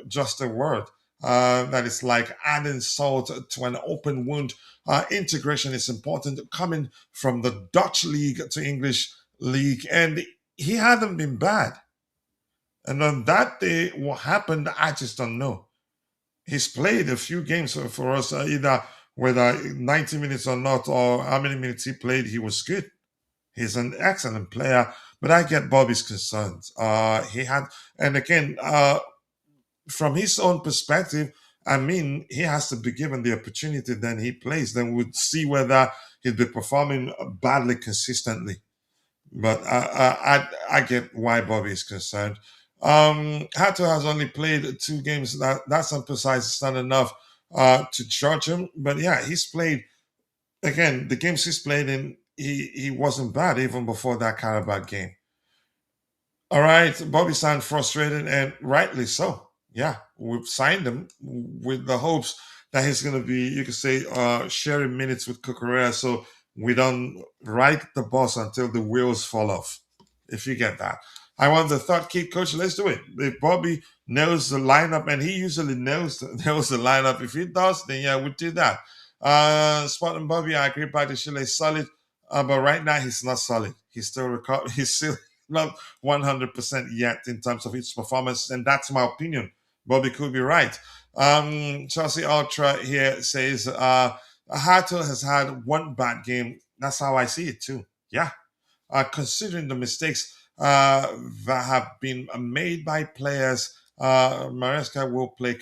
just a word. That is like adding salt to an open wound. Integration is important. Coming from the Dutch league to English league, and he hadn't been bad. And on that day, what happened, I just don't know. He's played a few games for us, either whether 90 minutes or not, or how many minutes he played, he was good. He's an excellent player, but I get Bobby's concerns. He had, and again, from his own perspective, I mean, he has to be given the opportunity. Then he plays. Then we'd see whether he'd be performing badly consistently. But I get why Bobby is concerned. Hato has only played 2 games. That's emphasized. It's not enough to judge him. But yeah, he's played again. The games he's played in, he wasn't bad even before that Carabao game. All right, Bobby sounds frustrated, and rightly so. Yeah, we've signed him with the hopes that he's going to be, you could say, sharing minutes with Cucurella, so we don't ride the bus until the wheels fall off, if you get that. I want the third kid coach. Let's do it. If Bobby knows the lineup, and he usually knows the lineup. If he does, then yeah, we do that. Spot and Bobby, I agree. Badishile is solid, but right now he's not solid. He's still He's still not 100% yet in terms of his performance, and that's my opinion. Bobby could be right. Chelsea Ultra here says Hato has had one bad game. That's how I see it too. Yeah, considering the mistakes that have been made by players, Maresca will play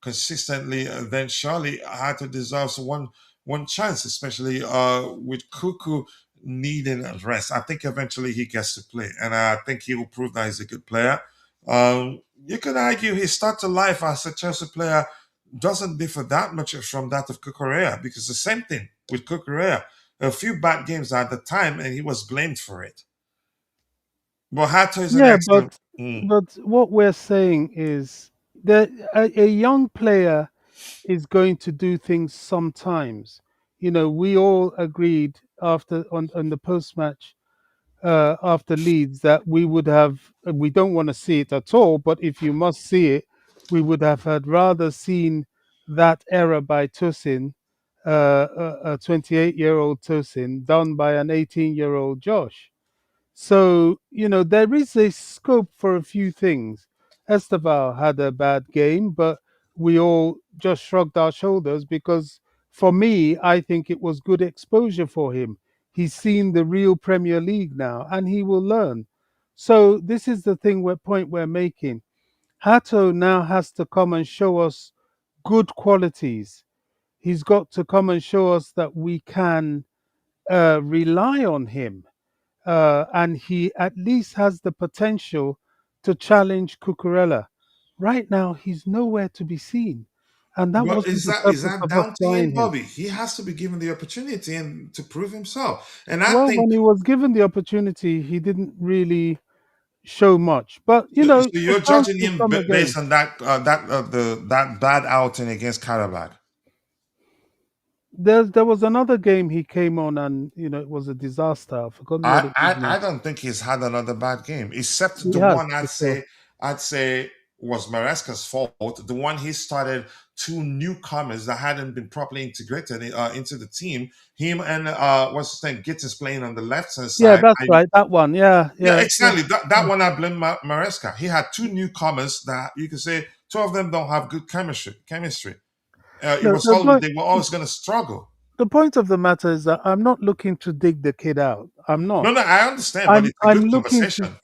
consistently. Then surely Hato deserves one chance, especially with Kuku needing a rest. I think eventually he gets to play, and I think he will prove that he's a good player. You could argue his start to life as a Chelsea player doesn't differ that much from that of Cucurella, because the same thing with Cucurella, a few bad games at the time, and he was blamed for it. But Hato is an Yeah, excellent. Mm. but what we're saying is that a young player is going to do things sometimes. You know, we all agreed after on the post match after Leeds that we would have we don't want to see it at all, but if you must see it, we would have had rather seen that error by Tosin, a 28-year-old Tosin, done by an 18-year-old Josh. So, you know, there is a scope for a few things. Esteval had a bad game, but we all just shrugged our shoulders because for me, I think it was good exposure for him. He's seen the real Premier League now and he will learn. So this is the point we're making. Hato now has to come and show us good qualities. He's got to come and show us that we can rely on him, and he at least has the potential to challenge Cucurella. Right now, he's nowhere to be seen, and that But wasn't is the is purpose that of us down to him, buying him. Bobby? He has to be given the opportunity and to prove himself. And I Well, think when he was given the opportunity, he didn't really show much. But you so. know, So the you're chance judging will him come again. based on that bad outing against Karabakh. There was another game he came on, and you know, it was a disaster. I've forgotten what I, it is I now. I don't think he's had another bad game, except He the has one for sure. I'd say was Maresca's fault. The one he started two newcomers that hadn't been properly integrated into the team. Him and what's his name, Gittins playing on the left hand Yeah, side. that's right. That one. Yeah, Yeah, yeah, yeah. exactly. That one I blame Maresca. He had two newcomers that you could say two of them don't have good chemistry. It No, was all they were always going to struggle. the point of the matter is that I'm not looking to dig the kid out. I'm No, not. no, I understand, but I'm it's a I'm good looking to conversation.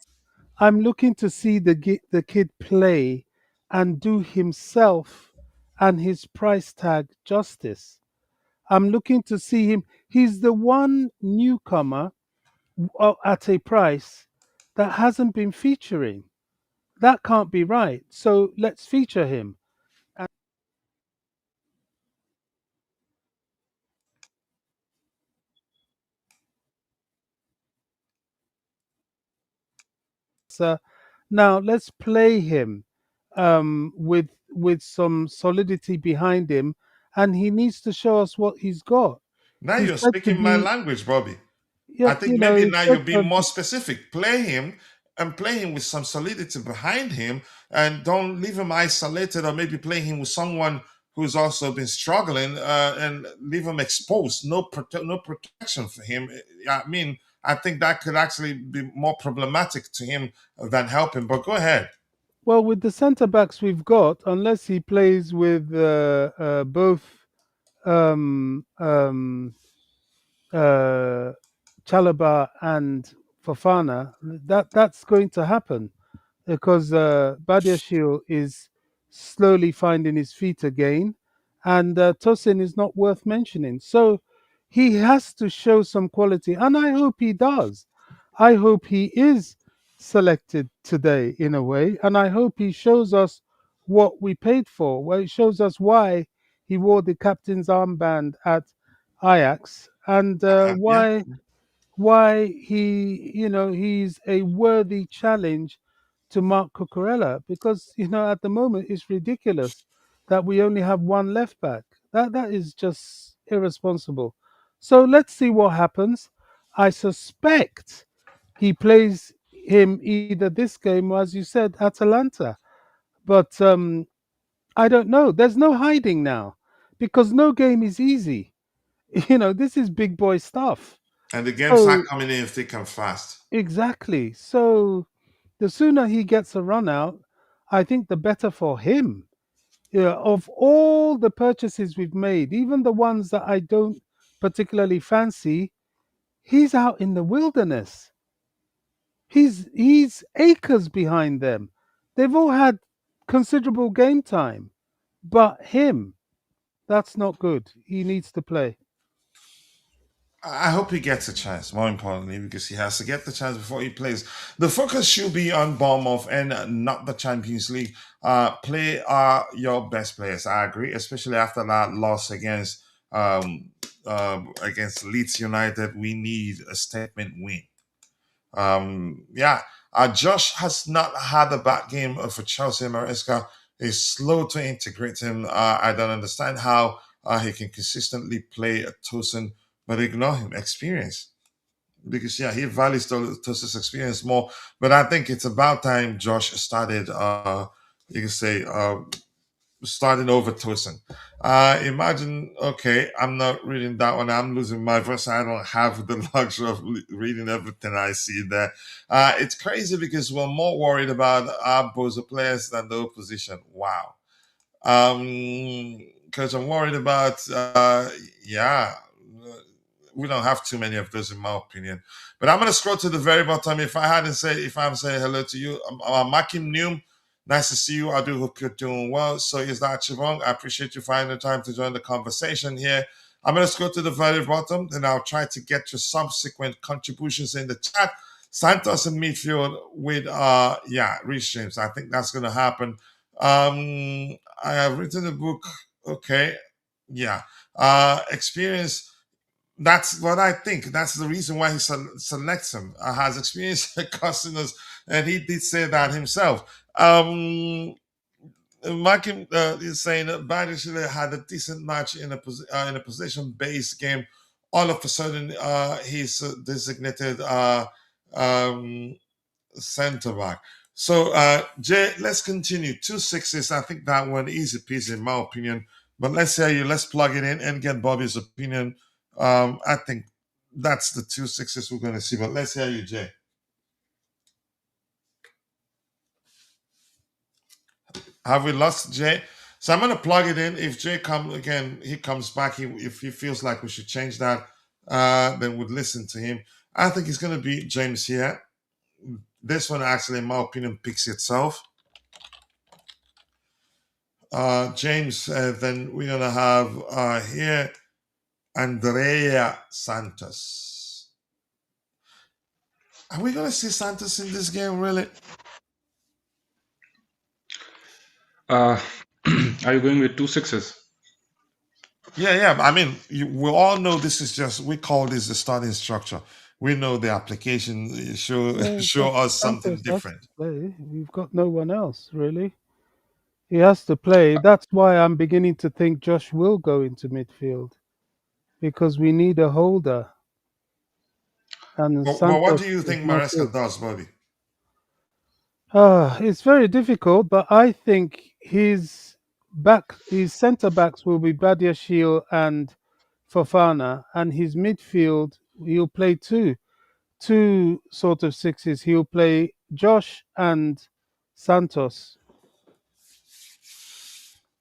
I'm looking to see the kid play and do himself and his price tag justice. I'm looking to see him. He's the one newcomer at a price that hasn't been featuring. That can't be right. So let's feature him. So now let's play him with some solidity behind him, and he needs to show us what he's got. Now He's you're said to speaking my be, language, Bobby. I yeah, think you know, maybe he's now said you're being to more specific. Play him and play him with some solidity behind him, and don't leave him isolated, or maybe play him with someone who's also been struggling, and leave him exposed. No protection for him. I mean, I think that could actually be more problematic to him than help him. But go ahead. well, with the centre backs we've got, unless he plays with both um, um, uh, Chalaba and Fofana, that's going to happen because Badiashile is slowly finding his feet again, and Tosin is not worth mentioning. So he has to show some quality, and I hope he does. I hope he is selected today in a way, and I hope he shows us what we paid for. Well, it shows us why he wore the captain's armband at Ajax and Yeah. why he, you know, he's a worthy challenge to Mark Cucurella because, you know, at the moment it's ridiculous that we only have one left back. That is just irresponsible. So let's see what happens. I suspect he plays him either this game or, as you said, Atalanta. But I don't know. There's no hiding now because no game is easy. This is big boy stuff. And the games start So coming in thick and fast. exactly. So the sooner he gets a run out, I think the better for him. Yeah, of all the purchases we've made, even the ones that I don't particularly fancy, he's out in the wilderness. He's acres behind them. They've all had considerable game time, but him, that's not good. He needs to play. I hope he gets a chance, more importantly, because he has to get the chance before he plays. The focus should be on Bournemouth and not the Champions League. Play your best players. I agree, especially after that loss against Leeds United. We need a statement win. Yeah, Josh has not had a bad game for Chelsea. Maresca is slow to integrate him. I don't understand how he can consistently play a Tosin, but ignore him. Experience. Because, yeah, he values Tosin's experience more. But I think it's about time Josh started, you can say, starting over Tosin. Imagine, okay, I'm not reading that one. I'm losing my voice. I don't have the luxury of reading everything I see there. It's crazy because we're more worried about our Bozo players than the opposition. Wow. Because I'm worried about, yeah, we don't have too many of those in my opinion. But I'm gonna scroll to the very bottom. If I'm saying hello to you, I'm Makim Noom. Nice to see you. I do hope you're doing well. So is that Chivong? I appreciate you finding the time to join the conversation here. I'm gonna scroll to the very bottom, and I'll try to get your subsequent contributions in the chat. Santos in midfield with Reece James. I think that's gonna happen. I have written a book. Okay. Yeah. Experience, that's what I think. That's the reason why he selects him. Has experience costing us, and he did say that himself. Markin is saying that Badiashile had a decent match in a position-based game. All of a sudden, he's designated centre back. So, Jay, let's continue. 2 6s. I think that one easy peasy in my opinion. But let's hear you. Let's plug it in and get Bobby's opinion. I think that's the 2 6s we're going to see. But let's hear you, Jay. Have we lost Jay? So I'm going to plug it in. If Jay comes back. If he feels like we should change that, then we'd listen to him. I think it's going to be James here. This one actually, in my opinion, picks itself. James, then we're going to have here Andrea Santos. Are we going to see Santos in this game, really? Are you going with 2 6s? Yeah. I mean, we all know this is just, we call this the starting structure. We know the application show us something Santos has different. to play. We've got no one else really. He has to play. That's why I'm beginning to think Josh will go into midfield because we need a holder. And But what Santos do you is think not Maresca good. does, Bobby? It's very difficult, but I think his centre backs will be Badiashile and Fofana, and his midfield he'll play two sort of sixes. He'll play Josh and Santos.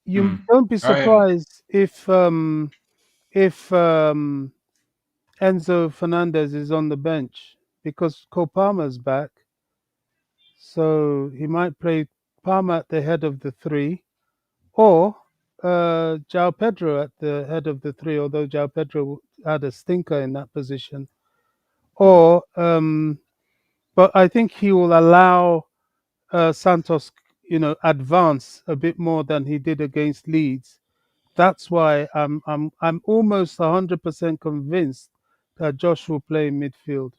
You don't be I surprised if Enzo Fernandez is on the bench because Kopama's back, so he might play Palmer at the head of the three, or João Pedro at the head of the three. Although João Pedro had a stinker in that position, or but I think he will allow Santos, advance a bit more than he did against Leeds. That's why I'm almost 100% convinced that Josh will play in midfield.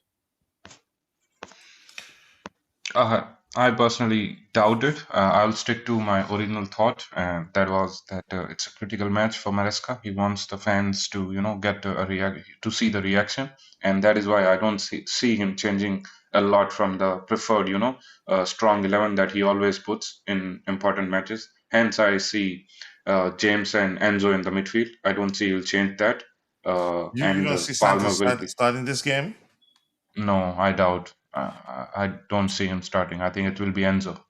I personally doubt it. I'll stick to my original thought, and that was that it's a critical match for Maresca. He wants the fans to, get to see the reaction, and that is why I don't see him changing a lot from the preferred, strong 11 that he always puts in important matches. Hence, I see James and Enzo in the midfield. I don't see he'll change that, You and don't see Palmer Santos will be. starting this game? No, I doubt. I don't see him starting. I think it will be Enzo.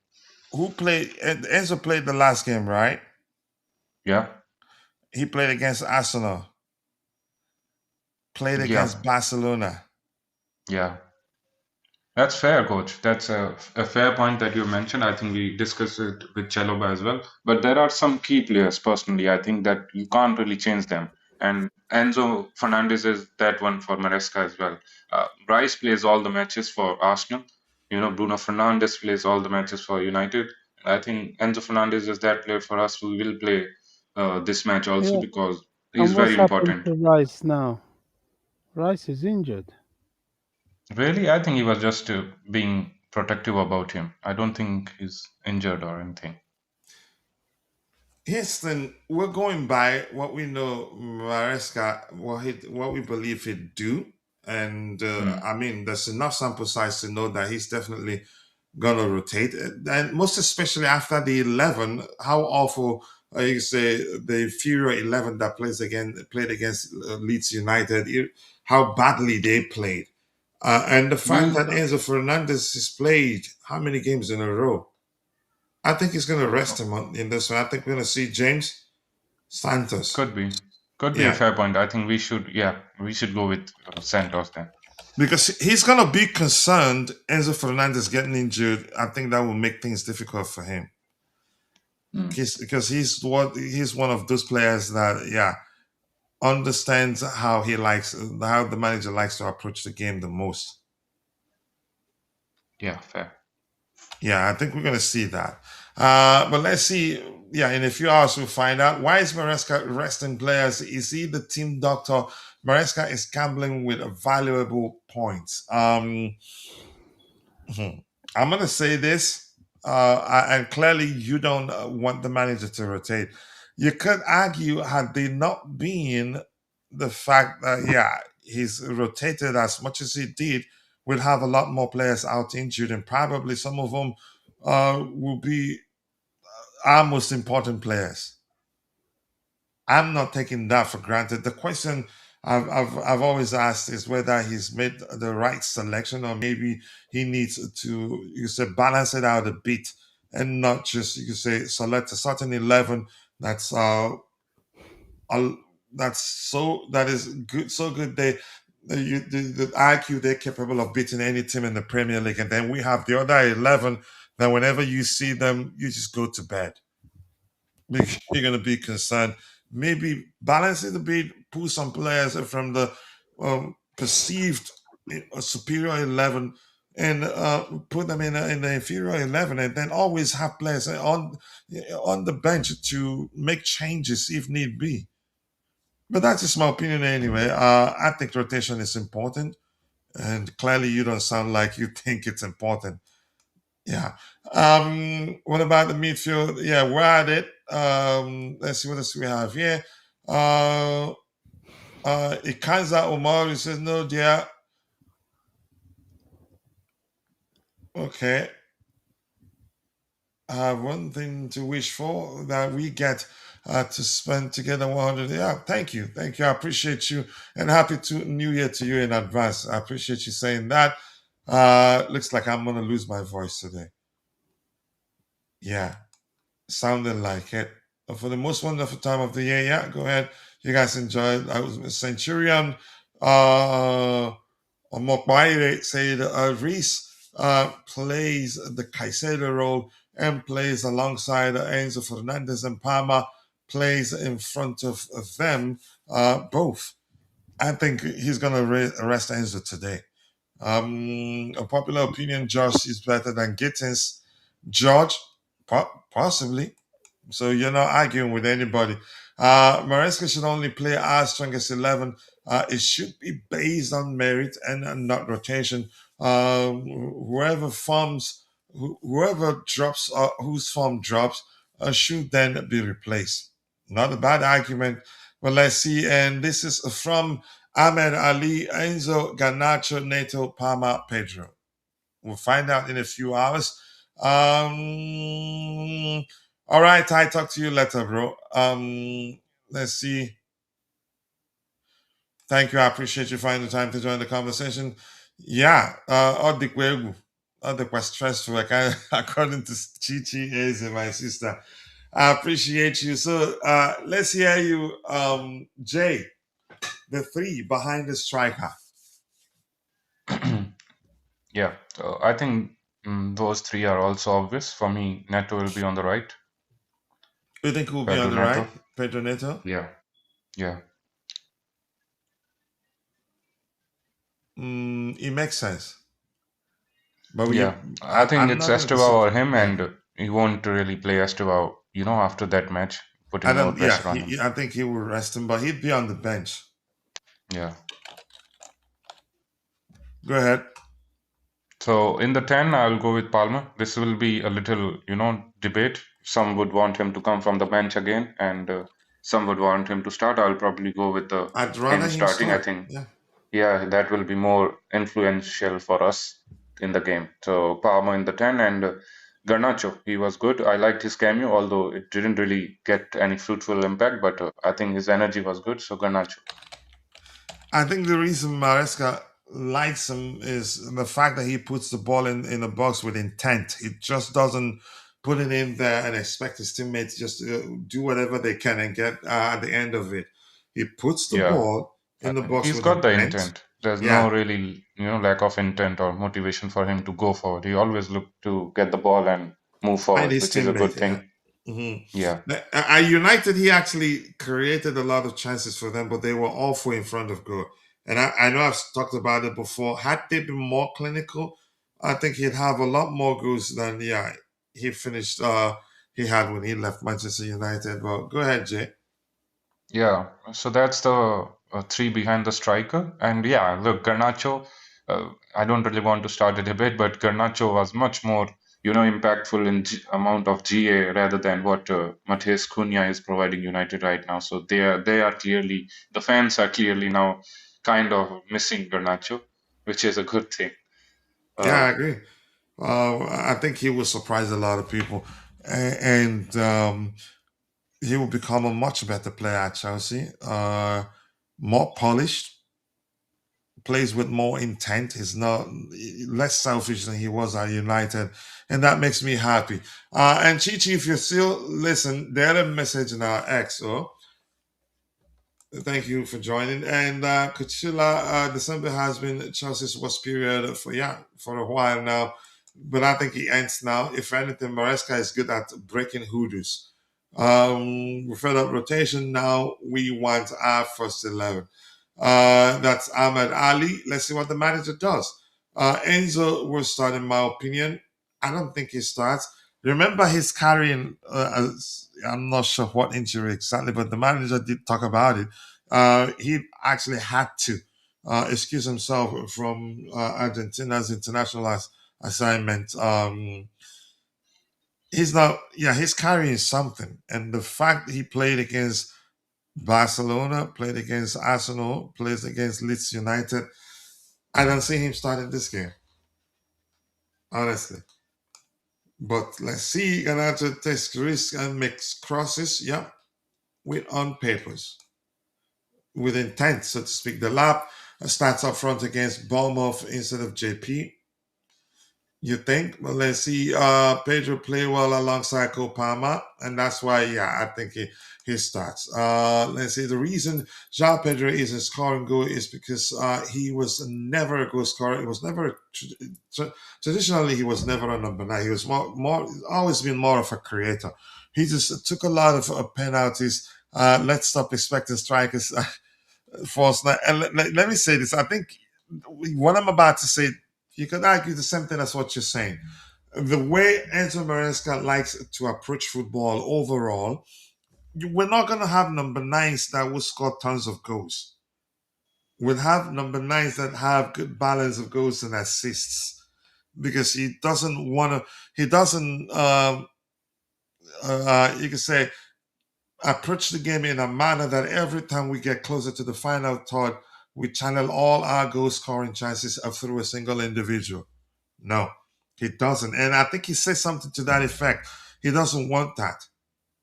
Who played? Enzo played the last game, right? Yeah. He played against Arsenal, played Yeah, against Barcelona. yeah. That's fair, coach. That's a fair point that you mentioned. I think we discussed it with Chalobah as well. But there are some key players, personally, I think that you can't really change them. And Enzo Fernandez is that one for Maresca as well. Rice plays all the matches for Arsenal. Bruno Fernandes plays all the matches for United. I think Enzo Fernandez is that player for us who will play this match also Yeah. because he's And what's very happened important. to Rice now? Rice is injured. Really, I think he was just being protective about him. I don't think he's injured or anything. Yes, then we're going by what we know Maresca, what we believe he'd do, and Mm. I mean, there's enough sample size to know that he's definitely gonna rotate, and most especially after the 11, how awful you say the inferior 11 that played against Leeds United, how badly they played, and the fact Well, that Enzo Fernandez has played how many games in a row. I think he's going to rest him in this one. I think we're going to see James Santos. could be. Could be a Yeah, fair point. I think we should go with Santos then. because he's going to be concerned Enzo Fernandez getting injured. I think that will make things difficult for him. Mm. Because he's one of those players that understands how the manager likes to approach the game the most. Yeah, fair. Yeah, I think we're going to see that. But let's see. Yeah, in a few hours we'll find out. Why is Maresca resting players? Is he the team doctor? Maresca is gambling with valuable points. I'm going to say this, and clearly you don't want the manager to rotate. You could argue had they not been the fact that he's rotated as much as he did, we'll have a lot more players out injured, and probably some of them will be our most important players. I'm not taking that for granted. The question I've always asked is whether he's made the right selection, or maybe he needs to, you say, balance it out a bit and not just, you say, select a certain 11 that's uh that is good, so good the IQ they're capable of beating any team in the Premier League, and then we have the other 11 that whenever you see them, you just go to bed. You're going to be concerned. Maybe balance it a bit, pull some players from the perceived superior 11 and put them in the inferior 11, and then always have players on the bench to make changes if need be. But that's just my opinion anyway. I think rotation is important, and clearly you don't sound like you think it's important. Yeah. What about the midfield? Yeah, we're at it. Let's see what else we have here. Ikanza Omar says no, dear. Okay. I have one thing to wish for, that we get to spend together 100. Yeah, thank you. Thank you. I appreciate you, and happy to New Year to you in advance. I appreciate you saying that. Looks like I'm going to lose my voice today. Yeah. Sounding like it. But for the most wonderful time of the year, yeah, go ahead. You guys enjoy it. I was Centurion. Mokbaire said Reece plays the Caicedo role and plays alongside Enzo Fernandez, and Palmer plays in front of them both. I think he's going to arrest Enzo today. A popular opinion, Josh is better than Gittins. George, possibly. So you're not arguing with anybody. Maresca should only play our strongest 11. It should be based on merit and not rotation. Whoever forms whoever drops, whose form drops, should then be replaced. Not a bad argument, but let's see. And this is from Ahmed Ali, Enzo, Garnacho, Neto, Palma, Pedro. We'll find out in a few hours. All right, I talk to you later, bro. Let's see. Thank you. I appreciate you finding the time to join the conversation. Yeah, all the quite stressful. According to Chichi is my sister. I appreciate you. So let's hear you, Jay, the three behind the striker. Yeah, I think those three are also obvious. For me, Neto will be on the right. You think who will be Pedro on the right? Neto. Pedro Neto? Yeah, yeah, It makes sense. But yeah. I think I'm it's not going to be Estevao or surprised. him, Yeah. and he won't really play Estevao, after that match, I putting more don't. Yeah, pressure on him. I think he will rest him, but he'd be on the bench. Yeah. Go ahead. So in the 10, I'll go with Palmer. This will be a little, debate. Some would want him to come from the bench again, and some would want him to start. I'll probably go with I'd rather him him starting. I start. think, Yeah. yeah, that will be more influential for us in the game. So Palmer in the 10 and Garnacho, he was good. I liked his cameo, although it didn't really get any fruitful impact, but I think his energy was good. So Garnacho. I think the reason Maresca likes him is the fact that he puts the ball in the box with intent. It just doesn't put it in there and expect his teammates just to do whatever they can and get at the end of it. He puts the Yeah. ball in the box He's with got the intent. intent. There's no Yeah, really, lack of intent or motivation for him to go forward. He always look to get the ball and move find forward, his which is a teammate. good Yeah. thing. Mhm. Yeah, At United, he actually created a lot of chances for them, but they were awful in front of goal. And I know I've talked about it before. Had they been more clinical, I think he'd have a lot more goals than he finished. He had when he left Manchester United. Well, go ahead, Jay. yeah. So that's the three behind the striker. And yeah, look, Garnacho, I don't really want to start a debate, but Garnacho was much more, impactful in amount of GA rather than what Matheus Cunha is providing United right now. So they are clearly, the fans are clearly now kind of missing Garnacho, which is a good thing. Yeah, Uh, I agree. I think he will surprise a lot of people, and he will become a much better player at Chelsea. More polished, plays with more intent. He's not less selfish than he was at United, and that makes me happy. And Chichi, if you still listen, the other message in our X, thank you for joining. And Kuchila, December has been Chelsea's worst period for a while now, but I think it ends now. If anything, Maresca is good at breaking hoodoos. We fed up rotation now. We want our first 11. That's Ahmed Ali. Let's see what the manager does. Enzo will start, in my opinion. I don't think he starts. Remember, he's carrying, I'm not sure what injury exactly, but the manager did talk about it. He actually had to excuse himself from Argentina's international assignment. He's carrying something. And the fact that he played against Barcelona, played against Arsenal, plays against Leeds United, I don't see him starting this game, honestly. But let's see. Ganacho takes risk and makes crosses. Yeah, with on papers, with intent, so to speak. The lap starts up front against Bournemouth instead of JP. You think? Well, let's see. Pedro play well alongside Copama, and that's why, I think he starts. Let's see. The reason Jean Pedro is a scoring goal is because he was never a goal scorer. It was never traditionally he was never a number nine. He was more always been more of a creator. He just took a lot of penalties. Let's stop expecting strikers false night. And let me say this. I think what I'm about to say, you could argue the same thing as what you're saying. The way Enzo Maresca likes to approach football overall, we're not going to have number nines that will score tons of goals. We'll have number nines that have good balance of goals and assists. because he doesn't want to. He doesn't. You can say approach the game in a manner that every time we get closer to the final third, we channel all our goal scoring chances through a single individual. No, he doesn't. And I think he said something to that effect. He doesn't want that.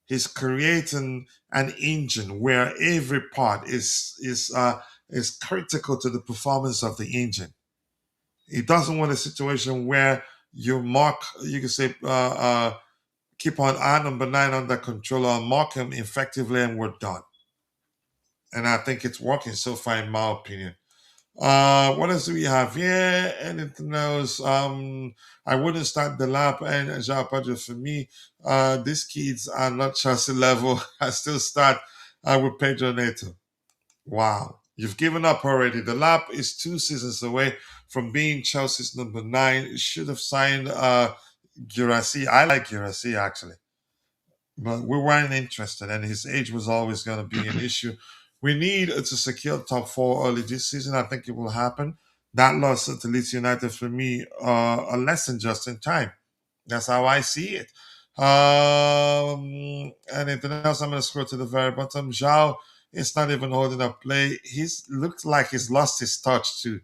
He's creating an engine where every part is critical to the performance of the engine. He doesn't want a situation where you can say, keep on our number 9 under control or mark him effectively and we're done. And I think it's working so far, in my opinion. What else do we have here? Anything else? I wouldn't start the lap and João Pedro for me. These kids are not Chelsea level. I still start with Pedro Neto. Wow. You've given up already. The lap is 2 seasons away from being Chelsea's number 9. Should have signed Girassi. I like Girassi, actually. But we weren't interested, and his age was always going to be an issue. We need to secure top 4 early this season. I think it will happen. That loss to Leeds United for me, a lesson just in time. That's how I see it. Anything else? I'm going to scroll to the very bottom. Zhao is not even holding up play. He's looks like he's lost his touch too,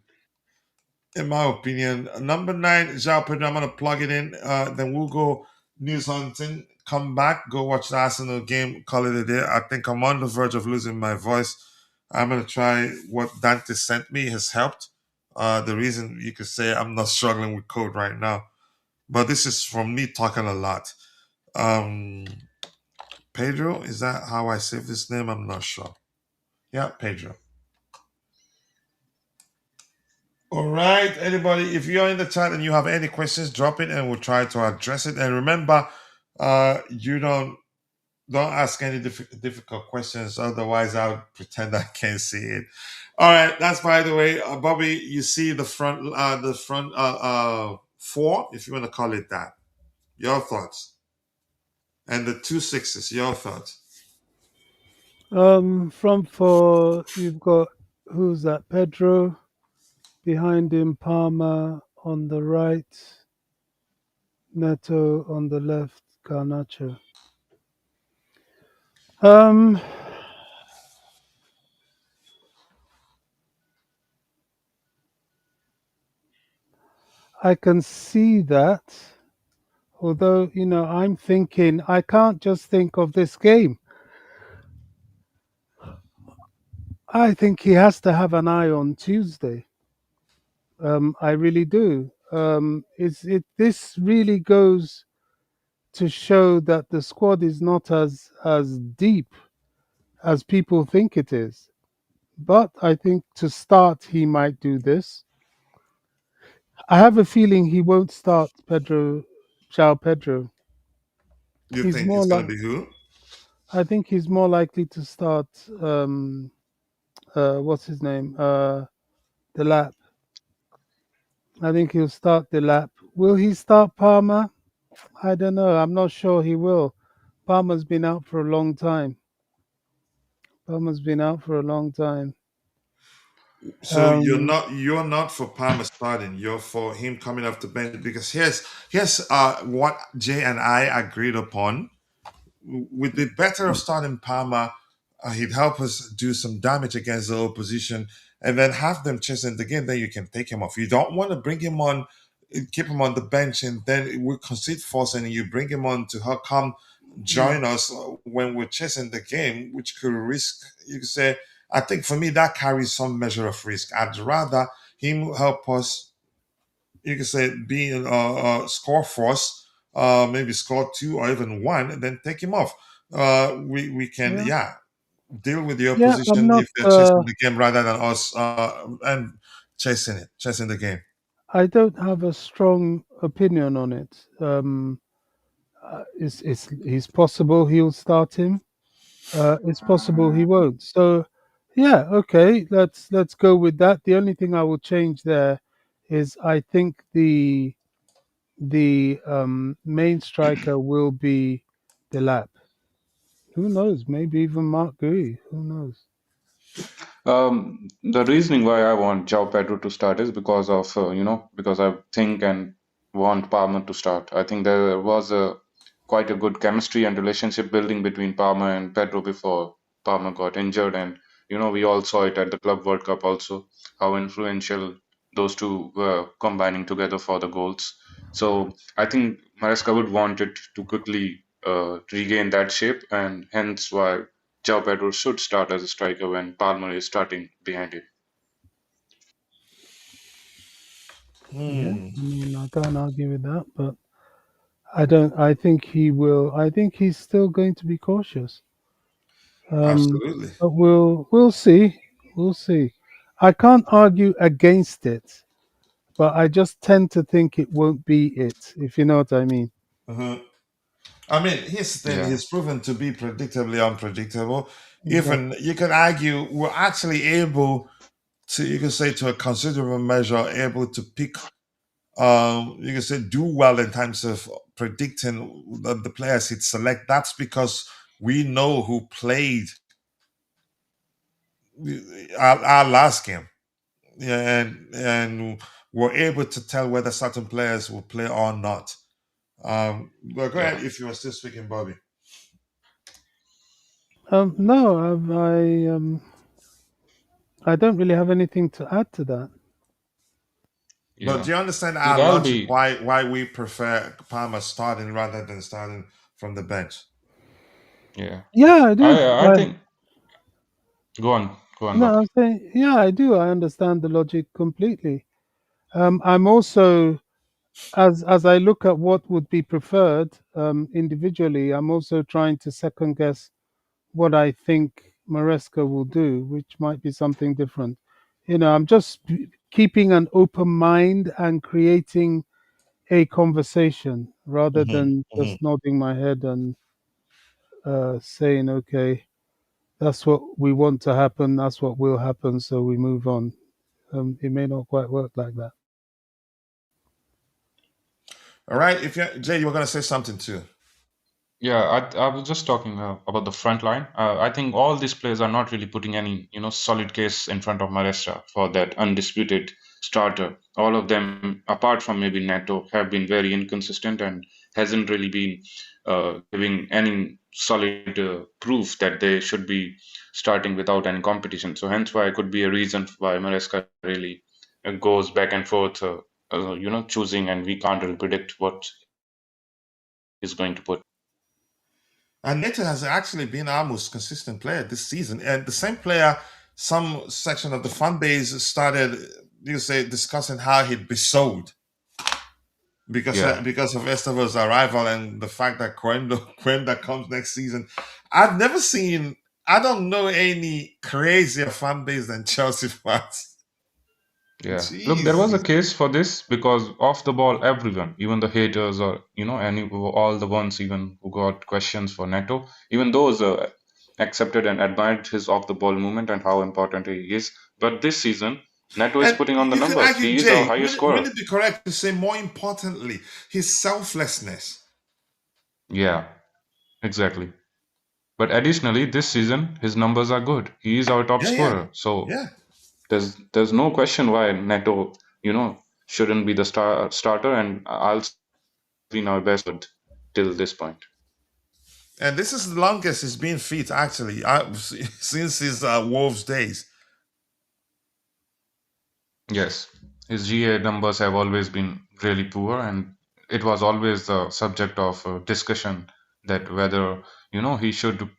in my opinion. Number 9, Zhao Pedro. I'm going to plug it in. Then we'll go news hunting. Come back, go watch the Arsenal game, call it a day. I think I'm on the verge of losing my voice. I'm going to try what Dante sent me has helped. The reason you could say I'm not struggling with code right now. But this is from me talking a lot. Pedro, is that how I save this name? I'm not sure. Yeah, Pedro. All right, anybody, if you're in the chat and you have any questions, drop it and we'll try to address it. And remember, you don't ask any difficult questions, otherwise I'll pretend I can't see it. All right, that's by the way, Bobby. You see the front 4, if you want to call it that. Your thoughts, and the 2 6s. Your thoughts. Front 4, you've got, who's that? Pedro. Behind him, Palmer on the right. Neto on the left. Garnacho. I can see that. Although, I'm thinking, I can't just think of this game. I think he has to have an eye on Tuesday. I really do. This really goes to show that the squad is not as deep as people think it is. But I think to start, he might do this. I have a feeling he won't start João Pedro. You He's think more it's going like, to be who? I think he's more likely to start. What's his name? The lap. I think he'll start the lap. Will he start Palmer? I don't know. I'm not sure he will. Palmer's been out for a long time. So you're not for Palmer starting. You're for him coming off the bench, because here's what Jay and I agreed upon. With the better of starting Palmer, he'd help us do some damage against the opposition, and then have them chasing the game. Then you can take him off. You don't want to bring him on, keep him on the bench, and then we concede force, and you bring him on to come join us when we're chasing the game, which could risk. You could say, I think for me that carries some measure of risk. I'd rather him help us. You could say being score for us, maybe score 2 or even 1, and then take him off. We can deal with the Yeah, I'm opposition not. if they're chasing the game rather than us and chasing the game. I don't have a strong opinion on it. It's possible he'll start him. It's possible he won't. So, yeah, okay. Let's go with that. The only thing I will change there is I think the main striker will be Delap. Who knows? Maybe even Mark Gui. Who knows? The reasoning why I want João Pedro to start is because of because I think and want Palmer to start. I think there was a quite a good chemistry and relationship building between Palmer and Pedro before Palmer got injured, and we all saw it at the Club World Cup also how influential those two were combining together for the goals. So I think Maresca would want it to quickly regain that shape, and hence why João Pedro should start as a striker when Palmer is starting behind him. Yeah, Hmm. I mean, I can't argue with that, but I don't. I think he will. I think he's still going to be cautious. Um, Absolutely. but we'll see. We'll see. I can't argue against it, but I just tend to think it won't be it. If you know what I mean. Mhm. I mean, here's the thing, Yeah, he's proven to be predictably unpredictable. Even Exactly. you can argue we're actually able to, you can say to a considerable measure, able to pick, you can say do well in terms of predicting the players he'd select. That's because we know who played our last game. Yeah, and we're able to tell whether certain players will play or not. But go yeah. ahead if you were still speaking, Bobby. No, I don't really have anything to add to that. But Yeah. do you understand Look, our I'll logic? be. Why we prefer Palmer starting rather than starting from the bench? Yeah. Yeah, I do. I think. Go on, No, Bobby. I'm saying, yeah, I do. I understand the logic completely. I'm also, as I look at what would be preferred individually, I'm also trying to second guess what I think Maresca will do, which might be something different. I'm just keeping an open mind and creating a conversation rather Hmm. than Hmm. just nodding my head and saying, okay, that's what we want to happen, that's what will happen, so we move on. It may not quite work like that. All right. If you Jay, you were gonna say something too. Yeah, I was just talking about the front line. I think all these players are not really putting any, solid case in front of Maresca for that undisputed starter. All of them, apart from maybe Neto, have been very inconsistent and hasn't really been giving any solid proof that they should be starting without any competition. So hence why it could be a reason why Maresca really goes back and forth, choosing, and we can't really predict what he's going to put. And Neto has actually been our most consistent player this season, and the same player. Some section of the fan base started, you say, discussing how he'd be sold Yeah. because of Estevan's arrival and the fact that Quenda comes next season. I've never seen. I don't know any crazier fan base than Chelsea fans. Yeah. Look, there was a Jesus. case for this because off the ball, everyone, even the haters or, all the ones even who got questions for Neto, even those accepted and admired his off the ball movement and how important he is. But this season, Neto is And putting on the you can numbers. argue, He is our Jay, highest wouldn't scorer. it be correct to say more importantly, his selflessness? Yeah, exactly. But additionally, this season, his numbers are good. He is our top Yeah, yeah, scorer. So yeah. there's no question why Neto, shouldn't be the starter, and I'll say been our best till this point. And this is the longest he's been fit, actually, since his Wolves days. Yes, his GA numbers have always been really poor, and it was always the subject of discussion that whether he should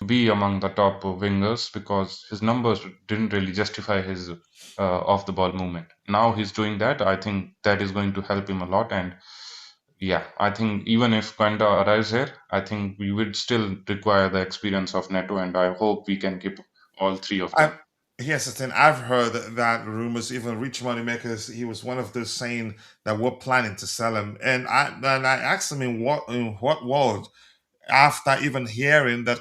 be among the top wingers because his numbers didn't really justify his off the ball movement. Now he's doing that. I think that is going to help him a lot, and yeah, I think even if Quenda arrives here, I think we would still require the experience of Neto, and I hope we can keep all three of I them. Here's the thing. I've heard that rumors, even rich money makers, he was one of those saying that we're planning to sell him. And I asked him in what world, after even hearing that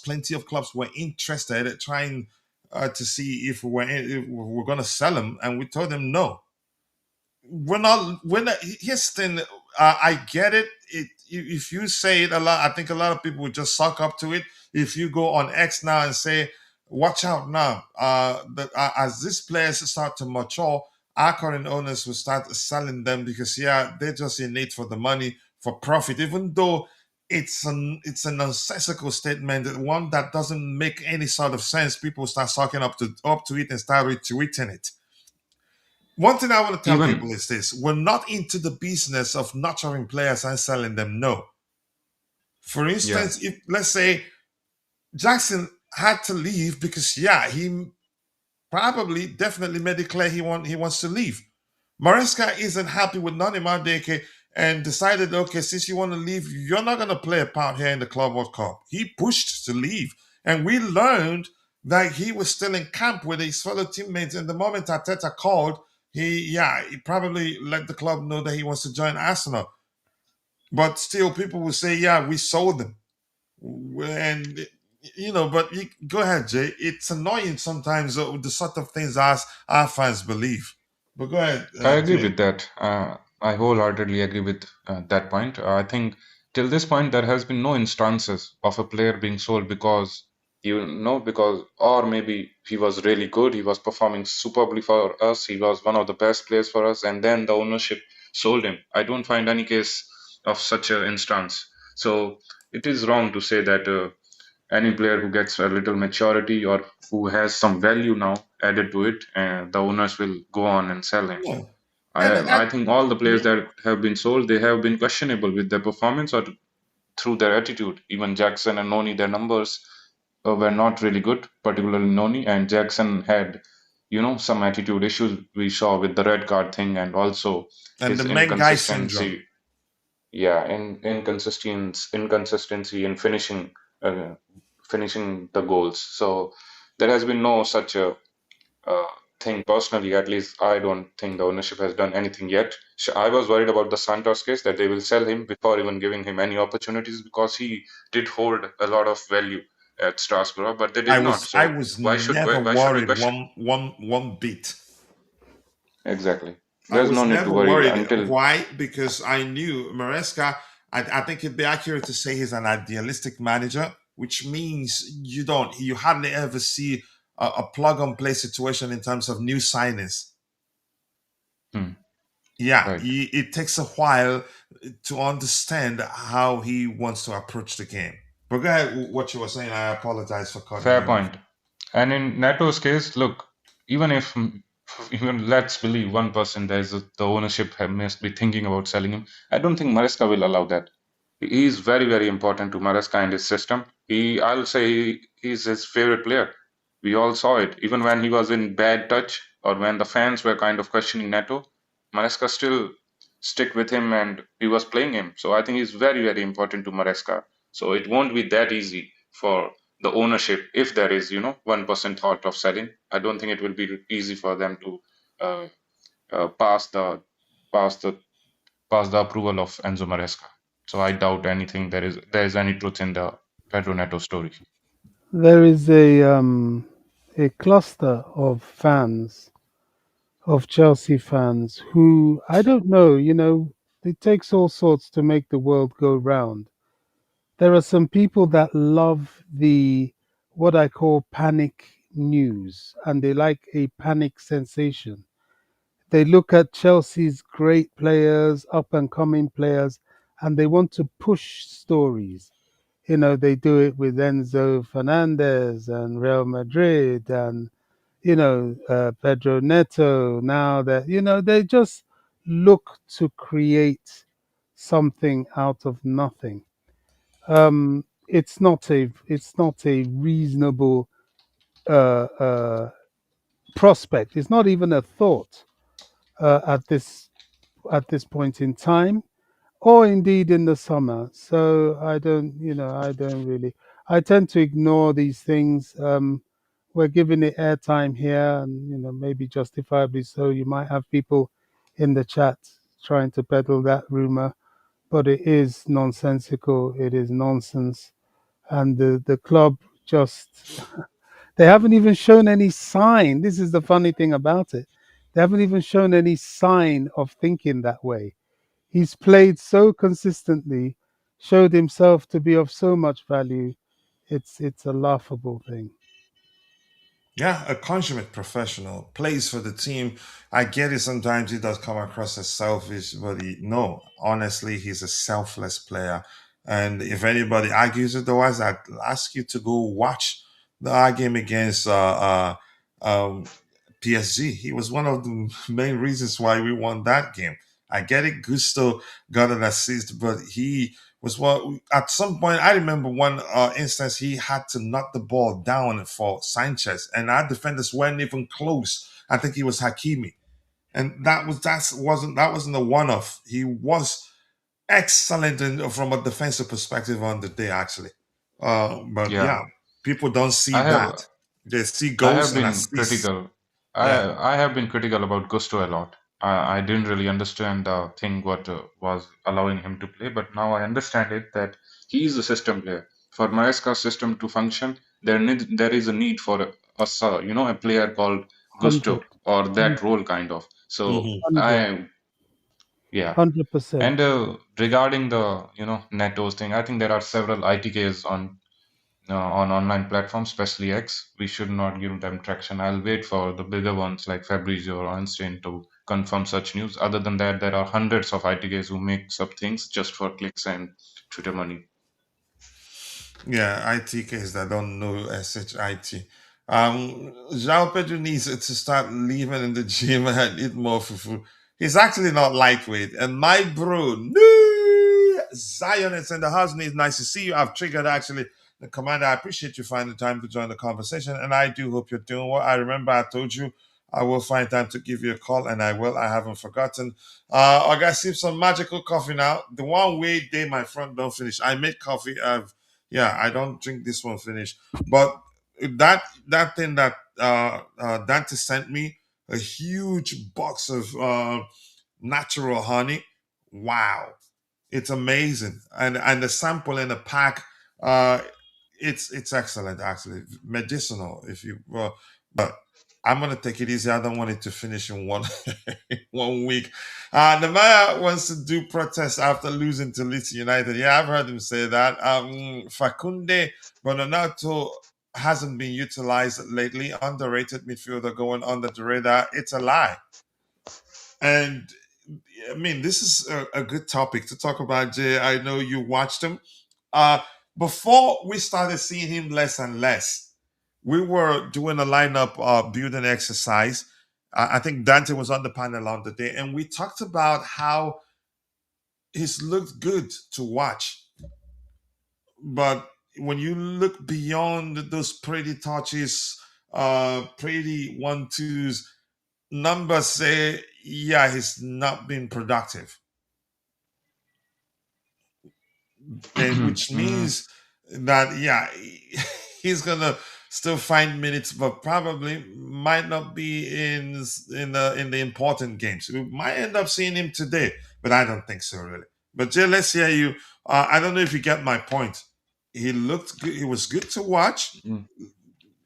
plenty of clubs were interested at trying to see if we were going to sell him, and we told him no, we're not. We're not. Here's the thing. I get it. If you say it a lot, I think a lot of people would just suck up to it. If you go on X now and say, "Watch out now," as these players start to mature, our current owners will start selling them because yeah, they're just in it for the money, for profit, even though it's a nonsensical statement, one that doesn't make any sort of sense. People start sucking up to it and start retweeting it. One thing I want to tell Even people is this: we're not into the business of nurturing players and selling them. No. For yeah, instance, if let's say Jackson had to leave because yeah, he probably definitely made it clear he wants to leave. Maresca isn't happy with Nani Madeke and decided, okay, since you want to leave, you're not going to play a part here in the Club World Cup. He pushed to leave. And we learned that he was still in camp with his fellow teammates. And the moment Arteta called, he probably let the club know that he wants to join Arsenal. But still, people will say, yeah, we sold him. And but go ahead, Jay. It's annoying sometimes the sort of things our fans believe. But go ahead, I agree Jay. with that. I wholeheartedly agree with that point. I think till this point there has been no instances of a player being sold because because or maybe he was really good, he was performing superbly for us, he was one of the best players for us, and then the ownership sold him. I don't find any case of such an instance. So it is wrong to say that any player who gets a little maturity or who has some value now added to it, and the owners will go on and sell him. Yeah. I think all the players that have been sold, they have been questionable with their performance or through their attitude. Even Jackson and Noni, their numbers were not really good, particularly Noni. And Jackson had, some attitude issues we saw with the red card thing and also And the his main guy syndrome. inconsistency. Yeah, inconsistency in uh, finishing the goals. So there has been no such a uh, thing personally. At least I don't think the ownership has done anything yet. I was worried about the Santos case that they will sell him before even giving him any opportunities because he did hold a lot of value at Strasbourg, but they I did not. was I So was why should never why should we worried question? one bit. Exactly. I There's no was need to never worry worried. until. Why? Because I knew Maresca. I think it'd be accurate to say he's an idealistic manager, which means you hardly ever see a plug and play situation in terms of new signings. Hmm, Yeah, right. it takes a while to understand how he wants to approach the game. But go ahead, what you were saying. I apologize for cutting Fair you off. point. And in Neto's case, look, even if even let's believe 1% the ownership must be thinking about selling him, I don't think Maresca will allow that. He is very, very important to Maresca and his system. I'll say he's his favorite player. We all saw it. Even when he was in bad touch or when the fans were kind of questioning Neto, Maresca still stick with him and he was playing him. So I think he's very, very important to Maresca. So it won't be that easy for the ownership if there is, 1% thought of selling. I don't think it will be easy for them to uh, pass pass the pass the approval of Enzo Maresca. So I doubt anything there is any truth in the Pedro Neto story. There is a cluster of fans, of Chelsea fans, who I don't know. It takes all sorts to make the world go round. There are some people that love the what I call panic news, and they like a panic sensation. They look at Chelsea's great players, up and coming players, and they want to push stories. They do it with Enzo Fernandez and Real Madrid and, Pedro Neto. Now that, they just look to create something out of nothing. It's not a reasonable prospect. It's not even a thought at this point in time, or indeed in the summer. So I don't really. I tend to ignore these things. We're giving it airtime here, and maybe justifiably so. You might have people in the chat trying to peddle that rumor, but it is nonsensical. It is nonsense, and the club just they haven't even shown any sign. This is the funny thing about it. They haven't even shown any sign of thinking that way. He's played so consistently, showed himself to be of so much value. It's a laughable thing. Yeah, a consummate professional, plays for the team. I get it. Sometimes he does come across as selfish, but no, honestly, he's a selfless player. And if anybody argues otherwise, I'd ask you to go watch the game against PSG. He was one of the main reasons why we won that game. I get it. Gusto got an assist, but he was what at some point I remember one instance he had to knock the ball down for Sanchez, and our defenders weren't even close. I think he was Hakimi, and that wasn't a one off. He was excellent from a defensive perspective on the day actually. But Yeah, yeah, people don't see I have that. They see I goals have and been assists. critical. Yeah. I have been critical about Gusto a lot. I didn't really understand the thing what was allowing him to play, but now I understand it that he is a system player. For Maresca's system to function, there is a need for a player called 100, Gusto or that role kind of. So Hmm. 100, I yeah. 100%. And regarding the Netos thing, I think there are several ITKs on online platforms, especially X. We should not give them traction. I'll wait for the bigger ones like Fabrizio or Einstein to confirm such news. Other than that, there are hundreds of ITKs who make up things just for clicks and Twitter money. Yeah, ITKs that don't know SHIT. João Pedro needs to start leaving in the gym and eat more fufu. He's actually not lightweight. And my bro, no, Zion is in the house. And it's nice to see you. I've triggered actually the commander. I appreciate you finding time to join the conversation. And I do hope you're doing well. I remember I told you I will find time to give you a call, and I will. I haven't forgotten. I got to sip some magical coffee now. The one way day my front don't finish. I made coffee. I don't drink this one finish, but that thing that Dante sent me, a huge box of natural honey. Wow, it's amazing, and the sample in the pack, uh, it's excellent actually, medicinal. If you but I'm gonna take it easy. I don't want it to finish in one in 1 week. Nemanja wants to do protests after losing to Leeds United. Yeah, I've heard him say that. Facunde Bononato hasn't been utilized lately. Underrated midfielder going under the radar. It's a lie. And I mean, this is a good topic to talk about, Jay. I know you watched him. Uh, Before we started seeing him less and less, we were doing a lineup building exercise. I think Dante was on the panel on the day, and we talked about how he's looked good to watch. But when you look beyond those pretty touches, pretty 1-2s, numbers say, yeah, he's not been productive. And which Mm, means that yeah, he's gonna still find minutes, but probably might not be in the important games. We might end up seeing him today, but I don't think so really. But Jay, let's hear you. I don't know if you get my point. He looked good. He was good to watch. mm,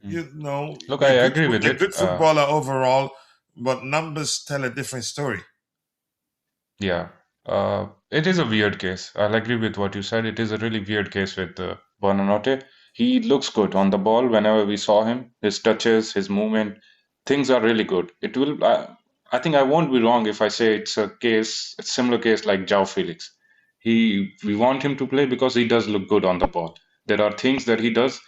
mm. You know, Look, I agree with a it. good footballer overall, but numbers tell a different story. Yeah, it is a weird case. I'll agree with what you said. It is a really weird case with Buonanotte. He looks good on the ball whenever we saw him. His touches, his movement, things are really good. I think I won't be wrong if I say it's a similar case like João Felix. We want him to play because he does look good on the ball. There are things that he does,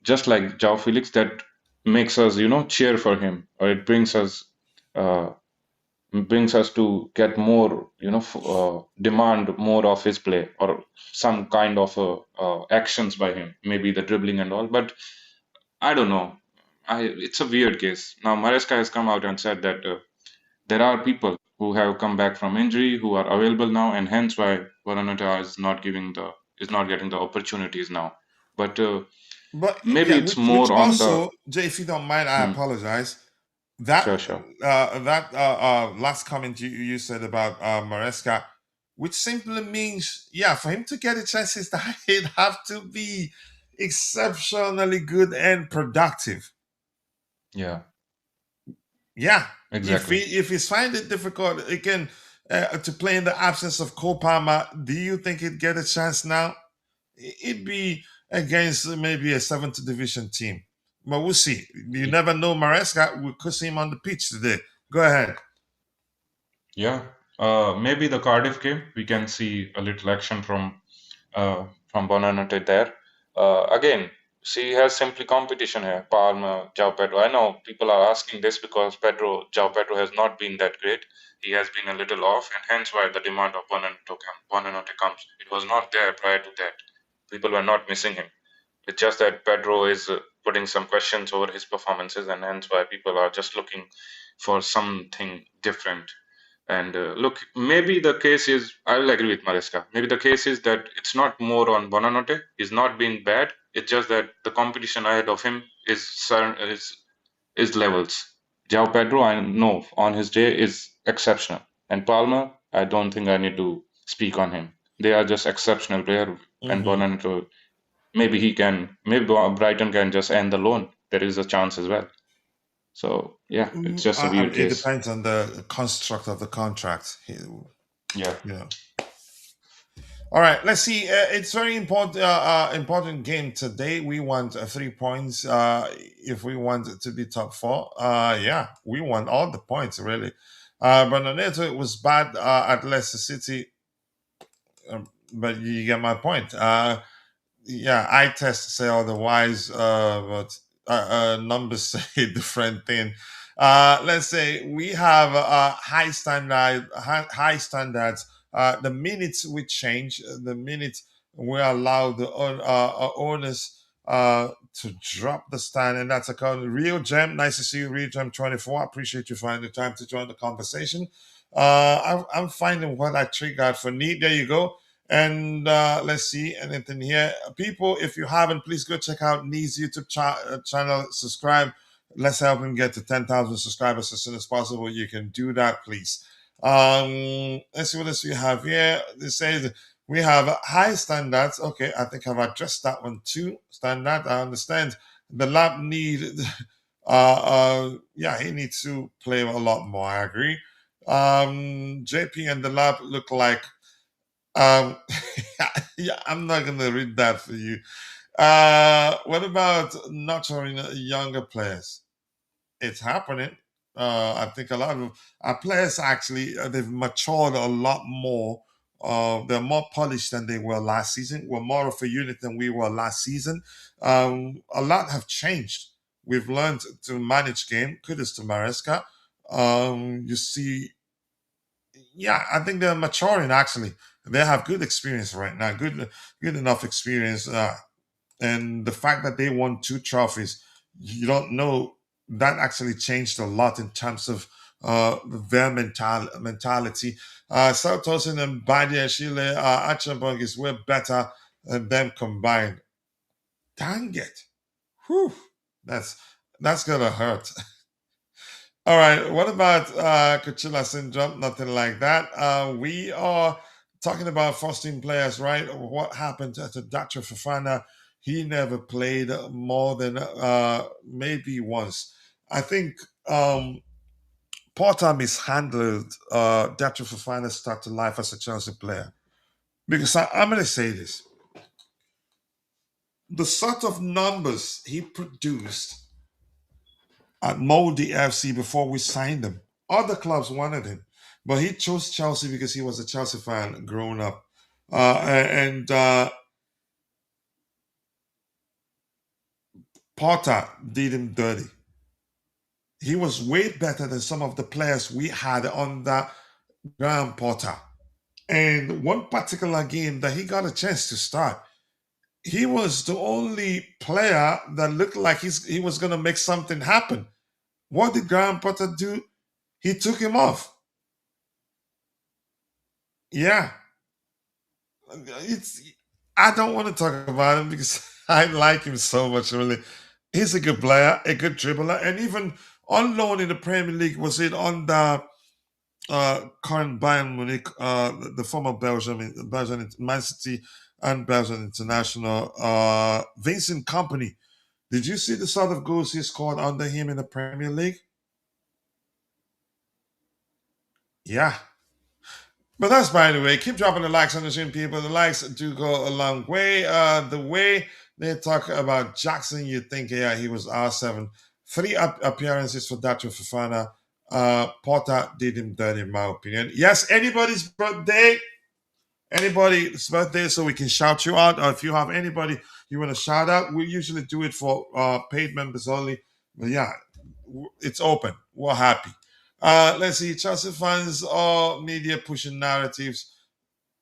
just like João Felix, that makes us, cheer for him, or it uh, brings us to get more, demand more of his play or some kind of actions by him, maybe the dribbling and all. But I don't know. It's a weird case. Now, Maresca has come out and said that there are people who have come back from injury who are available now, and hence why Varanata is not getting the opportunities now. But But maybe yeah, it's which more on the. also, Jay, if you don't mind, I Hmm, apologize. That sure, sure. last comment you said about Maresca, which simply means, yeah, for him to get a chance, is that he'd have to be exceptionally good and productive. Yeah, Yeah, exactly. if he's find it difficult again to play in the absence of Cole Palmer, do you think he'd get a chance now? It'd be against maybe a seventh division team. but we'll see. You never know, Maresca. We could see him on the pitch today. Go ahead. Yeah, maybe the Cardiff game, we can see a little action from Bonanote there. Again, she has simply competition here. Palmer, João Pedro. I know people are asking this because João Pedro has not been that great. He has been a little off, and hence why the demand of Bonanote comes. It was not there prior to that. People were not missing him. It's just that Pedro is putting some questions over his performances, and hence why people are just looking for something different. And look, maybe the case is, I will agree with Maresca. Maybe the case is that it's not more on Bonanote. He's not been bad. It's just that the competition ahead of him is levels. João Pedro, I know on his day is exceptional, and Palmer, I don't think I need to speak on him. They are just exceptional player, and Mm-hmm. Bonanote, maybe Brighton can just end the loan. There is a chance as well. So yeah, it's just a weird It case. depends on the construct of the contract. Yeah. Yeah. All right. Let's see. It's very important. Important game today. We want 3 points. If we want to be top four, yeah, we want all the points really. But Neto was bad at Leicester City. But you get my point. Yeah, eye tests say otherwise, but numbers say a different thing. Let's say we have high standards. The minutes we change, the minute we allow the owners to drop the stand, and that's a called Real Gem. Nice to see you, Real Gem 24. I appreciate you finding the time to join the conversation. I'm finding what I triggered for need. There you go. And let's see anything here. People, if you haven't, please go check out Nee's YouTube channel. Subscribe. Let's help him get to 10,000 subscribers as soon as possible. You can do that, please. Let's see what else we have here. They say we have high standards. Okay, I think I've addressed that one too. Standard. I understand. The lab need. Yeah, he needs to play a lot more. I agree. JP and the lab look like um, yeah, I'm not gonna read that for you. What about nurturing younger players? It's happening. I think a lot of our players actually they've matured a lot more. They're more polished than they were last season. We're more of a unit than we were last season. A lot have changed. We've learned to manage game. Kudos to Maresca. You see yeah, I think they're maturing actually. They have good experience right now, good enough experience. And the fact that they won 2 trophies, you don't know that actually changed a lot in terms of their mentality. Tosin and Badia Chile, Achenberg is way better than them combined. Dang it. Whew. That's that's gonna hurt. All right. What about Coachella syndrome? Nothing like that. We are talking about first team players, right? What happened to Dr. Fofana? He never played more than maybe once. I think Porter mishandled Dr. Fofana's start to life as a Chelsea player. Because I'm going to say this the sort of numbers he produced at Moldy FC before we signed him. Other clubs wanted him, but he chose Chelsea because he was a Chelsea fan growing up. And Potter did him dirty. He was way better than some of the players we had under Graham Potter. And one particular game that he got a chance to start, he was the only player that looked like he was going to make something happen. What did Graham Potter do? He took him off. Yeah, it's. I don't want to talk about him because I like him so much. Really, he's a good player, a good dribbler, and even on loan in the Premier League. Was it on the current Bayern Munich, the former Belgian Man City and Belgian international, Vincent Company? Did you see the sort of goals he scored under him in the Premier League? Yeah. But that's by the way. Keep dropping the likes on the stream, people. The likes do go a long way. The way They talk about Jackson. You think, yeah, he was R7. Three appearances for Dacho Fofana. Porter did him dirty, in my opinion. Yes, anybody's birthday. Anybody's birthday, so we can shout you out. Or if you have anybody you want to shout out, we usually do it for paid members only. But yeah, it's open. We're happy. Let's see. Chelsea fans or media pushing narratives.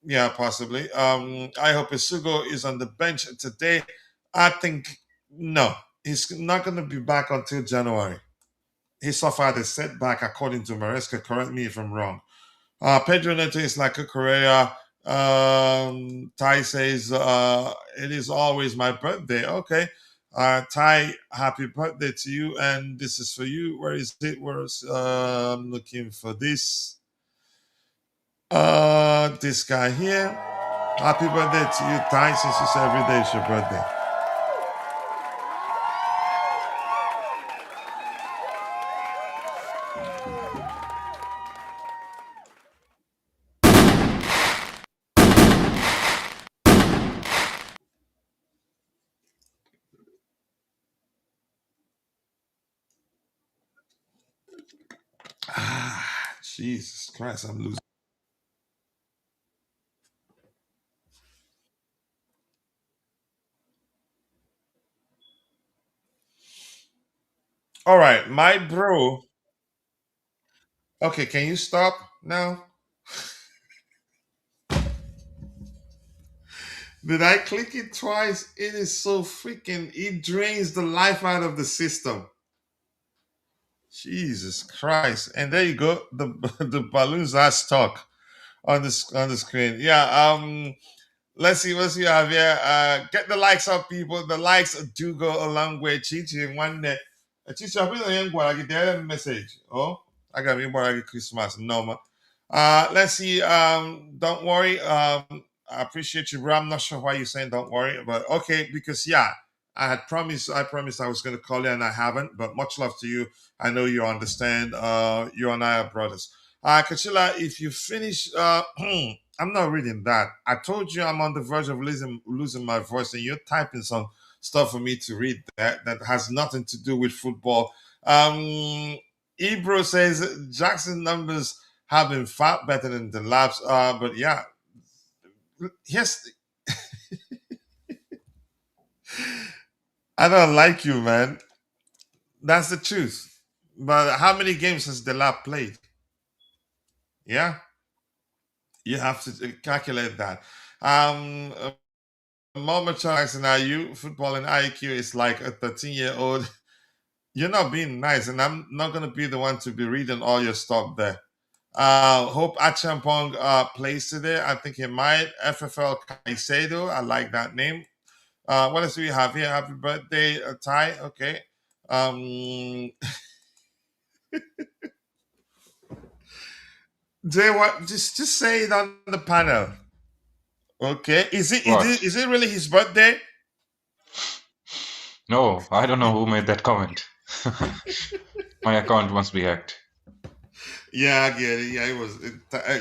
Yeah, possibly. I hope Isugo is on the bench today. I think no, he's not going to be back until January. He suffered a setback, according to Maresca. Correct me if I'm wrong. Pedro Neto is like a Correa. Ty says, it is always my birthday. Okay. Ty, happy birthday to you. And this is for you. Where is it? I'm looking for this. This guy here. Happy birthday to you, Ty, since it's every day is your birthday. Jesus Christ, I'm losing. All right, my bro. Okay, can you stop now? Did I click it twice? It is so freaking. It drains the life out of the system. Jesus Christ! And there you go. The the balloons are stuck on the screen. Yeah. Let's see what you have here. Get the likes up, people. The likes do go a long way. Chichi, one day. Chichi, I've been on the message. Oh, I got me more like Christmas. No, man. Let's see. Don't worry. I appreciate you, bro. I'm not sure why you're saying don't worry, but okay, because yeah, I promised I was gonna call you and I haven't, but much love to you. I know you understand. You and I are brothers. Kachila, if you finish I'm not reading that. I told you I'm on the verge of losing my voice, and you're typing some stuff for me to read that has nothing to do with football. Ebro says Jackson numbers have been far better than the labs. But yeah, yes, I don't like you, man. That's the truth. But how many games has the lab played? Yeah, you have to calculate that. Mama Charles and IU football and IQ is like a 13-year-old. You're not being nice, and I'm not gonna be the one to be reading all your stuff there. Hope Achampong plays today. I think he might. FFL Caicedo. I like that name. What else do we have here? Happy birthday, Ty. Okay. Um, Jay, what? Just say it on the panel. Okay. What? Is it really his birthday? No, I don't know who made that comment. My account must be hacked. Yeah, I get it. Yeah, it was.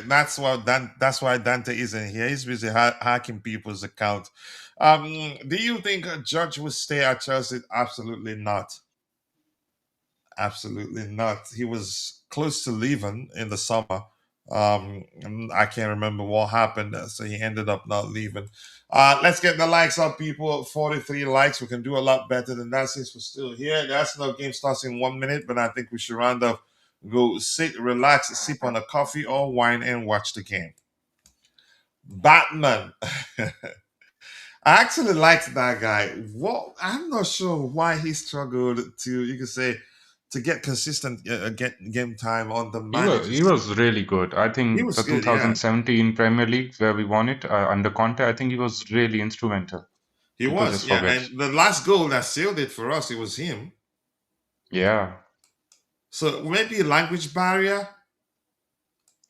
That's why Dante isn't here. He's busy hacking people's account. Do you think a Judge will stay at Chelsea? Absolutely not. Absolutely not. He was close to leaving in the summer. I can't remember what happened, so he ended up not leaving. Let's get the likes up, people. 43 likes. We can do a lot better than that since we're still here. The Arsenal game starts in 1 minute, but I think we should round up, go sit, relax, sip on a coffee or wine, and watch the game. Batman. I actually liked that guy. What I'm not sure why he struggled to, you could say, to get consistent get game time on the He managers. was really good. I He think the was good, yeah. 2017 Premier League where we won it under Conte, I think he was really instrumental. He People was, just yeah. forget. And the last goal that sealed it for us, it was him. Yeah, So maybe a language barrier.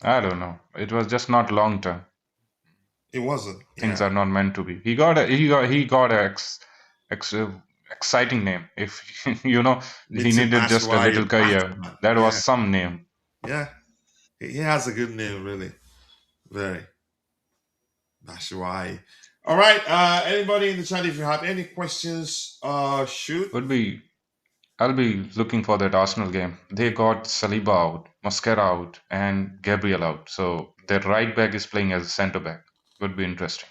I don't know. It was just not long term. It wasn't, Things yeah. are not meant to be. He got a ex, exciting name. If you know, he Mitzi needed just a little Bashwai, career. Batman. That was Yeah, some name. yeah. He has a good name, really. Very. Bashwai. All right. Anybody in the chat, if you have any questions, shoot. I'll be looking for that Arsenal game. They got Saliba out, Mosquera out, and Gabriel out. So their right back is playing as a centre back. Would be interesting.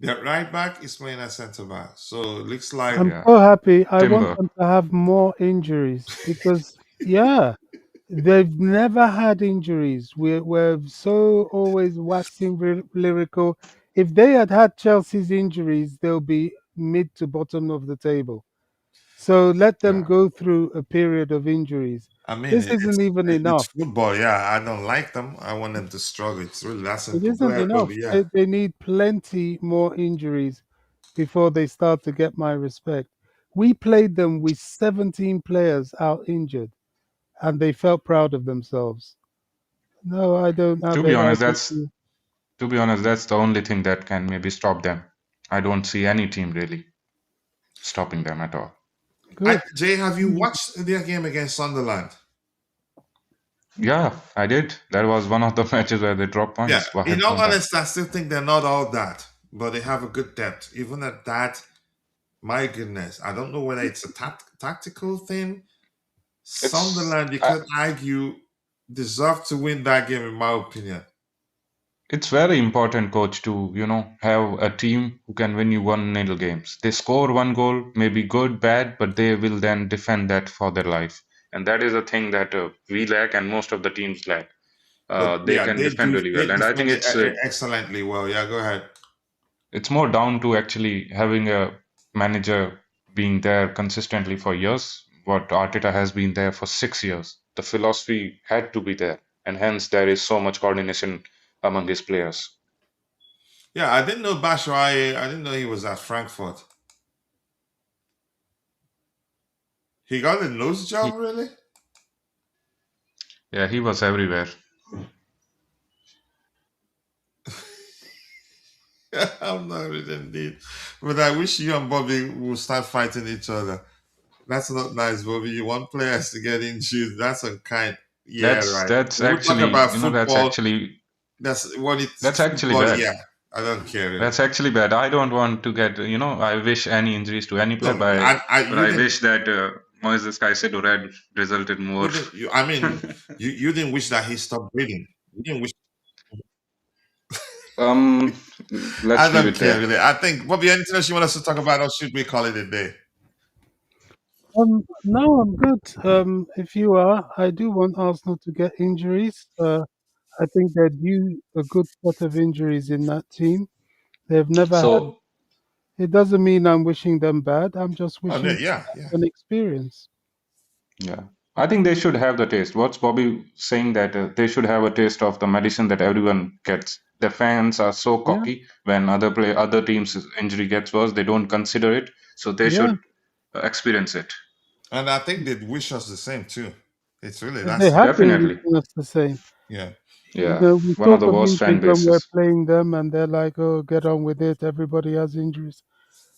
Their right back is playing as centre back. So it looks like I'm Yeah. so happy. I want Timber. them to have more injuries because, yeah, they've never had injuries. We're so always waxing lyrical. If they had had Chelsea's injuries, they'll be mid to bottom of the table. So let them Yeah. go through a period of injuries. I mean, This isn't even it's enough. football. Yeah, I don't like them. I want them to struggle. It's really that It simple. Go isn't ahead, enough. Bobby. Yeah. They need plenty more injuries before they start to get my respect. We played them with 17 players out injured, and they felt proud of themselves. No, I don't To have be it. I honest, don't that's to be honest, that's the only thing that can maybe stop them. I don't see any team really stopping them at all. good. Jay, have you watched their game against Sunderland? Yeah, I did. That was one of the matches where they dropped Yeah. points. What In have all gone down. honesty, I still think they're not all that, but they have a good depth. Even at that, my goodness, I don't know whether it's a tactical thing. It's Sunderland, you could argue, deserve to win that game, in my opinion. it's very important, coach, to have a team who can win you 1-0 games. They score one goal, maybe good, bad, but they will then defend that for their life, and that is a thing that we lack, and most of the teams lack. But They yeah, can they defend do. really They well, and I think defend it excellently well. Yeah, go ahead. it's more down to actually having a manager being there consistently for years. What Arteta has been there for 6 years. The philosophy had to be there, and hence there is so much coordination among his players. Yeah, I didn't know Batshuayi. I didn't know he was at Frankfurt. He got a nose He, job, really? yeah, he was everywhere. I'm not really indeed. But I wish you and Bobby will start fighting each other. That's not nice, Bobby. You want players to get injured. That's unkind. Yeah, That's right. that's We'll talk actually about you know football. That's what that's it's actually football. bad. Yeah, I don't care really. That's actually bad. I don't want to get I wish any injuries to any player, No, but you I didn't. wish that Moises Caicedo had resulted more. I mean, you didn't wish that he stopped breathing. You didn't wish. um, I let's leave don't it care there. really. I think Bobby, anything else you want us to talk about, or should we call it a day? No, I'm good. If you are, I do want Arsenal to get injuries. I think they're due a good set of injuries in that team. They've never had. So It doesn't mean I'm wishing them bad. I'm just Oh wishing yeah, yeah. an experience. yeah, I think they should have the taste. What's Bobby saying that they should have a taste of the medicine that everyone gets. The fans are so Yeah, cocky when other teams' injury gets worse, they don't consider it. So they yeah. should experience it. And I think they'd wish us the same too. It's really that They simple. have been Definitely. wishing us the same. Yeah. Yeah, We one of talk the of worst fan injuries when we're bases. playing them, and they're like, "Oh, get on with it. Everybody has injuries."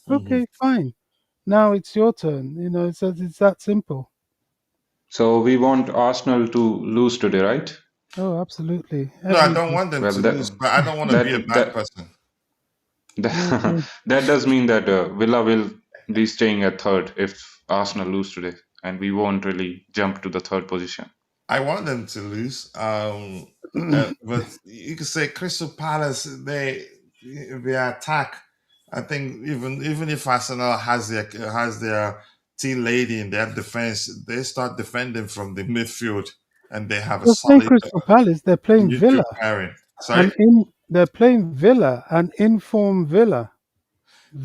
Hmm. Okay, fine. Now it's your turn. It's that simple. So we want Arsenal to lose today, right? Oh, absolutely. No, I Every don't want them Well, to lose, but I don't want to be a that bad that person. that, that does mean that Villa will be staying at third if Arsenal lose today, and we won't really jump to the third position. I want them to lose. But you could say Crystal Palace, they attack. I think even if Arsenal has their team lady in their defense, they start defending from the midfield, and they have a You're saying solid Crystal Palace, they're playing midfield Villa, pairing. Sorry. and they're playing Villa, an informed Villa,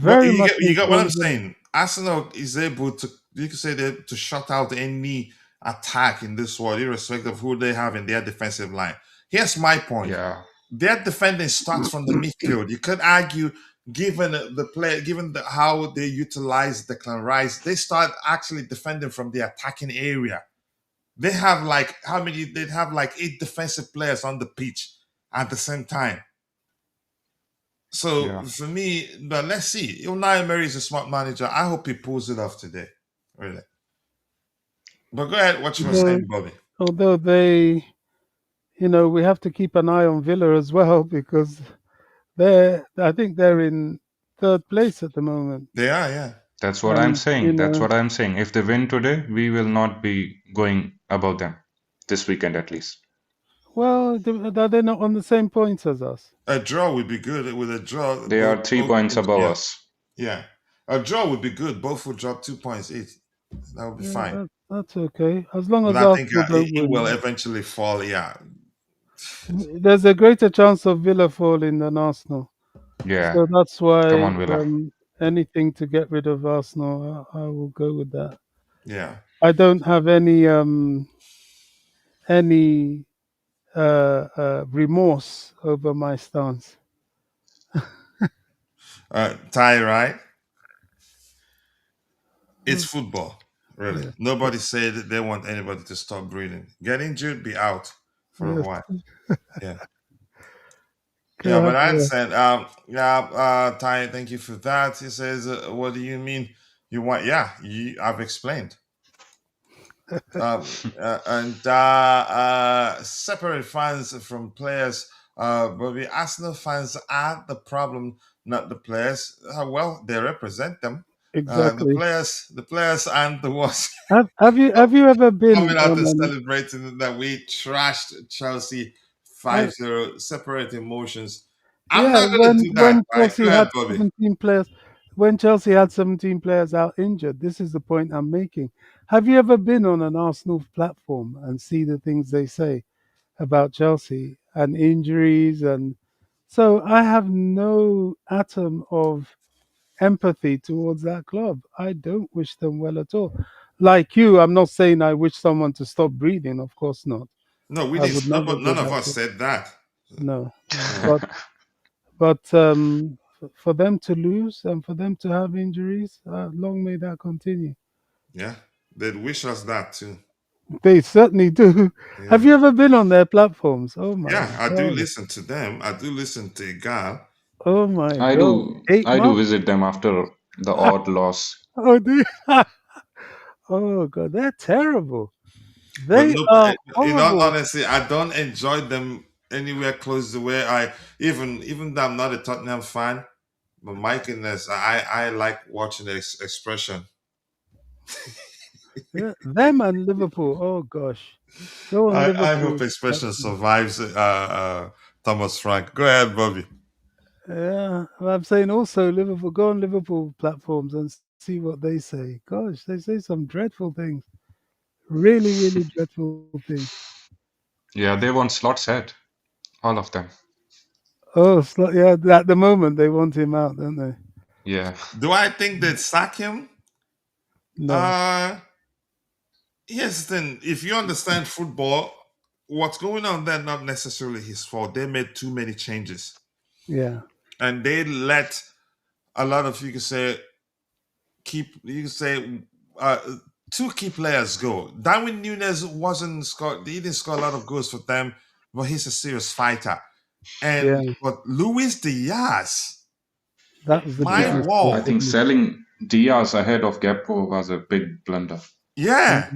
But very you much get what I'm informed Villa. saying. Arsenal is able to, you could say, to shut out any attack in this world, irrespective of who they have in their defensive line. Here's my point: Yeah, their defending starts from the midfield. You could argue, given how they utilize Declan Rice, they start actually defending from the attacking area. They have like how many? They'd have like 8 defensive players on the pitch at the same time. So yeah. for me, but let's see. Unai Emery is a smart manager. I hope he pulls it off today. Really. But go ahead, what you were Although, saying, Bobby. although we have to keep an eye on Villa as well because I think they're in third place at the moment. They are, yeah. That's what I'm And saying. That's what I'm saying. If they win today, we will not be going above them this weekend at least. well, are they not on the same points as us? A draw would be good. With a draw, They are 3 points above yeah, us. yeah. A draw would be good. Both would drop 2 points each. That would be Yeah, fine. that's okay. As long But as I think Arsenal don't it will win, eventually fall. Yeah, there's a greater chance of Villa falling than Arsenal. Yeah. So that's Come why on, Villa. anything to get rid of Arsenal, I will go with that. yeah. I don't have any remorse over my stance. Ty, right? It's Mm, football, really. yeah, Nobody said that they want anybody to stop breathing. Get injured, be out for a yes, while. Yeah. Yeah, go but ahead. I Yeah. understand. Ty, thank you for that. He says, "What do you mean? You want? Yeah, I've explained. Separate fans from players. But the Arsenal fans are the problem, not the players. Well, they represent them. Exactly. The players aren't the ones Have you ever been coming out on and an celebrating that we trashed Chelsea have, 5-0. Separate emotions. I'm yeah, not gonna do that. when Right? Go Chelsea ahead, had Bobby. 17 players, when Chelsea had 17 players out injured, this is the point I'm making. Have you ever been on an Arsenal platform and see the things they say about Chelsea and injuries? And so I have no atom of empathy towards that club. I don't wish them well at all. Like you, I'm not saying I wish someone to stop breathing. Of course not. No, we I didn't. would never go None of back us to said that. no, no. Yeah, But for them to lose and for them to have injuries, long may that continue. yeah. They'd wish us that too. They certainly do. Have Yeah. you ever been on their platforms? Oh my Yeah, I do god! listen to them. I do listen to Gal. Oh my I god! do. Eight I do months? visit them after the odd loss. Oh, oh god, they're terrible. But They no, are in all horrible. honesty, I don't enjoy them anywhere close to where I even though I'm not a Tottenham fan, but my goodness, I like watching the expression. Yeah, them and Liverpool. Oh gosh, go on I hope Liverpool. expression survives Thomas Frank. Go ahead, Bobby. Yeah, I'm saying also Liverpool. Go on Liverpool platforms and see what they say. Gosh, they say some dreadful things. Really, really dreadful things. Yeah, they want slots ahead. All of them. Oh, yeah. At the moment, they want him out, don't they? Yeah. Do I think they'd sack him? No. Uh Here's the thing. If you understand football, what's going on there not necessarily his fault. They made too many changes. Yeah. And they let a lot of you can say uh, two key players go. Darwin Nunes wasn't score he didn't score a lot of goals for them, but he's a serious fighter. Yeah. But Luis Diaz, That was the big my Yeah. mistake, I wall. think wasn't selling Diaz ahead of Gakpo was a big blunder. it? Yeah.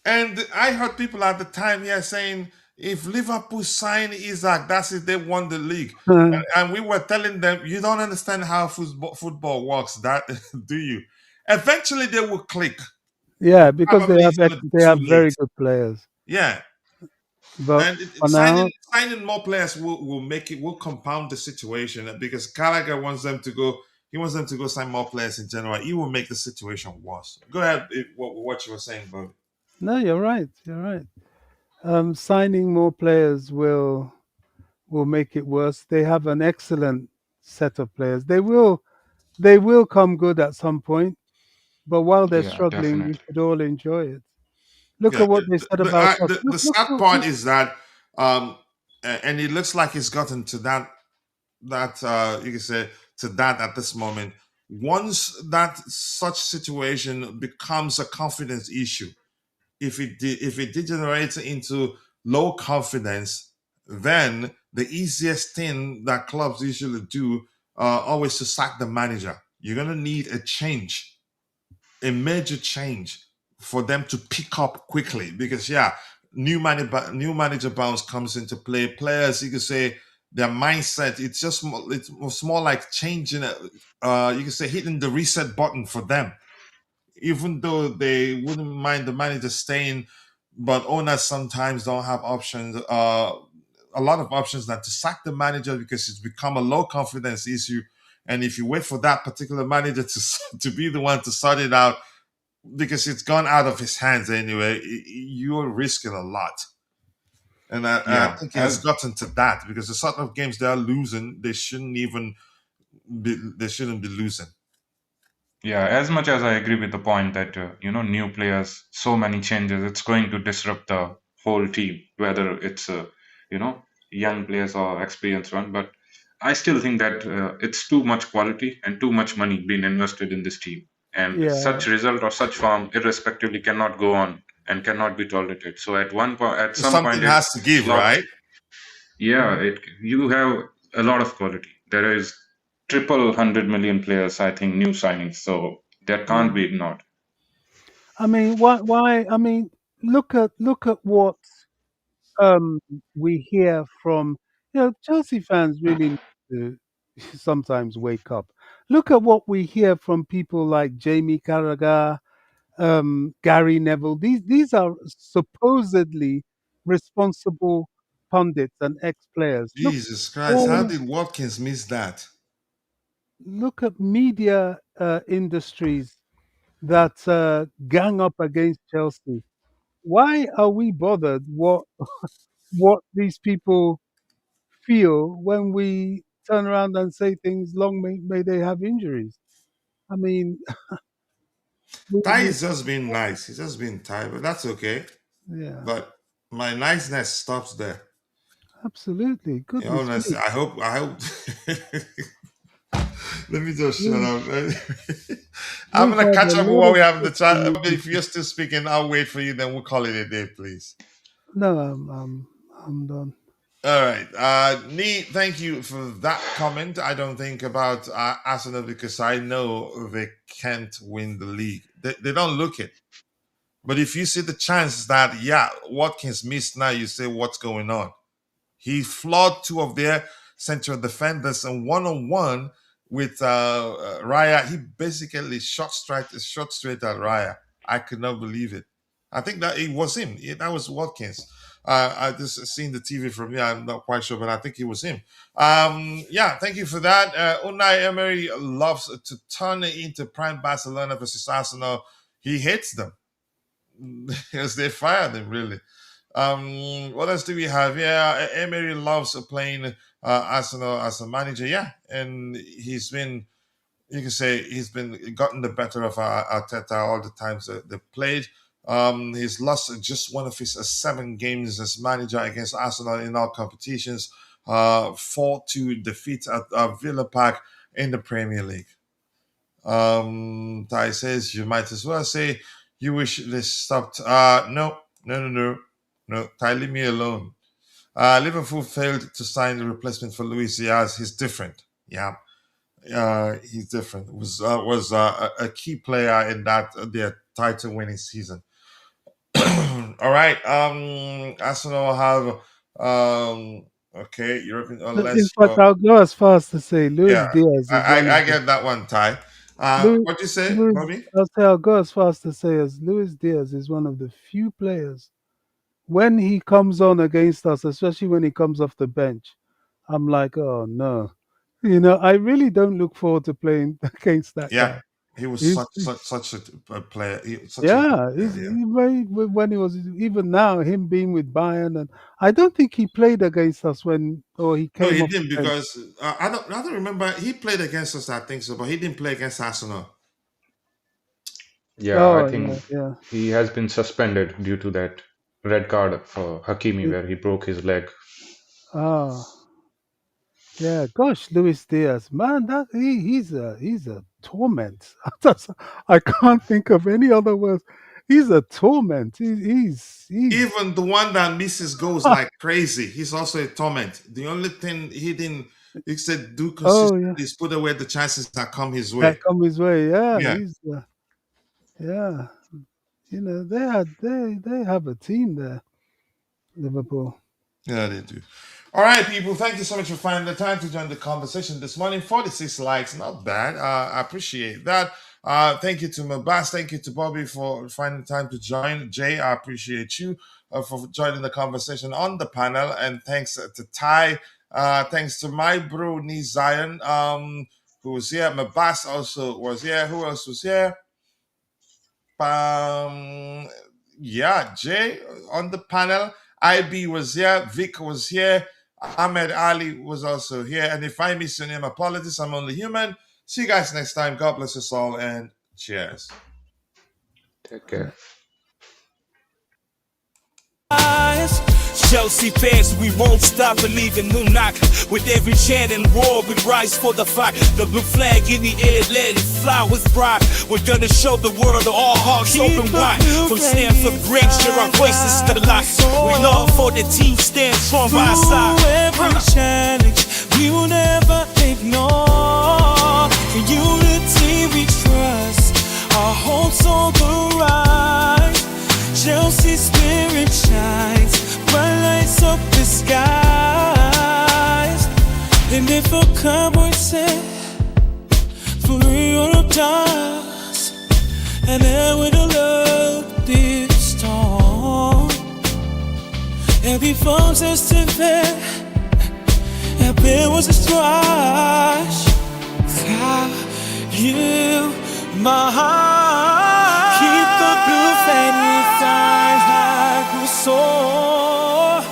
And I heard people at the time here saying if Liverpool sign Isaac, that's it, they won the league. Mhm. And we were telling them, you don't understand how football works, that do you? Eventually they will click. Yeah, because Probably it's gonna be they too have late. very good players. Yeah. But And for now, signing more players will compound the situation because Gallagher wants them to go. He wants them to go sign more players in January. He will make the situation worse. Go ahead, what you were saying, bro. no, you're right. You're right. Signing more players will make it worse. They have an excellent set of players. They will come good at some point. But while they're Yeah, struggling, we definitely. should all enjoy it. Look Yeah, at what they said about us. the Look, look, sad look, part look. is that, and it looks like it's gotten to that you can say to that at this moment. Once that such situation becomes a confidence issue, if it degenerates into low confidence, then the easiest thing that clubs usually do always to sack the manager. You're gonna need a major change for them to pick up quickly because yeah, new manager bounce comes into play. Players, you could say, their mindset. It was more like changing it. You can say hitting the reset button for them, even though they wouldn't mind the manager staying, but owners sometimes don't have options. A lot of options now to sack the manager because it's become a low confidence issue. And if you wait for that particular manager to to be the one to sort it out, because it's gone out of his hands anyway, you're risking a lot. And I Yeah, think it has as gotten to that because the sort of games they are losing, they shouldn't be losing. Yeah, as much as I agree with the point that new players, so many changes, it's going to disrupt the whole team, whether it's you know young players or experienced one. But I still think that it's too much quality and too much money being invested in this team, and Yeah. such result or such form, irrespectively, cannot go on and cannot be tolerated. So at one point, at So some something point, has to it's give, not. right? Yeah, it you have a lot of quality. There is triple 100 million players, I think, new signings. So that can't Yeah. be ignored. I mean, why? I mean, look at what um we hear from, Chelsea fans really need to sometimes wake up. Look at what we hear from people like Jamie Carragher, Gary Neville. These are supposedly responsible pundits and ex-players. Jesus Christ, how All did Watkins miss that? look at media industries that gang up against Chelsea. Why are we bothered what these people feel when we turn around and say things, long may they have injuries? I mean, Ty we is just being nice. He's just being Ty, but that's okay. yeah, But my niceness stops there. absolutely. In Goodness all honesty, me. I hope. Let me just shut We've, up. I'm we've gonna had catch a up with lot what of we have in the chat. social But if you're still speaking, I'll wait for you. Then we'll call it a day, please. no, I'm done. All right. Nee, thank you for that comment. I don't think about Arsenal because I know they can't win the league. They don't look it. But if you see the chance that, yeah, Watkins missed now, you say, what's going on? He flawed two of their central defenders and one-on-one with Raya. He basically shot straight at Raya. I could not believe it. I think that it was him. That was Watkins. I just seen the TV from here. I'm not quite sure, but I think it was him. Yeah, thank you for that. Unai Emery loves to turn it into prime Barcelona versus Arsenal. He hates them because they fired him, really. What else do we have? Yeah, Emery loves playing Arsenal as a manager. Yeah, and he's been, you can say, he's been gotten the better of Arteta all the times that they played. He's lost just one of his 7 games as manager against Arsenal in all competitions. 4-2 defeat at Villa Park in the Premier League. Ty says you might as well say you wish this stopped. No. Ty, leave me alone. Liverpool failed to sign the replacement for Luis Diaz. He's different. Yeah, he's different. Was a key player in that their title winning season. All right. Arsenal have okay European In unless fact, I'll go as far as to say Luis yeah. Diaz is one of I the get that one, Ty. Luis, What do you say, Luis. Bobby? I'll go as far as to say as Luis Diaz is one of the few players when he comes on against us, especially when he comes off the bench. I'm like, oh no, I really don't look forward to playing against that Yeah, guy. he was He's such a player. Such a good Yeah, player. Yeah. when he was, even now, him being with Bayern, and I don't think he played against us or he No, came he off the didn't bench. because I don't remember. He played against us, I think so, but he didn't play against Arsenal. Yeah, I Oh yeah, think yeah. he has been suspended due to that red card for Hakimi He- where he broke his leg. Ah, yeah. Gosh, Luis Diaz, man, he's a torment. I can't think of any other words. He's a torment. He's Even the one that misses goals like crazy, he's also a torment. The only thing he said do oh consistently yeah, is put away the chances that come his that way. come his way. Yeah, Yeah, yeah. They have a team there, Liverpool. yeah, they do. All right, people. Thank you so much for finding the time to join the conversation this morning. 46 likes, not bad. I appreciate that. Thank you to Mabas. Thank you to Bobby for finding time to join. Jay, I appreciate you for joining the conversation on the panel. And thanks to Ty. Thanks to my bro, Nee Zion, who was here. Mabas also was here. Who else was here? Um, yeah, Jay on the panel. IB was here. Vic was here. Ahmed Ali was also here. And if I miss your name, apologies. I'm only human. See you guys next time. God bless us all and cheers. Take care. Chelsea fans, we won't stop believing. No knock. With every chant and roar, we rise for the fight. The blue flag in the air, let it fly with pride. We're gonna show the world that all hearts open wide. From Stamford Bridge to our voices to the light. We love for the team stand strong by our side. Every challenge, we will never ignore. In unity we trust, our hopes on the rise. Chelsea spirit shines, bright lights up the skies. And if a cowboy said, for real of dust, and then with a love this storm, every phone's estimate, and there was a strife. God, you, my heart, keep the blue flame inside like we soar.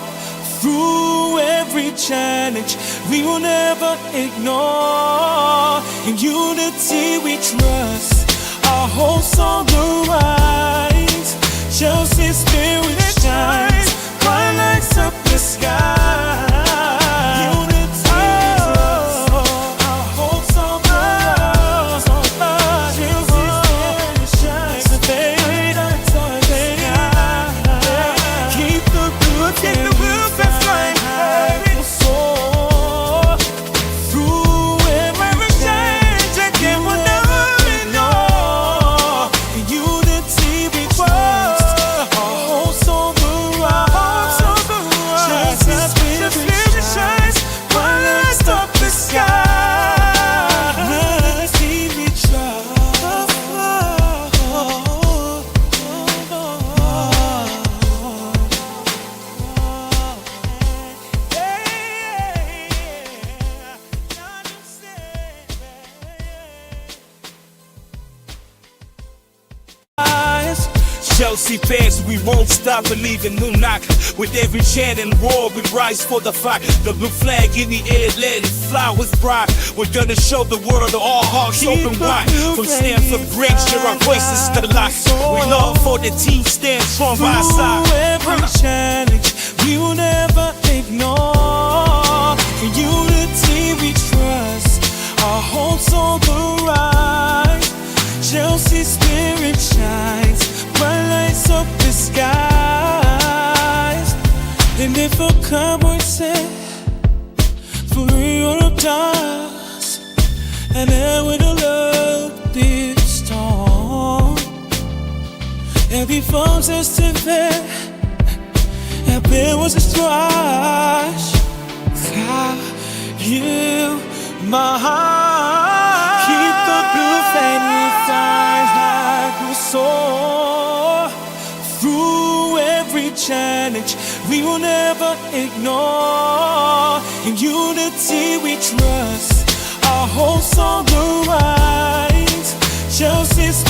Through every challenge, we will never ignore. In unity we trust, our hopes on the rise. Chelsea spirit shines, bright lights up the sky. Chelsea fans, we won't stop believing. No knock. With every chant and roar, we rise for the fight. The blue flag in the air, let it fly with pride. We're gonna show the world that all hearts open wide. From Stamford Bridge to our voices to the light. We love for the team stand strong by our side. Every challenge, we will never ignore. In unity we trust, our hopes on the rise. Chelsea spirit shines, bright lights up the skies. And if a cowboy said, for real of dust, and then with a love this storm, every phone's estimate, and there was a strife. God, you, my heart, keep the blue flame inside like we soar. Through every challenge, we will never ignore. In unity we trust, our hopes on the rise. Chelsea's